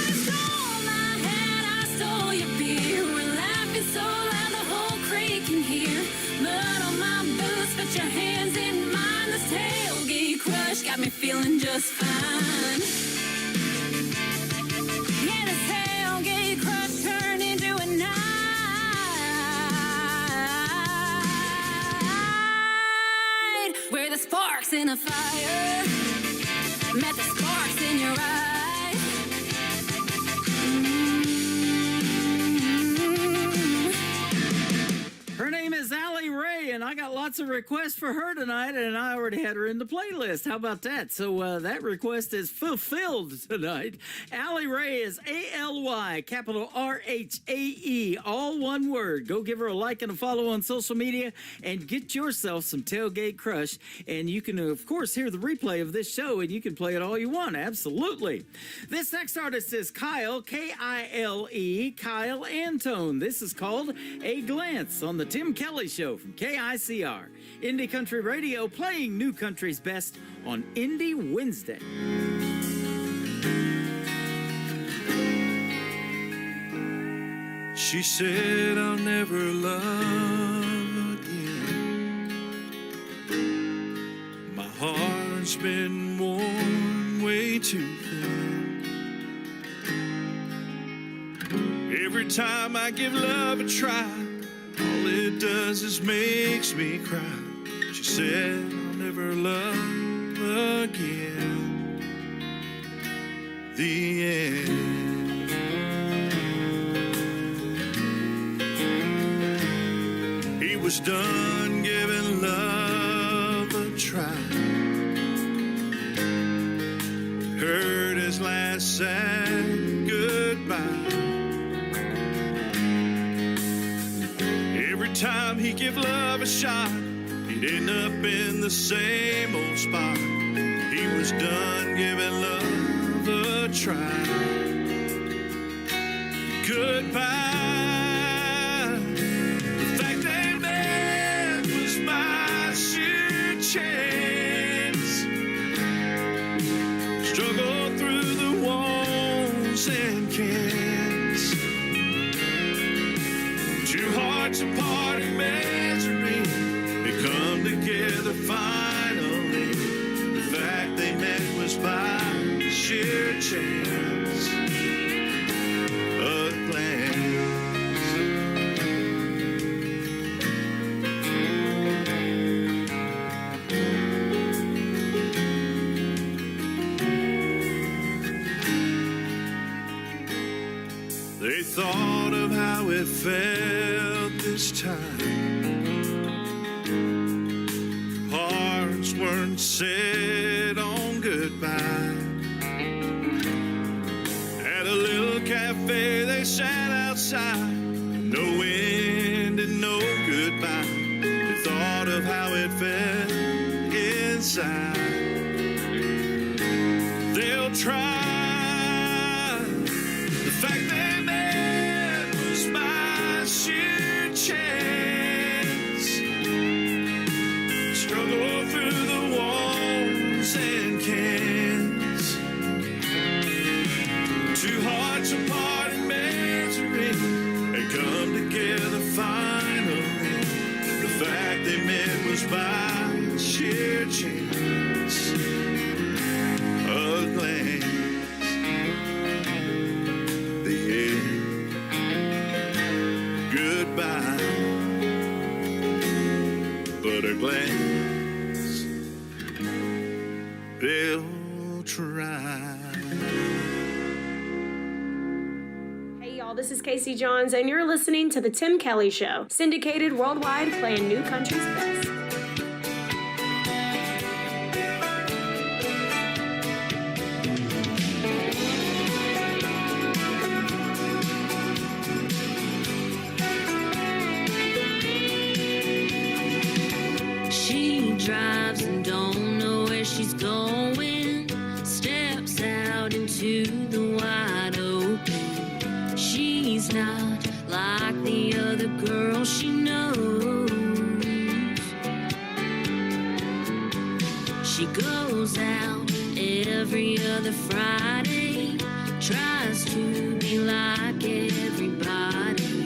You stole my hat, I stole your beer. We're laughing so loud the whole creek can hear. Mud on my boots, but your hands in mine. This tailgate crush got me feeling just fine. Yeah, this tailgate crush turned into a night where the sparks in a fire met the sparks in your eyes. Her name is Allie Ray, and I got lots of requests for her tonight, and I already had her in the playlist. How about that? So that request is fulfilled tonight. Allie Ray is A-L-Y, capital R-H-A-E, all one word. Go give her a like and a follow on social media and get yourself some Tailgate Crush. And you can, of course, hear the replay of this show, and you can play it all you want. Absolutely. This next artist is Kyle, K-I-L-E, Kyle Antone. This is called A Glance on the Tim Kelly Show from KICR. Indie Country Radio, playing new country's best on Indie Wednesday. She said I'll never love again. My heart's been worn way too thin. Every time I give love a try, all it does is makes me cry. She said I'll never love again. The end. He was done giving love a try. Heard his last sad goodbye. Every time he give love a shot, he'd end up in the same old spot. He was done giving love a try. Goodbye. The fact they met was my sheer chance. Struggled through the walls and cans. Two hearts apart in misery, they come together finally. The fact they met was by sheer chance. A glance. They thought of how it felt this time. Hearts weren't set on goodbye. At a little cafe they sat outside. No wind and no goodbye. They thought of how it felt inside. They'll try. The fact they met was my sheer chance. Struggle through the walls and cans. Two hearts apart in misery, they come together finally. The fact they met was by sheer chance. A glance. The end. Goodbye. But a glance. They'll try. Hey y'all, this is Casey Johns, and you're listening to The Tim Kelly Show, syndicated worldwide, playing new country's best. She drives and don't know where she's going. Steps out into the wide open. She's not like the other girls she knows. She goes out every other Friday. Tries to be like everybody,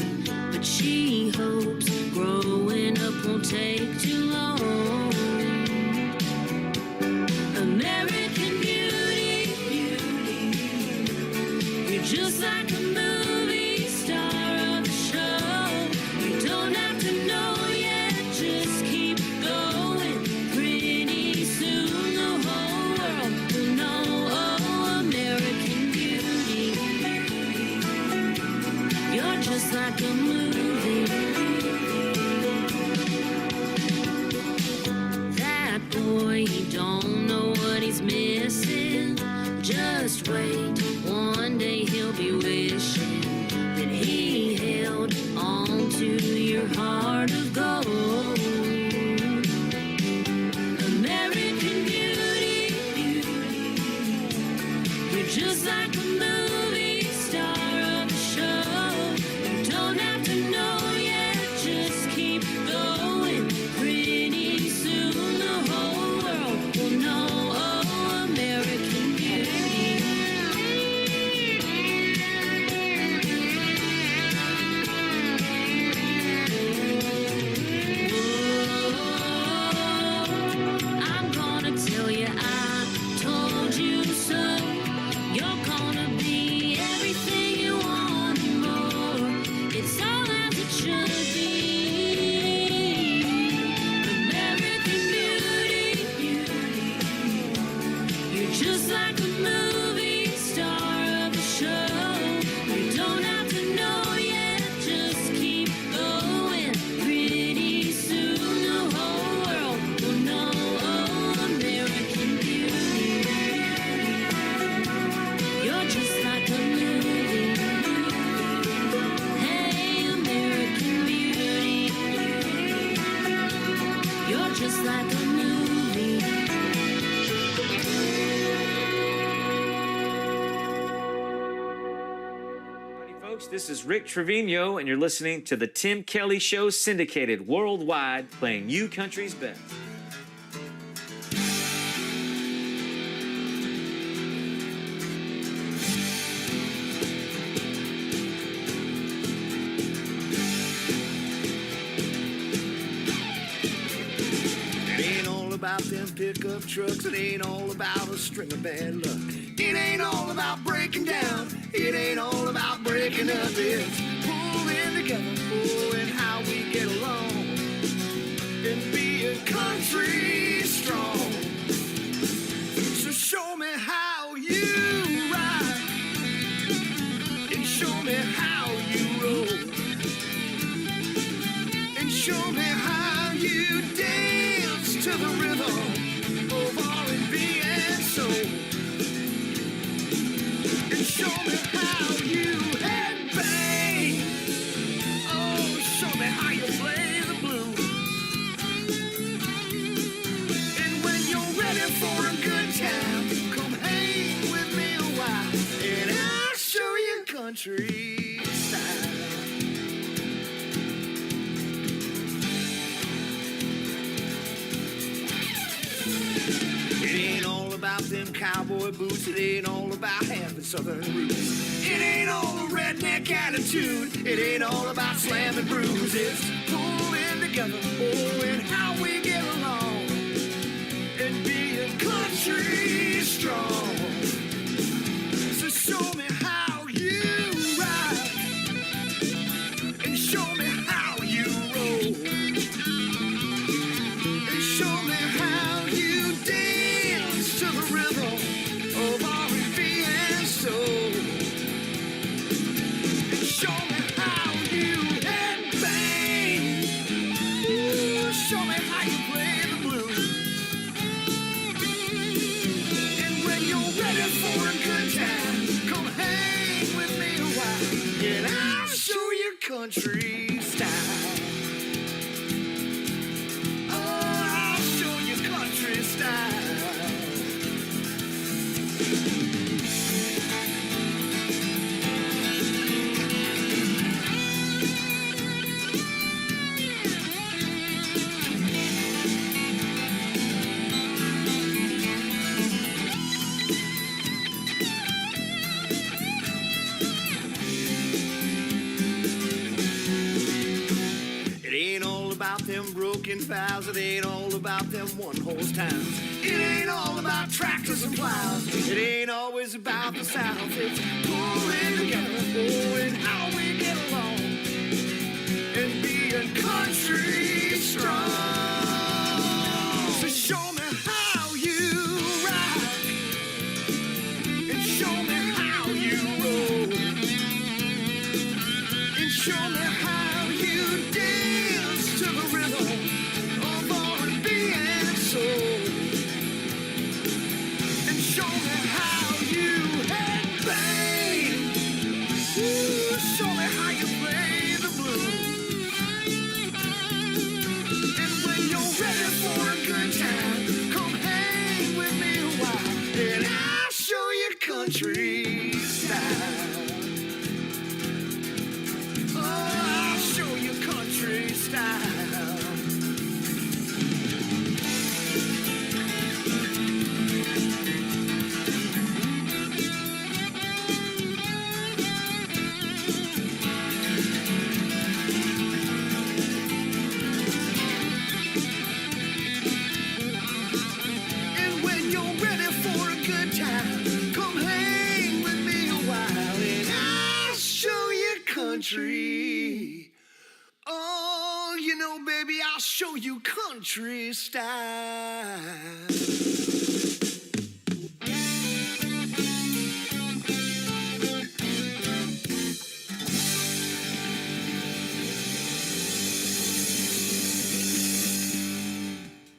but she hopes growing up won't take too long. American Beauty, you're just like a movie star of the show. You don't have to know yet, just keep going. Pretty soon the whole world will know. Oh, American Beauty, you're just like a movie. That boy, he don't know what he's missing. Just wait, one day he'll be wishing that he held on to your heart of gold. American Beauty, you're just like a movie star of the show. You don't have to know yet, just keep going. Pretty soon the whole world will know. Oh, American Beauty. like a movie. Howdy, folks. This is Rick Trevino, and you're listening to The Tim Kelly Show, syndicated worldwide, playing you country's best. It ain't all about them pickup trucks. It ain't all about a string of bad luck. It ain't all about breaking down. It ain't all about breaking up. It's pulling together, pulling how we get along, and being country strong. So show me how you ride, and show me how you roll, and show me how you dance to the rhythm of R&B and soul, and show me how you headbang. Oh, show me how you play the blues. And when you're ready for a good time, come hang with me a while, and I'll show you country style. It ain't all about them cowboy boots. It ain't all about having southern roots. It ain't all a redneck attitude. It ain't all about slamming brews. It's pulling together, and how we get along, and being country strong. So show me how you ride, and show me how you roll, and show me how you dance to the rhythm of R&B and soul, and show me how you headbang. Ooh, show me how you play the blues. And when you're ready for a good time, come hang with me a while, and I'll show you country style. Oh, I'll show you country style. It ain't all about them broken vows. It ain't all about them one-horse towns. It ain't all about tractors and plows. It ain't always about the South. It's pulling together, oh, and how we get along, and being country strong. So show me how you ride, and show me how you roll, and show me how you dance to the rhythm of R&B and soul, and show me how you headbang. Ooh, show me how you play the blues. And when you're ready for a good time, come hang with me a while, and I'll show you country style. Oh, I'll show you country style. And when you're ready for a good time, come hang with me a while, and I'll show you country. Oh, you know, baby, I'll show you country style.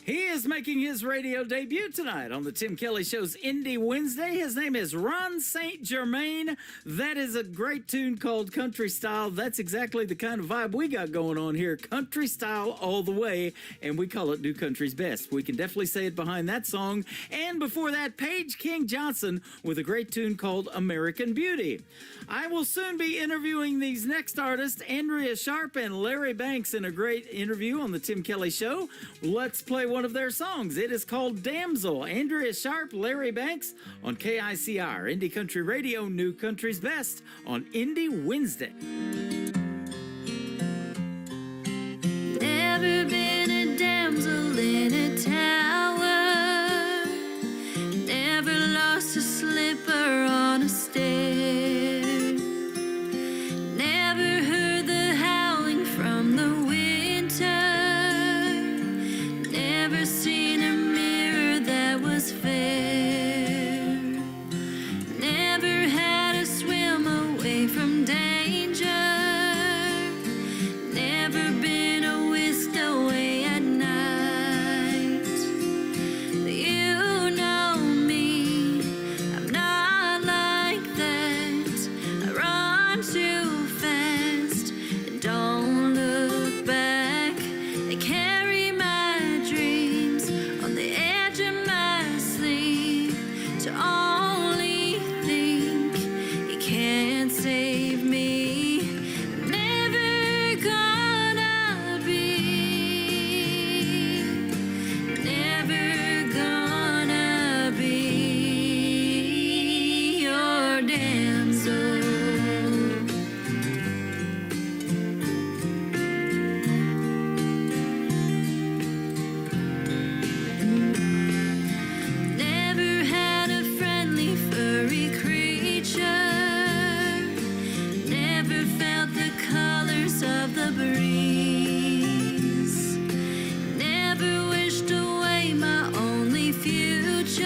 He is making his radio debut tonight on the Tim Kelly Show's Indie Wednesday. His name is Ron St. Germain. That is a great tune called Country Style. That's exactly the kind of vibe we got going on here. Country style all the way, and we call it New Country's Best. We can definitely say it behind that song. And before that, Paige King Johnson with a great tune called American Beauty. I will soon be interviewing these next artists, Andrea Sharp and Larry Banks, in a great interview on the Tim Kelly Show. Let's play one of their songs. It is called Damsel. Andrea Sharp, Larry Banks on KICR, Indie Country Radio, New Country's Best on Indie Wednesday. Never been a damsel in a tower. Never lost a slipper on a stair. Never heard the howling from the winter. Never seen a mirror that was fair. Never had to swim away from danger. Never been a whisked away at night. You know me, I'm not like that. I run too fast and don't look back. I carry my dreams on the edge of my sleeve. To only think you can't save me. I'm never gonna be, never gonna be your damsel. Never had a friendly furry creature. Never felt the colors of the breeze. Never wished away my only future.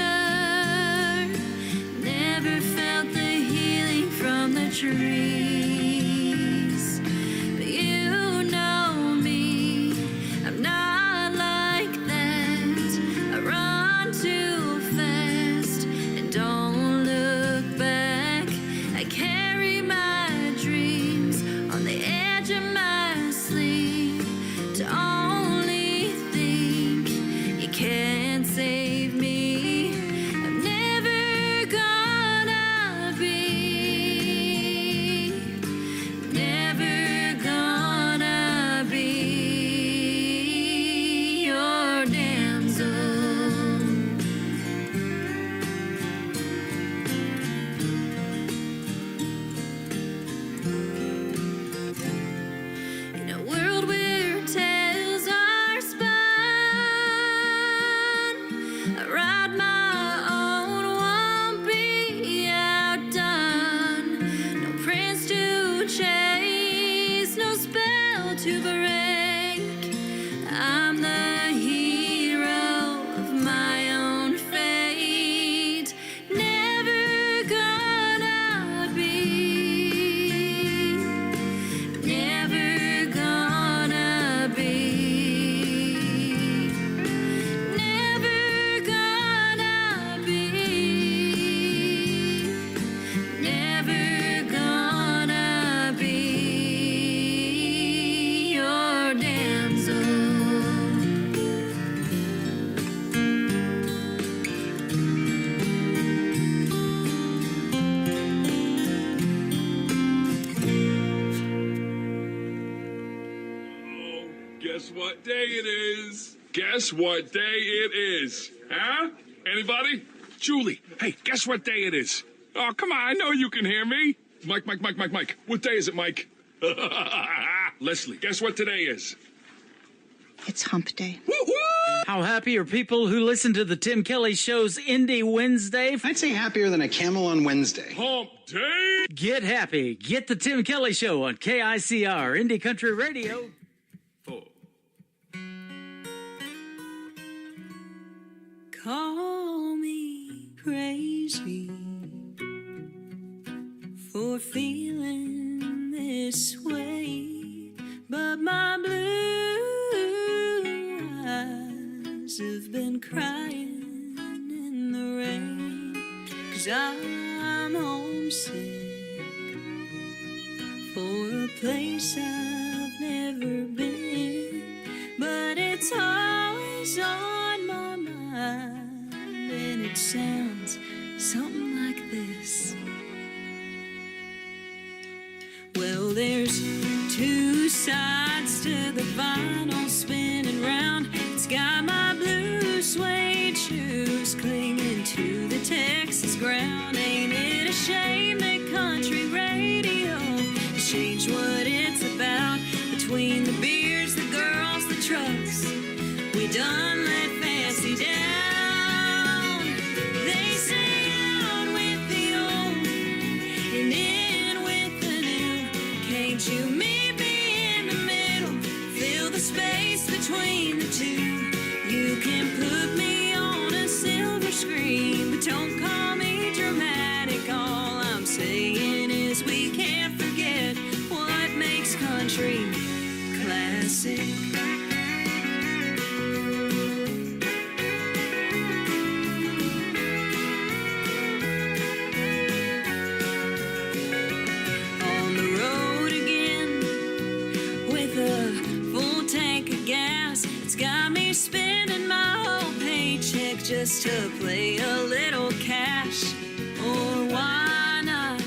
Never felt the healing from the trees. But you know me, I'm not like that. I run too fast and don't look back. I carry my dreams on the edge of my sleeve. To only think you can't save me. I'm never gonna be, never gonna be your damsel. In a world where tales are spun, I ride my own, won't be outdone. No prince to chase, no spell to break. I'm the hero of my own fate. Never gonna be, never gonna be, never gonna be, never gonna be your damsel. Guess what day it is? Guess what day it is? Huh? Anybody? Julie, hey, guess what day it is? Oh, come on, I know you can hear me. Mike. What day is it, Mike? Leslie, guess what today is? It's hump day. How happy are people who listen to the Tim Kelly Show's Indie Wednesday? I'd say happier than a camel on Wednesday. Hump day? Get happy. Get the Tim Kelly Show on KICR, Indie Country Radio. Call me crazy for feeling this way, but my blue eyes have been and crying in the rain, 'cause I'm homesick for a place I've never been, but it's always on my mind, and it sounds something like this. Well, there's two sides to the vinyl spinning round. It's got my blue suede shoes clinging to the Texas ground. Ain't it a shame that country radio has changed what it's about? Between the beers, the girls, the trucks, we done let fancy down. They say out with the old and in with the new. Can't you meet me in the middle? Fill the space between the two. You can put me on a silver screen, but don't call me dramatic. All I'm saying is we can't forget what makes country classic. On the road again with a full tank of gas. It's got me spending my whole paycheck just to play a little cash. Or why not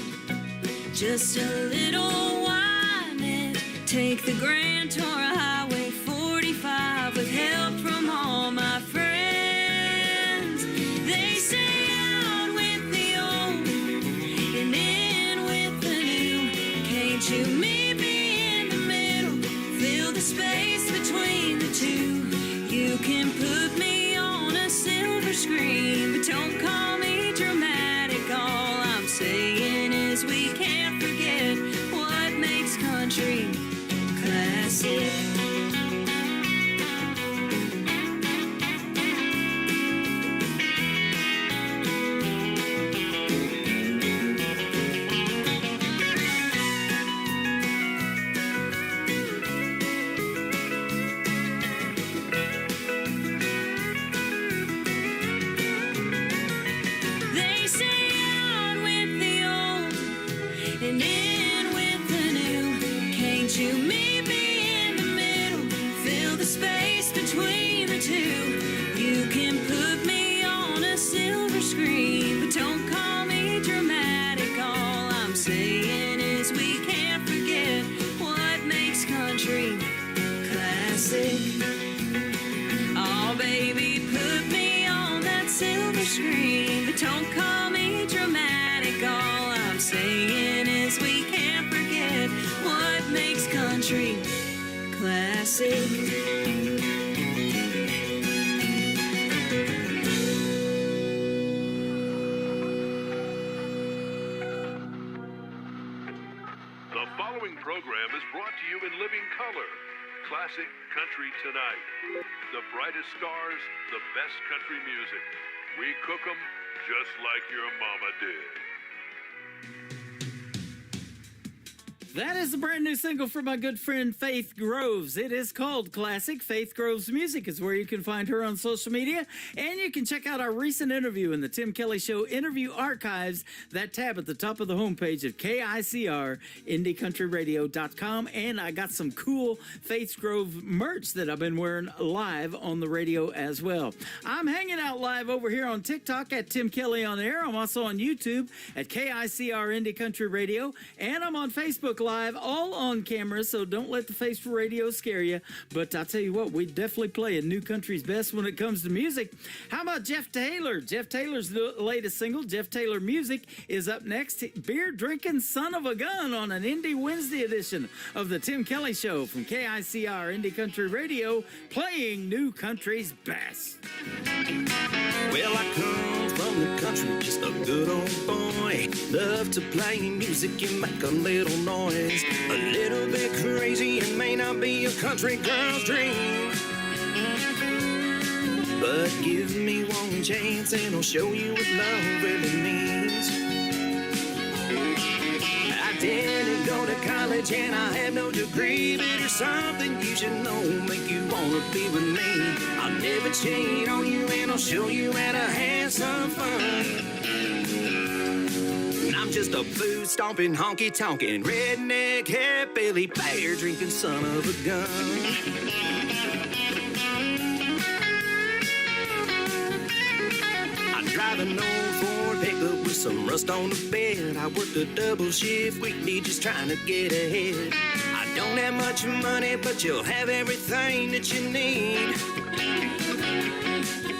just a little whining? Take the Grand Tour Highway 45 with help from all my friends. They say out with the old and in with the new. Can't you meet me in the middle? Fill the space between the two. You can put me on a silver screen, but don't call me dramatic. All I'm saying is we can't forget what makes country classic. They say out with the old and in with the new. Can't you meet me in the middle? Fill the space between the two. You can put me on a silver screen, but don't call me dramatic. All I'm saying is we can't forget what makes country classic. Oh, baby, put me on that silver screen, but don't call me dramatic. All I'm saying is we can't forget what makes country classic. The following program is brought to you in living color. Classic Country Tonight. The brightest stars, the best country music. We cook 'em just like your mama did. That is a brand new single from my good friend Faith Groves. It is called Classic. Faith Groves Music is where you can find her on social media. And you can check out our recent interview in the Tim Kelly Show Interview Archives. That tab at the top of the homepage at KICR, IndieCountryRadio.com. And I got some cool Faith Grove merch that I've been wearing live on the radio as well. I'm hanging out live over here on TikTok at Tim Kelly on Air. I'm also on YouTube at KICR Indie Country Radio. And I'm on Facebook Live, all on camera, so don't let the face for radio scare you. But I'll tell you what, we definitely play a new country's best when it comes to music. How about Jeff Taylor? Jeff Taylor's latest single, Jeff Taylor Music, is up next. Beer drinking son of a gun on an Indie Wednesday edition of the Tim Kelly Show from KICR Indie Country Radio, playing new country's best. Well, I come from the country, just a good old boy. Love to play music and make a little noise. A little bit crazy, it may not be a country girl's dream, but give me one chance and I'll show you what love really means. I didn't go to college and I have no degree, but there's something you should know, make you wanna be with me. I'll never cheat on you and I'll show you how to have some fun. I'm just a food stomping, honky tonkin', redneck, hillbilly, bear drinking son of a gun. Driving old Ford pickup with some rust on the bed. I worked a double shift weekly just trying to get ahead. I don't have much money, but you'll have everything that you need.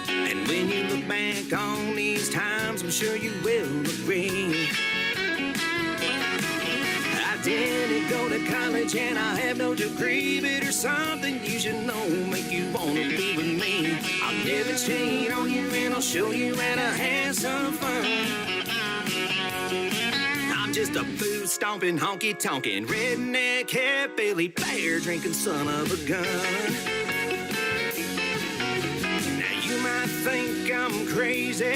And when you look back on these times, I'm sure you will agree. I didn't go to college and I have no degree, but there's something you should know, make you wanna be with me. I'll never cheat on you and I'll show you how to have some fun. I'm just a food stomping, honky tonkin', redneck, hillbilly, bear drinking son of a gun. Now you might think I'm crazy,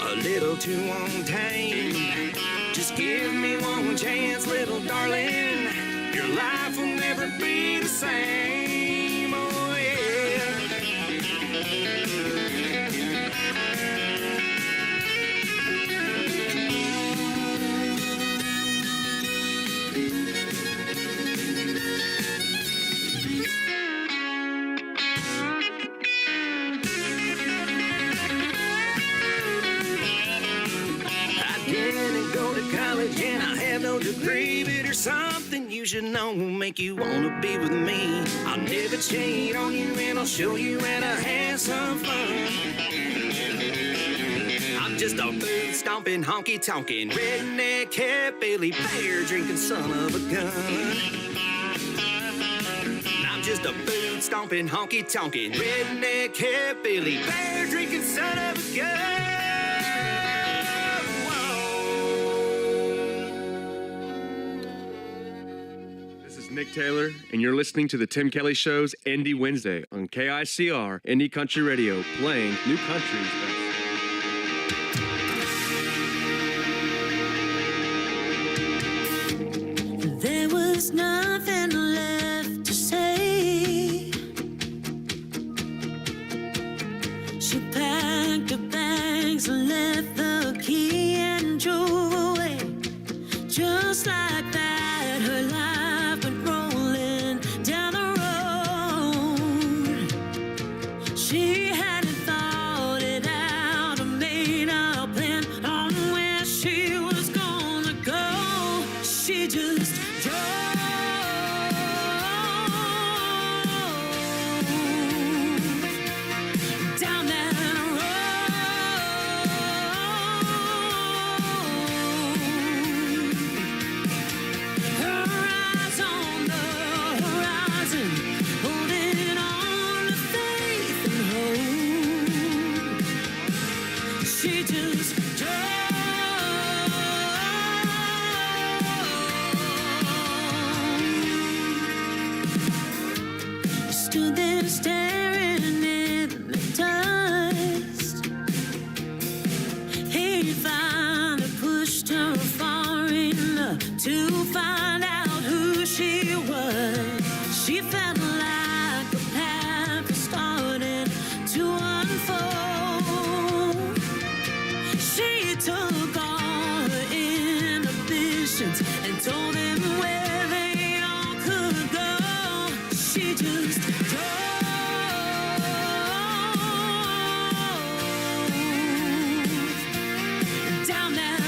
a little too untamed. Just give me one chance, little darling. Your life will never be the same. Oh, yeah. College and I have no degree, but there's something you should know, make you wanna be with me. I'll never cheat on you and I'll show you how to have some fun. I'm just a food stomping, honky tonkin', redneck, hillbilly, bear drinking son of a gun. I'm just a food stomping, honky tonkin', redneck, hillbilly, bear drinking son of a gun. Nick Taylor, and you're listening to the Tim Kelly Show's Indie Wednesday on KICR, Indie Country Radio, playing new country's best. There was nothing left to say. She packed her bags and left the key and drove away. Just like that, her life to find out who she was. She felt like the path was starting to unfold. She took all her inhibitions and told them where they all could go. She just drove down that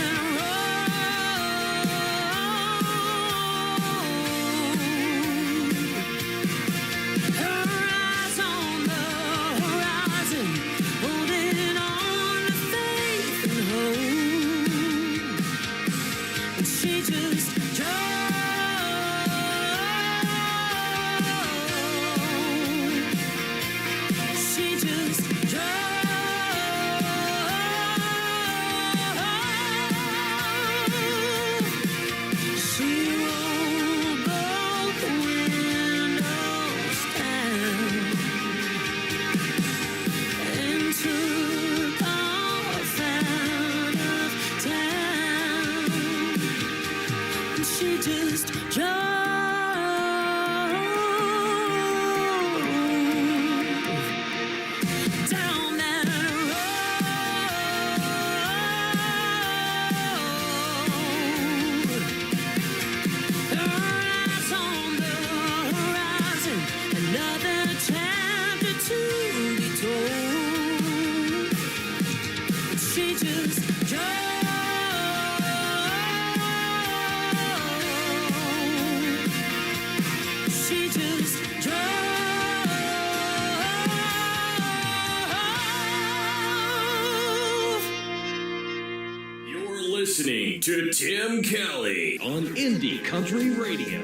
listening to Tim Kelly on Indie Country Radio.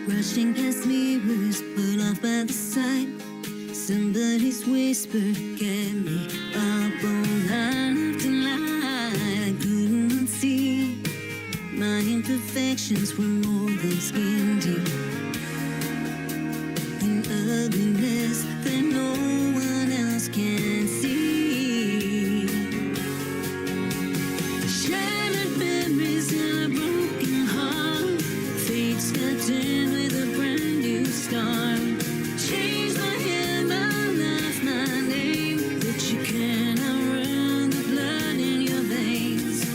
Rushing past mirrors, put off by the sight. Somebody's whisper kept me up all night tonight. I couldn't see my imperfections were more than skin deep. An ugliness that no one else can see. Shattered memories and a broken heart. Fate stepped in with a brand new start. Changed my hair, my life, my name. But you can't outrun the blood in your veins.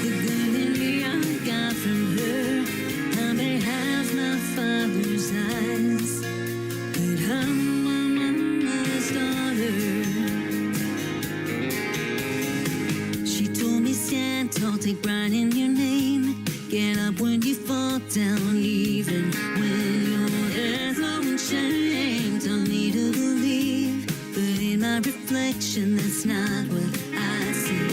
The good in me I got from her. I may have my father's eyes, but I'm my mama's daughter. She told me stand tall, take pride in your name. Get up when you fall down, even when you're low in shame. Tell me to believe, but in my reflection, that's not what I see.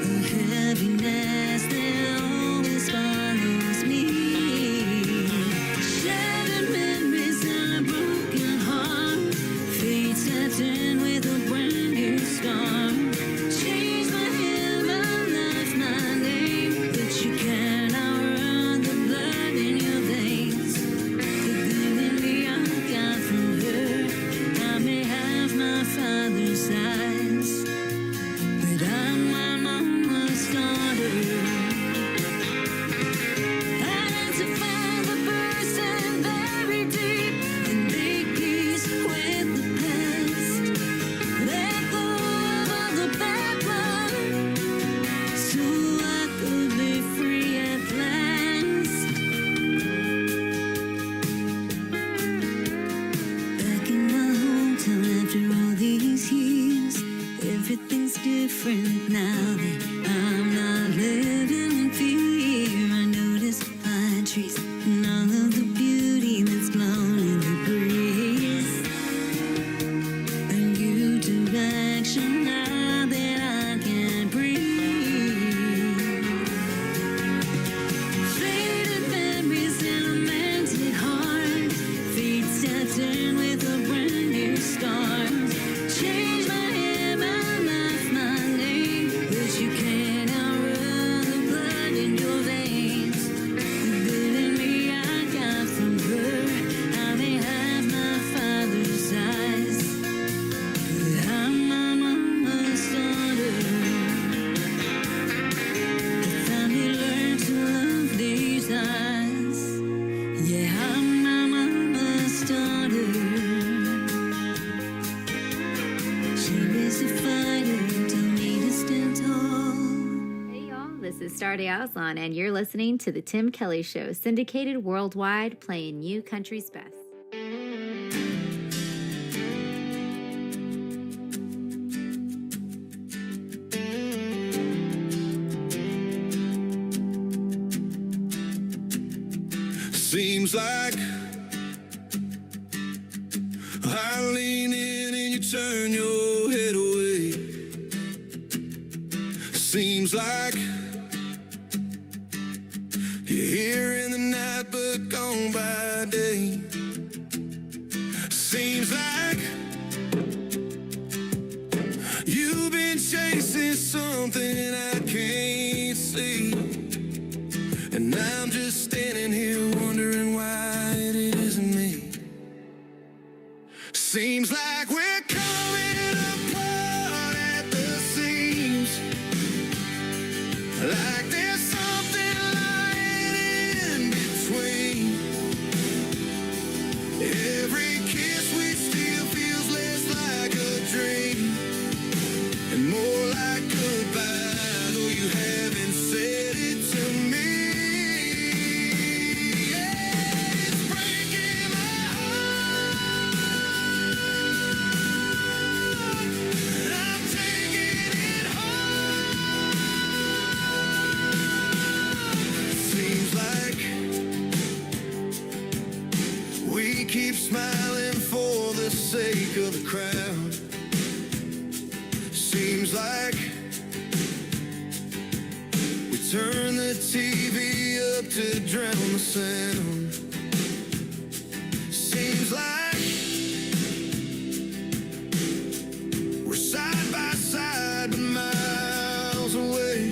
A heaviness that always follows me. Shattered memories and a broken heart. Fate stepped in with a brand new start. Changed my hair, my life, my name. But you can't outrun the blood in your veins. The good in me I got from her. I may have my father's eyes, but I'm my mama's daughter. Identify the person very deep and make peace with the past. Let go of all the bad blood, so I could be free at last. Back in my hometown after all these years, everything's different now that I'm not living in fear. I notice pine trees and all of the beauty that's blown in the breeze. A new direction now that I can breathe. Faded memories and a melted heart. Fate stepped in with a brand new start. Changed my hair, my life, my name. But you can't outrun the blood in your veins. The good in me I got from her. I may have my father's eyes, but I'm my mama's daughter. I finally learned to love these eyes. Yeah, I'm my mama's daughter. She raised a fighter, told me to stand tall. Hey y'all, this is Starday Auslan, and you're listening to The Tim Kelly Show, syndicated worldwide, playing you country's best. Seems like I lean in and you turn your head away. Seems like you're here in the night but gone by day. Seems like you've been chasing something I can't see, and I'm just standing here wondering why it isn't me. Seems like we're coming apart at the seams, like there's something lying in between. Every kiss we steal feels less like a dream and more like goodbye, though you haven't said it to me. Keep smiling for the sake of the crowd. Seems like sound. Seems like we're side by side but miles away.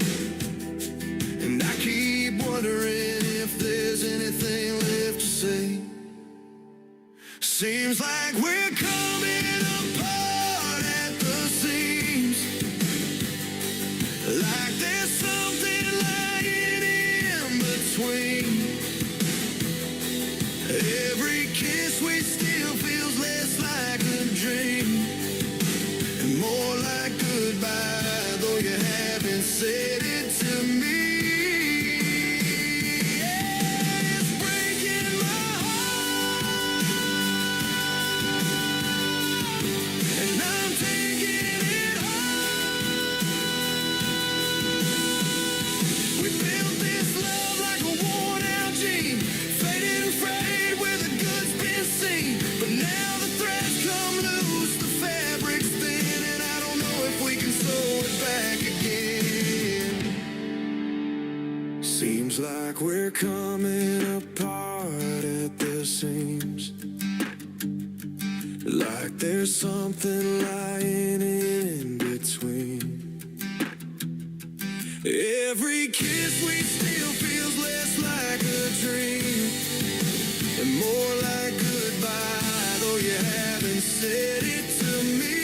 And I keep wondering if there's anything left to say. Seems like we're coming apart at the seams. Like there's something lying in between. Every kiss we still feels less like a dream and more like goodbye, though you haven't said it to me. Yeah, it's breaking my heart, and I'm taking it hard. We built this love like a worn-out jean, faded and frayed where the goods been seen. But now the threads come loose, the fabric's thin, and I don't know if we can sew it back again. Seems like we're coming apart at the seams. Like there's something lying in between. Every kiss we still feels less like a dream and more like goodbye, though you haven't said it to me.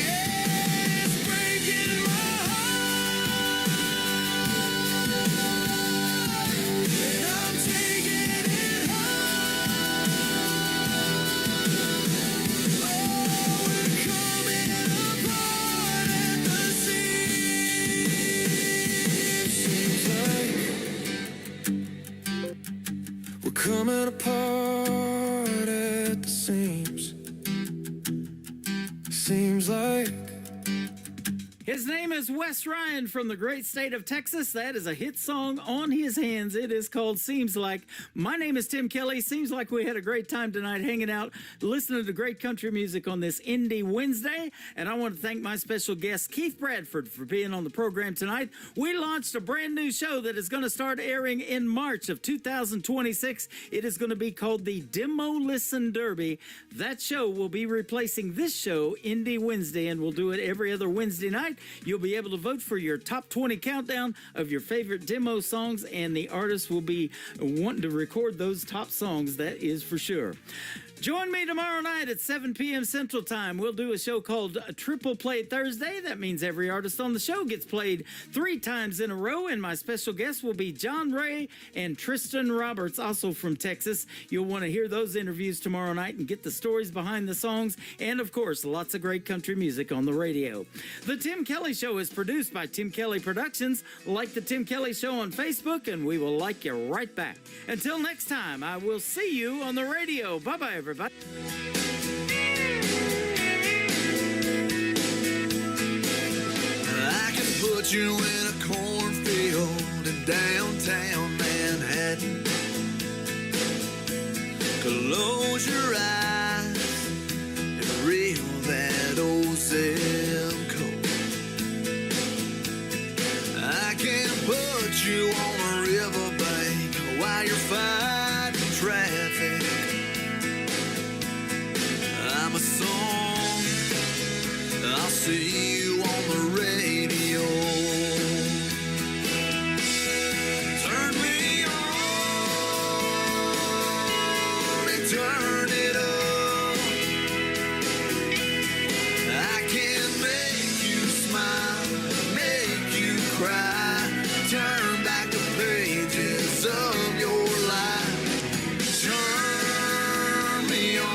Yeah, it's breaking my heart, and I'm taking it hard. Oh, we're coming apart at the seams. Seems like we're coming apart at the seams. Seems like His name is Wes Ryan from the great state of Texas. That is a hit song on his hands. It is called Seems Like. My name is Tim Kelly. Seems like we had a great time tonight hanging out, listening to great country music on this Indie Wednesday. And I want to thank my special guest, Keith Bradford, for being on the program tonight. We launched a brand new show that is going to start airing in March of 2026. It is going to be called the Demo Listen Derby. That show will be replacing this show, Indie Wednesday, and we'll do it every other Wednesday night. You'll be able to vote for your top 20 countdown of your favorite demo songs, and the artists will be wanting to record those top songs, that is for sure. Join me tomorrow night at 7 p.m. Central Time. We'll do a show called Triple Play Thursday. That means every artist on the show gets played 3 times in a row, and my special guests will be John Ray and Tristan Roberts, also from Texas. You'll want to hear those interviews tomorrow night and get the stories behind the songs, and of course, lots of great country music on the radio. The Tim Kelly Show is produced by Tim Kelly Productions. Like the Tim Kelly Show on Facebook, and we will like you right back. Until next time, I will see you on the radio. Bye-bye, everybody. I can put you in a cornfield in downtown Manhattan. Close your eyes and reel that old zip code. I can put you on a riverbank while you're fighting traffic. I'm a song, I'll see you on the radio. Turn me on and turn it up. I can make you smile, make you cry, turn back the pages of your life. Turn me on.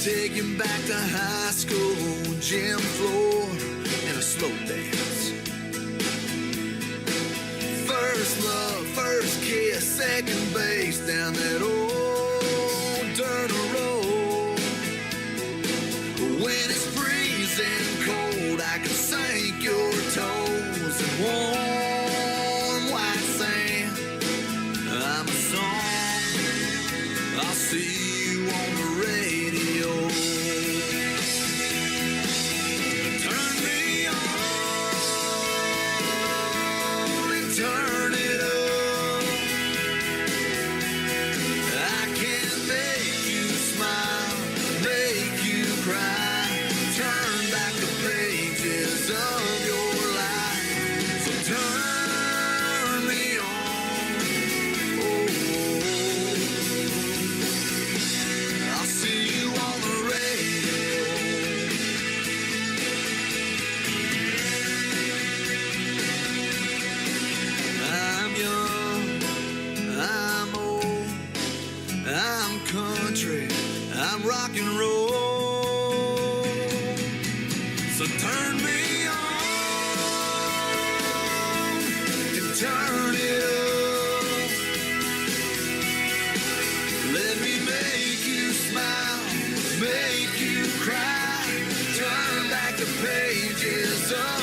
Taking back to high school gym floor and a slow dance. First love, first kiss, second base down that old dirt road. When it's freezing cold, I can sink your toes in warm white sand. I'm a I'll see you on the radio. Turn me on and turn it up. I can make you smile, make you cry, turn back the pages of your life. So turn me on. Oh, I'll see you on the radio. I'm young, I'm old, I'm country, I'm rock and roll. So turn me on and turn it up. Let me make you smile, make you cry, turn back the pages of